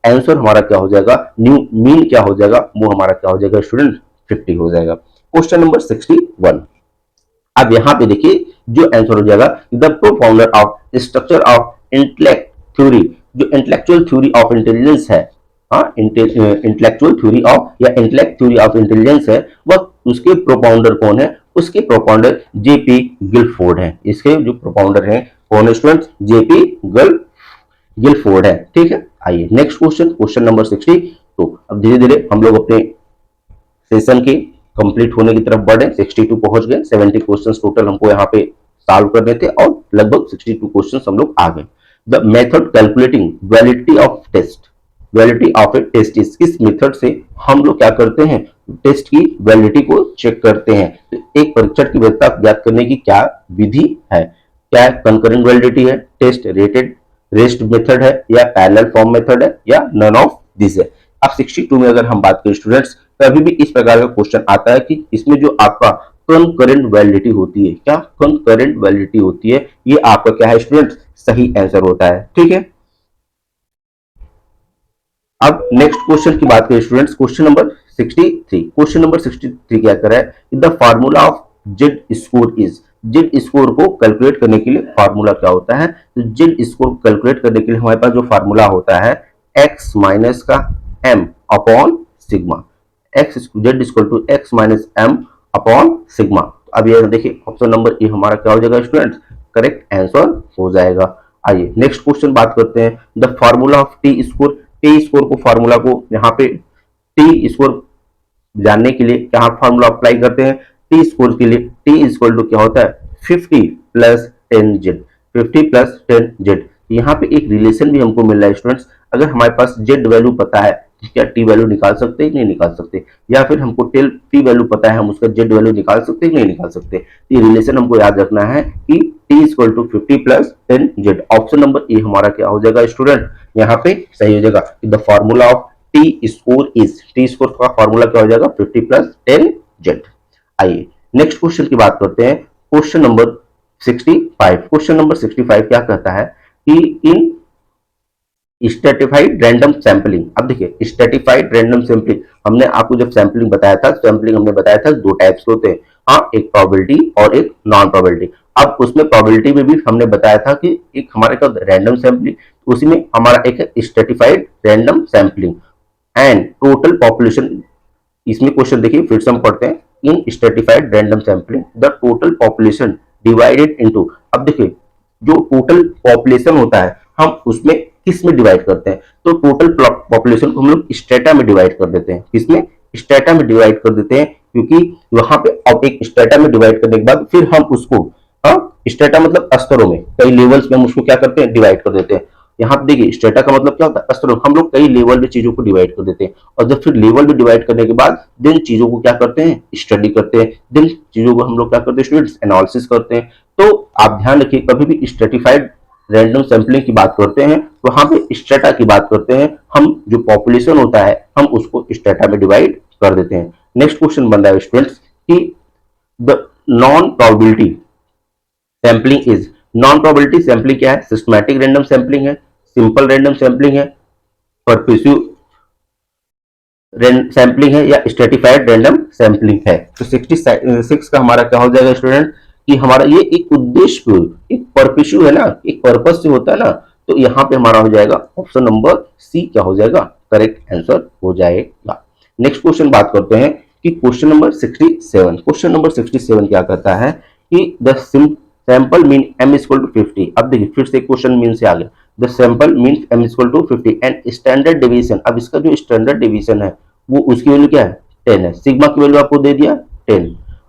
आंसर हमारा क्या हो जाएगा, न्यू मीन क्या हो जाएगा, वो हमारा क्या हो जाएगा स्टूडेंट, 50 हो जाएगा। क्वेश्चन नंबर 61, अब यहाँ पे देखिए जो आंसर हो जाएगा, the propounder of structure of intellect theory, जो इंटेलेक्चुअल थ्योरी ऑफ इंटेलिजेंस है, हाँ इंटेलेक्चुअल थ्योरी ऑफ या इंटेलेक्ट थ्योरी ऑफ इंटेलिजेंस है, वह उसके प्रोपाउंडर कौन है, उसके प्रोपाउंडर जेपी गिलफोर्ड है। इसके जो प्रोपाउंडर हैं कौन है स्टूडेंट्स, जेपी गिलफोर्ड है, ठीक है। आइए नेक्स्ट क्वेश्चन, क्वेश्चन नंबर 60। तो अब धीरे धीरे हम लोग अपने सेशन के कंप्लीट होने की तरफ बढ़े, 62 पहुंच गए, 70 क्वेश्चंस टोटल हमको यहाँ पे सॉल्व करने थे और लगभग 62 क्वेश्चंस हम लोग आ गए। The method calculating validity of test, validity of a test, किस मेथड से हम लोग क्या करते हैं, टेस्ट की वैलिडिटी को चेक करते हैं। तो एक परीक्षण की वैधता ज्ञात करने की क्या विधि है, क्या कंकरेंट वैलिडिटी है, टेस्ट रेटेड रेस्ट मेथड है, या पैरेलल फॉर्म मेथड है, या नन ऑफ दिस है। अब 62 में अगर हम बात करें स्टूडेंट्स, कभी भी इस प्रकार का क्वेश्चन आता है कि इसमें जो आपका कंकरेंट वैलिडिटी होती है, क्या कंकरेंट वैलिडिटी होती है, ये आपका क्या है स्टूडेंट्स, सही आंसर होता है, ठीक है। अब नेक्स्ट क्वेश्चन की बात करें students, question number 63, question number 63 क्या कर रहा है, the formula of Z score is, Z score को कैलकुलेट करने के लिए फार्मूला क्या होता है, तो जेड स्कोर कैलकुलेट करने के लिए हमारे पास जो फार्मूला होता है, एक्स माइनस का M upon sigma, X Z equal to X minus M upon sigma. अब ये देखिए ऑप्शन नंबर ए हमारा क्या हो जाएगा स्टूडेंट्स, करेक्ट आंसर हो जाएगा। आइए नेक्स्ट क्वेश्चन बात करते हैं, the formula of T score, T score को फार्मूला को यहाँ पे टी स्कोर जानने के लिए क्या फार्मूला अप्लाई करते हैं, टी स्कोर के लिए टी इक्वल टू क्या होता है, 50 प्लस 10 जेड, 50 प्लस 10 जेड। यहाँ पे एक रिलेशन भी हमको मिल रहा है स्टूडेंट्स, अगर हमारे पास जेड वैल्यू पता है क्या टी वैल्यू निकाल सकते हैं, नहीं निकाल सकते, या फिर हमको टी वैल्यू पता है हम उसका जेड वैल्यू निकाल सकते हैं, नहीं निकाल सकते। ये रिलेशन हमको याद रखना है कि T equal to 50 plus 10 Z. Option number A हमारा क्या हो जाएगा स्टूडेंट, यहाँ पे सही हो जाएगा, the formula of T score is, T score का फॉर्मूला क्या हो जाएगा, 50 प्लस 10 जेड। आइए नेक्स्ट क्वेश्चन की बात करते हैं, क्वेश्चन नंबर 65, क्वेश्चन नंबर 65 क्या कहता है कि इन स्ट्रेटिफाइड रैंडम सैंपलिंग। अब देखिए स्ट्रेटिफाइड रैंडम सैंपलिंग, हमने आपको जब सैंपलिंग बताया था, सैंपलिंग हमने बताया था दो टाइप्स के होते हैं, हाँ, एक प्रोबेबिलिटी और एक नॉन प्रोबेबिलिटी। अब उसमें प्रोबेबिलिटी में भी हमने बताया था कि एक हमारे का रैंडम सैंपलिंग, उसी में हमारा एक है stratified random sampling and total population. इसमें क्वेश्चन देखिए फिर से हम पढ़ते हैं, in stratified random sampling the total population divided into. अब देखिए जो टोटल पॉपुलेशन होता है हम उसमें किस में डिवाइड करते हैं, तो टोटल पॉपुलेशन को हम लोग स्ट्रेटा में डिवाइड कर देते हैं। किसमें? स्ट्रेटा में डिवाइड कर देते हैं, क्योंकि वहां पे अब एक स्ट्रेटा में डिवाइड करने के बाद फिर हम उसको, हाँ, स्ट्रेटा मतलब स्तरों में, कई लेवल्स में हम उसको क्या करते हैं, डिवाइड कर देते हैं। यहाँ पे देखिए स्ट्रेटा का मतलब क्या होता है, स्तरों, हम लोग कई लेवल में चीजों को डिवाइड कर देते हैं, और जब फिर लेवल में डिवाइड करने के बाद दिन चीजों को क्या करते हैं, स्टडी करते हैं, दिन चीजों को हम लोग क्या करते हैं स्टूडेंट्स, एनालिसिस करते हैं। तो आप ध्यान रखिए, कभी भी स्ट्रेटिफाइड रैंडम सैंपलिंग की बात करते हैं तो वहां पे स्ट्रेटा की बात करते हैं, हम जो पॉपुलेशन होता है हम उसको स्ट्रेटा में डिवाइड कर देते हैं। नेक्स्ट क्वेश्चन बन रहा है स्टूडेंट्स कि the non probability sampling is. Non probability sampling क्या है? सिस्टमैटिक रैंडम सैंपलिंग है, सिंपल रैंडम सैंपलिंग है, परपेचुअल सैंपलिंग है, या स्ट्रेटिफाइड रैंडम सैंपलिंग है। तो 66 का हमारा क्या हो जाएगा स्टूडेंट कि हमारा ये एक उद्देश्य, एक परपेचुअल है ना, एक पर्पस से होता है ना, तो यहाँ पे हमारा हो जाएगा ऑप्शन नंबर सी क्या हो जाएगा, करेक्ट आंसर हो जाएगा। नेक्स्ट क्वेश्चन बात करते हैं कि क्वेश्चन नंबर 67। क्वेश्चन नंबर 67 क्या कहता है कि the sample mean m equal to 50। अब देखिए फिर से क्वेश्चन मीन से आ गया, the sample mean m equal to 50 and standard deviation. अब इसका जो स्टैंडर्ड डेविएशन है वो उसकी वैल्यू क्या है, 10 है। सिग्मा की वैल्यू आपको दे दिया 10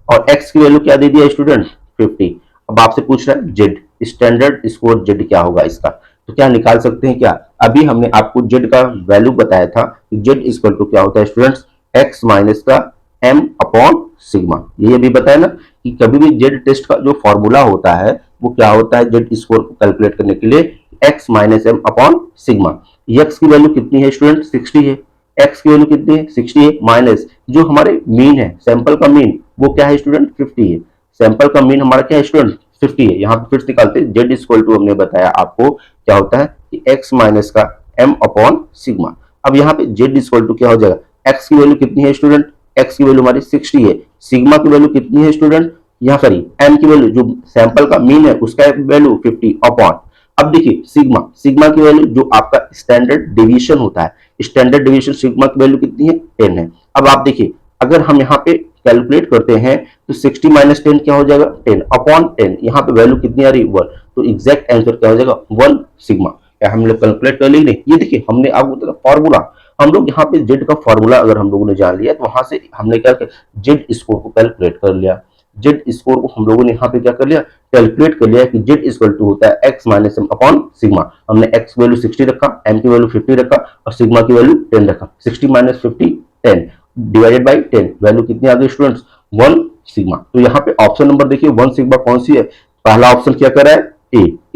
और x की वैल्यू क्या दे दिया स्टूडेंट, 50। अब आपसे पूछ रहा है जेड, स्टैंडर्ड स्कोर जेड क्या होगा इसका, तो क्या निकाल सकते हैं क्या? अभी हमने आपको जेड का वैल्यू बताया था, जेड इक्वल टू क्या होता है स्टूडेंट्स, एक्स माइनस का m अपॉन सिग्मा। ये अभी बताया ना कि कभी भी जेड टेस्ट का जो फॉर्मूला होता है वो क्या होता है, जेड स्कोर को कैलकुलेट करने के लिए x minus M upon sigma. x की वैल्यू कितनी है स्टूडेंट, 60 है, x की वैल्यू कितनी है, 60 है, माइनस जो हमारे मीन है, सैंपल का मीन वो क्या है स्टूडेंट, 50 है। सैंपल का मीन हमारा क्या है स्टूडेंट, 50 है। यहाँ पे फिर से निकालते हैं, जेड इक्वल टू हमने बताया आपको क्या होता है कि x माइनस का m अपॉन सिग्मा। अब यहाँ पे जेड इक्वल टू क्या हो जाएगा, x की वैल्यू कितनी है स्टूडेंट, x की वैल्यू हमारी 60 है, सिग्मा की वैल्यू कितनी है स्टूडेंट, यहाँ सॉरी m की वैल्यू जो सैंपल का मीन है उसका वैल्यू 50 अपॉन। अब देखिए सिग्मा, सिग्मा की वैल्यू जो आपका स्टैंडर्ड डेविएशन होता है, स्टैंडर्ड डेविएशन सिग्मा की वैल्यू कितनी है, 10 है। अब आप देखिए अगर हम यहाँ पे कैलकुलेट करते हैं तो 60 माइनस 10 क्या हो जाएगा, 10 अपॉन 10, यहाँ पे वैल्यू कितनी आ रही है, 1। तो एग्जैक्ट आंसर क्या हो जाएगा, 1 सिग्मा। क्या हम लोग कैलकुलेट कर ली नहीं, ये देखिए हमने आपको बताया फॉर्मूला, हम लोग यहाँ पे जेड का फॉर्मूला अगर हम लोगों ने जान लिया तो वहां से हमने क्या किया, जेड स्कोर को कैलकुलेट कर लिया। जेड स्कोर को हम लोगों ने यहाँ पे क्या कर लिया, कैलकुलेट कर लिया कि जेड इक्वल टू होता है X minus M upon sigma. हमने एक्स की वैल्यू 60 रखा, एम की वैल्यू 50 रखा और सिग्मा की वैल्यू 10 रखा। 60 माइनस 50 10 डिवाइडेड बाई 10, वैल्यू कितनी आ गई स्टूडेंट्स, 1 सिग्मा। तो यहाँ पे ऑप्शन नंबर देखिए 1 सिग्मा कौन सी है, पहला ऑप्शन क्या कर रहा है,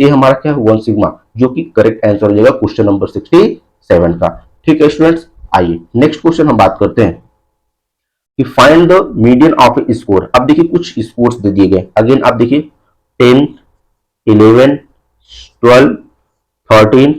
ए हमारा क्या है 1 सिग्मा, जो कि करेक्ट आंसर हो जाएगा क्वेश्चन नंबर 67 का। ठीक है स्टूडेंट्स, आइए नेक्स्ट क्वेश्चन हम बात करते हैं कि find the median of A score. अब देखिए कुछ स्कोर्स दे दिए गए, अगेन आप देखिए 10, 11, 12, 13,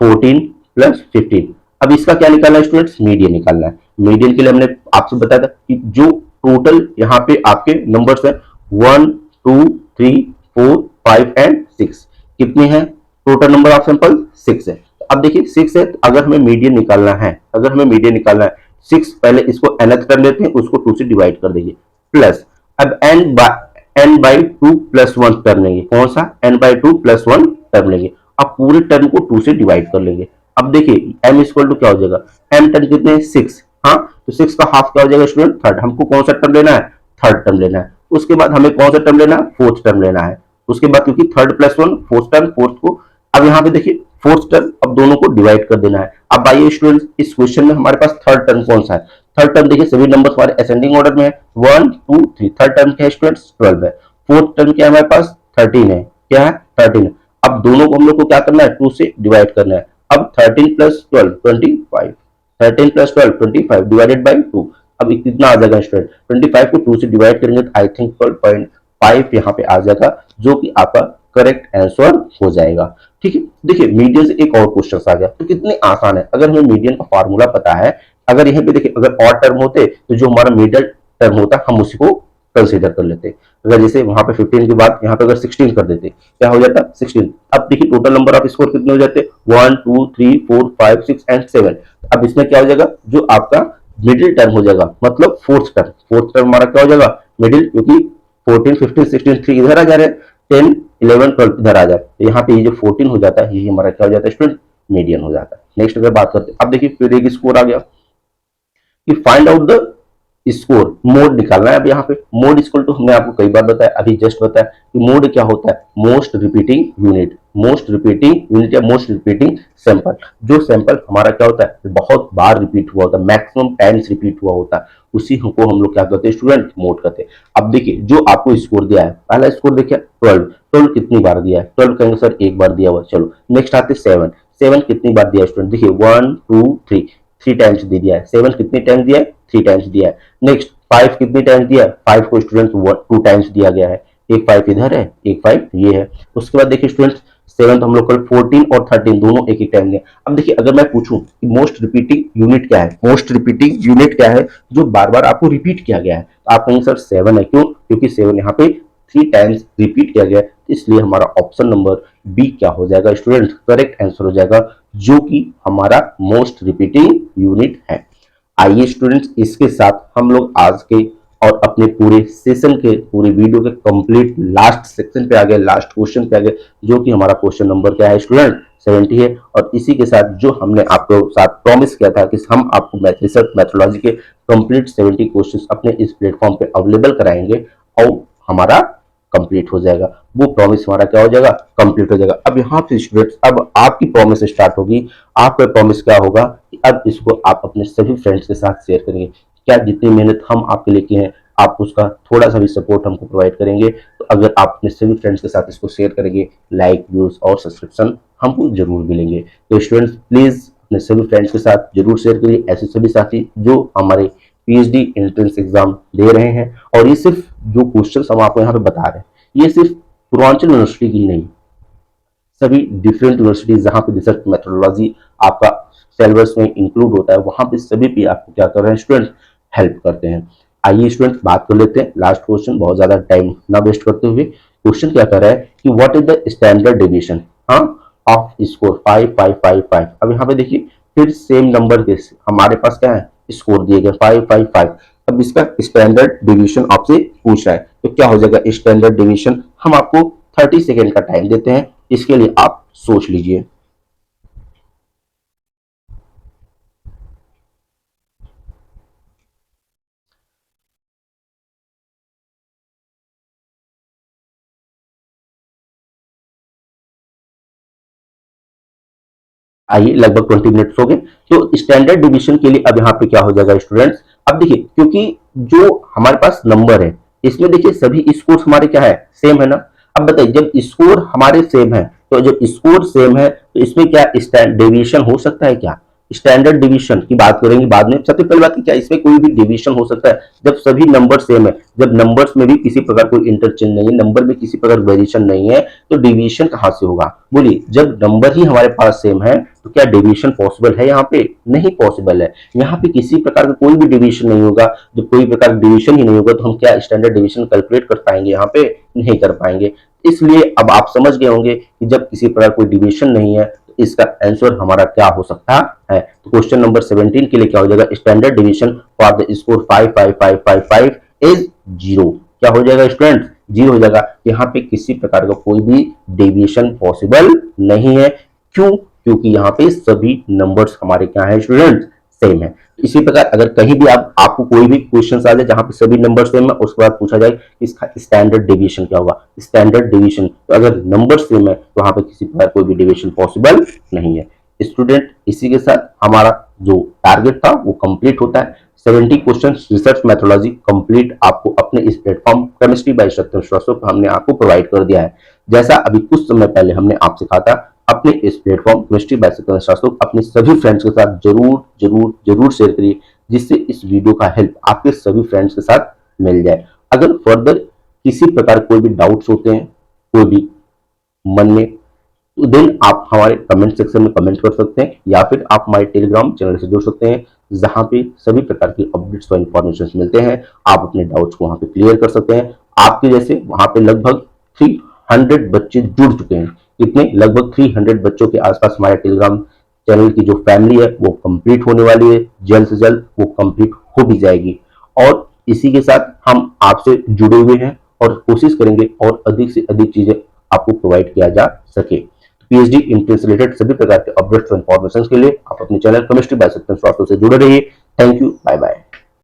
14 प्लस 15। अब इसका क्या निकालना है स्टूडेंट्स, मीडियन निकालना है। मीडियन के लिए हमने आपसे बताया था कि जो टोटल यहाँ पे आपके नंबर्स है 1, 2, 3, 4, 5 एंड 6, कितने हैं टोटल नंबर ऑफ सैंपल, 6 है। तो अब देखिए 6 है, तो अगर हमें मीडियन निकालना है, अगर हमें मीडियन निकालना है 6, पहले इसको nth कर लेते हैं, उसको 2 से डिवाइड कर देंगे, प्लस अब n बाई 2 प्लस 1 टर्म लेंगे, कौन सा n बाई 2 प्लस 1 टर्म लेंगे। अब पूरे टर्म को 2 से डिवाइड कर लेंगे। अब देखिए m इक्वल टू क्या हो जाएगा, m टर्म कितने 6, हाँ, तो 6 का हाफ क्या हो जाएगा स्टूडेंट, थर्ड। हमको कौन सा टर्म लेना है, थर्ड टर्म लेना है। उसके बाद हमें कौन सा टर्म लेना है, फोर्थ टर्म लेना है। उसके बाद क्योंकि third plus 1 fourth term, fourth को अब यहाँ पे देखिए फोर्थ टर्म, अब दोनों को डिवाइड कर देना है। अब आइए स्टूडेंट्स इस क्वेश्चन में हमारे पास थर्ड टर्म कौन सा है, थर्ड टर्म देखिए सभी नंबर हमारे असेंडिंग ऑर्डर में है, 1, 2, 3, थर्ड टर्म क्या है स्टूडेंट्स, 12 है। फोर्थ टर्म क्या है हमारे पास, 13 है, क्या है 13 है। अब दोनों को हम लोग को क्या करना है, 2 से डिवाइड करना है। अब 13 प्लस 12 25, 13 प्लस 12 25 डिवाइडेड बाई 2। अब कितना आ जाएगा स्टूडेंट, 25 को 2 से डिवाइड करेंगे तो आई थिंक 12.5 यहाँ पे आ जाएगा, जो कि आपका करेक्ट आंसर हो जाएगा। ठीक है, देखिए मीडियन से एक और क्वेश्चन आ गया, तो कितने आसान है। अगर हमें मीडियन का फार्मूला पता है, अगर यहाँ पे देखिए अगर ऑड टर्म होते तो जो हमारा मिडिल टर्म होता हम उसी को कंसीडर कर लेते। अगर जैसे वहां पे 15 के बाद यहाँ पे अगर 16 कर देते, क्या हो जाता 16। अब देखिए टोटल नंबर ऑफ स्कोर कितने हो जाते 1 2 3 4 5 6 एंड 7। अब इसमें क्या हो जाएगा, जो आपका मिडिल टर्म हो जाएगा, मतलब फोर्थ टर्म हमारा क्या हो जाएगा मिडिल, क्योंकि 14 15 16 3 इधर आ जा रहे हैं, 10 11 12 इधर आ जाए, तो यहाँ पे ये जो 14 हो जाता है ये हमारा क्या हो जाता है स्टूडेंट, मीडियन हो जाता है। नेक्स्ट अगर बात करते हैं, अब देखिए फिर एक स्कोर आ गया कि find out the score, mode निकालना है। अब यहाँ पे मोड इक्वल टू हमने आपको कई बार बताया, अभी जस्ट बताया कि मोड क्या होता है, most repeating unit, most repeating unit या मोस्ट रिपीटिंग सैंपल। जो सैंपल हमारा क्या होता है बहुत बार रिपीट हुआ होता है, मैक्सिमम टाइम्स रिपीट हुआ होता है, उसी को हम लोग क्या कहते हैं स्टूडेंट, मोड कहते हैं। अब देखिए जो आपको स्कोर दिया है, पहला स्कोर देखिए 12 कितनी बार दिया है, 12 कहेंगे सर एक बार दिया हुआ। चलो नेक्स्ट आते 7 कितनी बार दिया है स्टूडेंट, देखिए 1 2 3 टाइम्स दे दिया है। 7 कितनी टाइम्स दिया है, 3 टाइम्स दिया है। नेक्स्ट 5 कितनी टाइम्स दिया है, 5 को स्टूडेंट 2 टाइम्स दिया गया है, एक 5 इधर है एक 5 ये है। उसके बाद देखिए स्टूडेंट 7 हम लोग कल 14 और 13 दोनों एक एक टाइम दिया। अब देखिए अगर मैं पूछूं कि मोस्ट रिपीटिंग यूनिट क्या है, मोस्ट रिपीटिंग यूनिट क्या है जो बार बार आपको रिपीट किया गया है, तो आप कहेंगे सर 7 है। क्यों, क्योंकि 7 यहाँ पे 3 टाइम्स रिपीट किया गया है, इसलिए हमारा ऑप्शन नंबर बी क्या हो जाएगा स्टूडेंट, करेक्ट आंसर हो जाएगा, जो कि हमारा मोस्ट रिपीटिंग यूनिट है। आइए स्टूडेंट्स इसके साथ हम लोग आज के और अपने पूरे सेशन के पूरे वीडियो के कंप्लीट लास्ट सेक्शन पे आ गए, लास्ट क्वेश्चन पे आ गए, जो कि हमारा क्वेश्चन नंबर क्या है स्टूडेंट 70 है। और इसी के साथ जो हमने आपको साथ प्रॉमिस किया था कि हम आपको रिसर्च मैथोलॉजी के कंप्लीट 70 क्वेश्चंस अपने इस प्लेटफॉर्म पे अवेलेबल कराएंगे और हमारा कंप्लीट हो जाएगा, वो प्रॉमिस हमारा क्या हो जाएगा, कंप्लीट हो जाएगा। अब यहाँ पे स्टूडेंट्स अब आपकी प्रॉमिस स्टार्ट होगी। आपका प्रॉमिस क्या होगा कि अब इसको आप अपने सभी फ्रेंड्स के साथ शेयर करेंगे। क्या जितनी मेहनत हम आपके लिए किए हैं, आप उसका थोड़ा सा भी सपोर्ट हमको प्रोवाइड करेंगे, तो अगर आप अपने सभी फ्रेंड्स के साथ इसको शेयर करेंगे, लाइक व्यूज और सब्सक्रिप्शन हमको जरूर मिलेंगे। तो स्टूडेंट्स प्लीज अपने सभी फ्रेंड्स के साथ जरूर शेयर करिए, ऐसे सभी साथी जो हमारे पीएचडी एंट्रेंस एग्जाम दे रहे हैं। और ये सिर्फ जो क्वेश्चन हम आपको यहाँ पे बता रहे हैं, ये सिर्फ पूर्वांचल यूनिवर्सिटी की नहीं, सभी डिफरेंट यूनिवर्सिटीज जहाँ पे रिसर्च मेथोडोलॉजी आपका सिलेबस में इंक्लूड होता है, वहां पे सभी पे आपको क्या कर रहे हैं स्टूडेंट, हेल्प करते हैं। आइए स्टूडेंट बात कर लेते हैं लास्ट क्वेश्चन, बहुत ज्यादा टाइम ना वेस्ट करते हुए। क्वेश्चन क्या कर रहा है कि what is the standard deviation हाँ ऑफ स्कोर 5 5 5 5। अब यहाँ पे देखिए फिर सेम नंबर के हमारे पास क्या है स्कोर दिए गए 5 5 5। अब इसका स्टैंडर्ड डिवीजन आपसे पूछ रहा है, तो क्या हो जाएगा स्टैंडर्ड डिवीजन। हम आपको 30 सेकेंड का टाइम देते हैं, इसके लिए आप सोच लीजिए। आइए लगभग 20 मिनट्स हो गए। तो स्टैंडर्ड डिवीजन के लिए अब यहाँ पे क्या हो जाएगा स्टूडेंट्स, अब देखिए क्योंकि जो हमारे पास नंबर है इसमें देखिए सभी स्कोर हमारे क्या है सेम है ना। अब बताइए जब स्कोर हमारे सेम है, तो जब स्कोर सेम है तो इसमें क्या डेविएशन हो सकता है, क्या स्टैंडर्ड डिवीजन की बात करेंगे बाद में। सबसे पहली बात कि क्या इसमें कोई भी डिवीजन हो सकता है जब सभी नंबर सेम है, जब नंबर्स में भी किसी प्रकार कोई इंटरचेंज नहीं है, नंबर में किसी प्रकार वेरिएशन नहीं है, तो डिवीजन कहां से होगा बोलिए। जब नंबर ही हमारे पास सेम है तो क्या डिवीजन पॉसिबल है, यहाँ पे नहीं पॉसिबल है। यहाँ पे किसी प्रकार का कोई भी डिवीजन नहीं होगा। जब कोई प्रकार डिवीजन ही नहीं होगा तो हम क्या स्टैंडर्ड डिवीजन कैलकुलेट कर पाएंगे, यहाँ पे नहीं कर पाएंगे। इसलिए अब आप समझ गए होंगे कि जब किसी प्रकार कोई डिवीजन नहीं है तो इसका आंसर हमारा क्या हो सकता है। तो क्वेश्चन नंबर 17 के लिए क्या हो जाएगा standard division for the score 5 5 5 5 5 is 0। क्या हो जाएगा स्टूडेंट, 0 हो जाएगा। यहाँ पे किसी प्रकार का कोई भी डेविएशन पॉसिबल नहीं है। क्यों, क्योंकि यहाँ पे सभी नंबर्स हमारे क्या है स्टूडेंट सेम है। इसी प्रकार अगर कहीं भी आपको कोई भी क्वेश्चन आ जाए जहां पे सभी नंबर सेम है, उसके बाद पूछा जाए इसका स्टैंडर्ड डेविएशन क्या होगा, स्टैंडर्ड डेविएशन, तो अगर नंबर सेम है तो वहां पे किसी प्रकार कोई भी डेविएशन पॉसिबल नहीं है। स्टूडेंट इसी के साथ हमारा जो टारगेट था वो कंप्लीट होता है। 70 क्वेश्चन रिसर्च मैथोलॉजी कंप्लीट आपको अपने इस प्लेटफॉर्म केमिस्ट्री बाय सत्यम श्रीवास्तव हमने आपको प्रोवाइड कर दिया है। जैसा अभी कुछ समय पहले हमने आपसे कहा था, अपने इस प्लेटफॉर्म केमिस्ट्री बाय सत्यम श्रीवास्तव अपने सभी फ्रेंड्स के साथ जरूर जरूर जरूर शेयर करिए, जिससे इस वीडियो का हेल्प आपके सभी फ्रेंड्स के साथ मिल जाए। अगर फर्दर किसी प्रकार कोई भी डाउट्स होते हैं, कोई भी मन में, तो देन आप हमारे कमेंट सेक्शन में कमेंट कर सकते हैं या फिर आप हमारे टेलीग्राम चैनल से जुड़ सकते हैं, जहां पे सभी प्रकार की अपडेट्स और इन्फॉर्मेशन मिलते हैं। आप अपने डाउट्स को वहां पे क्लियर कर सकते हैं। आपके जैसे वहां पे लगभग 300 बच्चे जुड़ चुके हैं। इतने लगभग 300 बच्चों के आसपास हमारे टेलीग्राम चैनल की जो फैमिली है वो कंप्लीट होने वाली है। जल्द से जल्द वो कंप्लीट हो भी जाएगी। और इसी के साथ हम आपसे जुड़े हुए हैं और कोशिश करेंगे और अधिक से अधिक चीजें आपको प्रोवाइड किया जा सके। पीएचडी इंट्रेंस रिलेटेड सभी प्रकार के अपडेट्स और इन्फॉर्मेशन के लिए आप अपने चैनल केमिस्ट्री बाय सत्यम से जुड़े रहिए। Thank you, bye bye.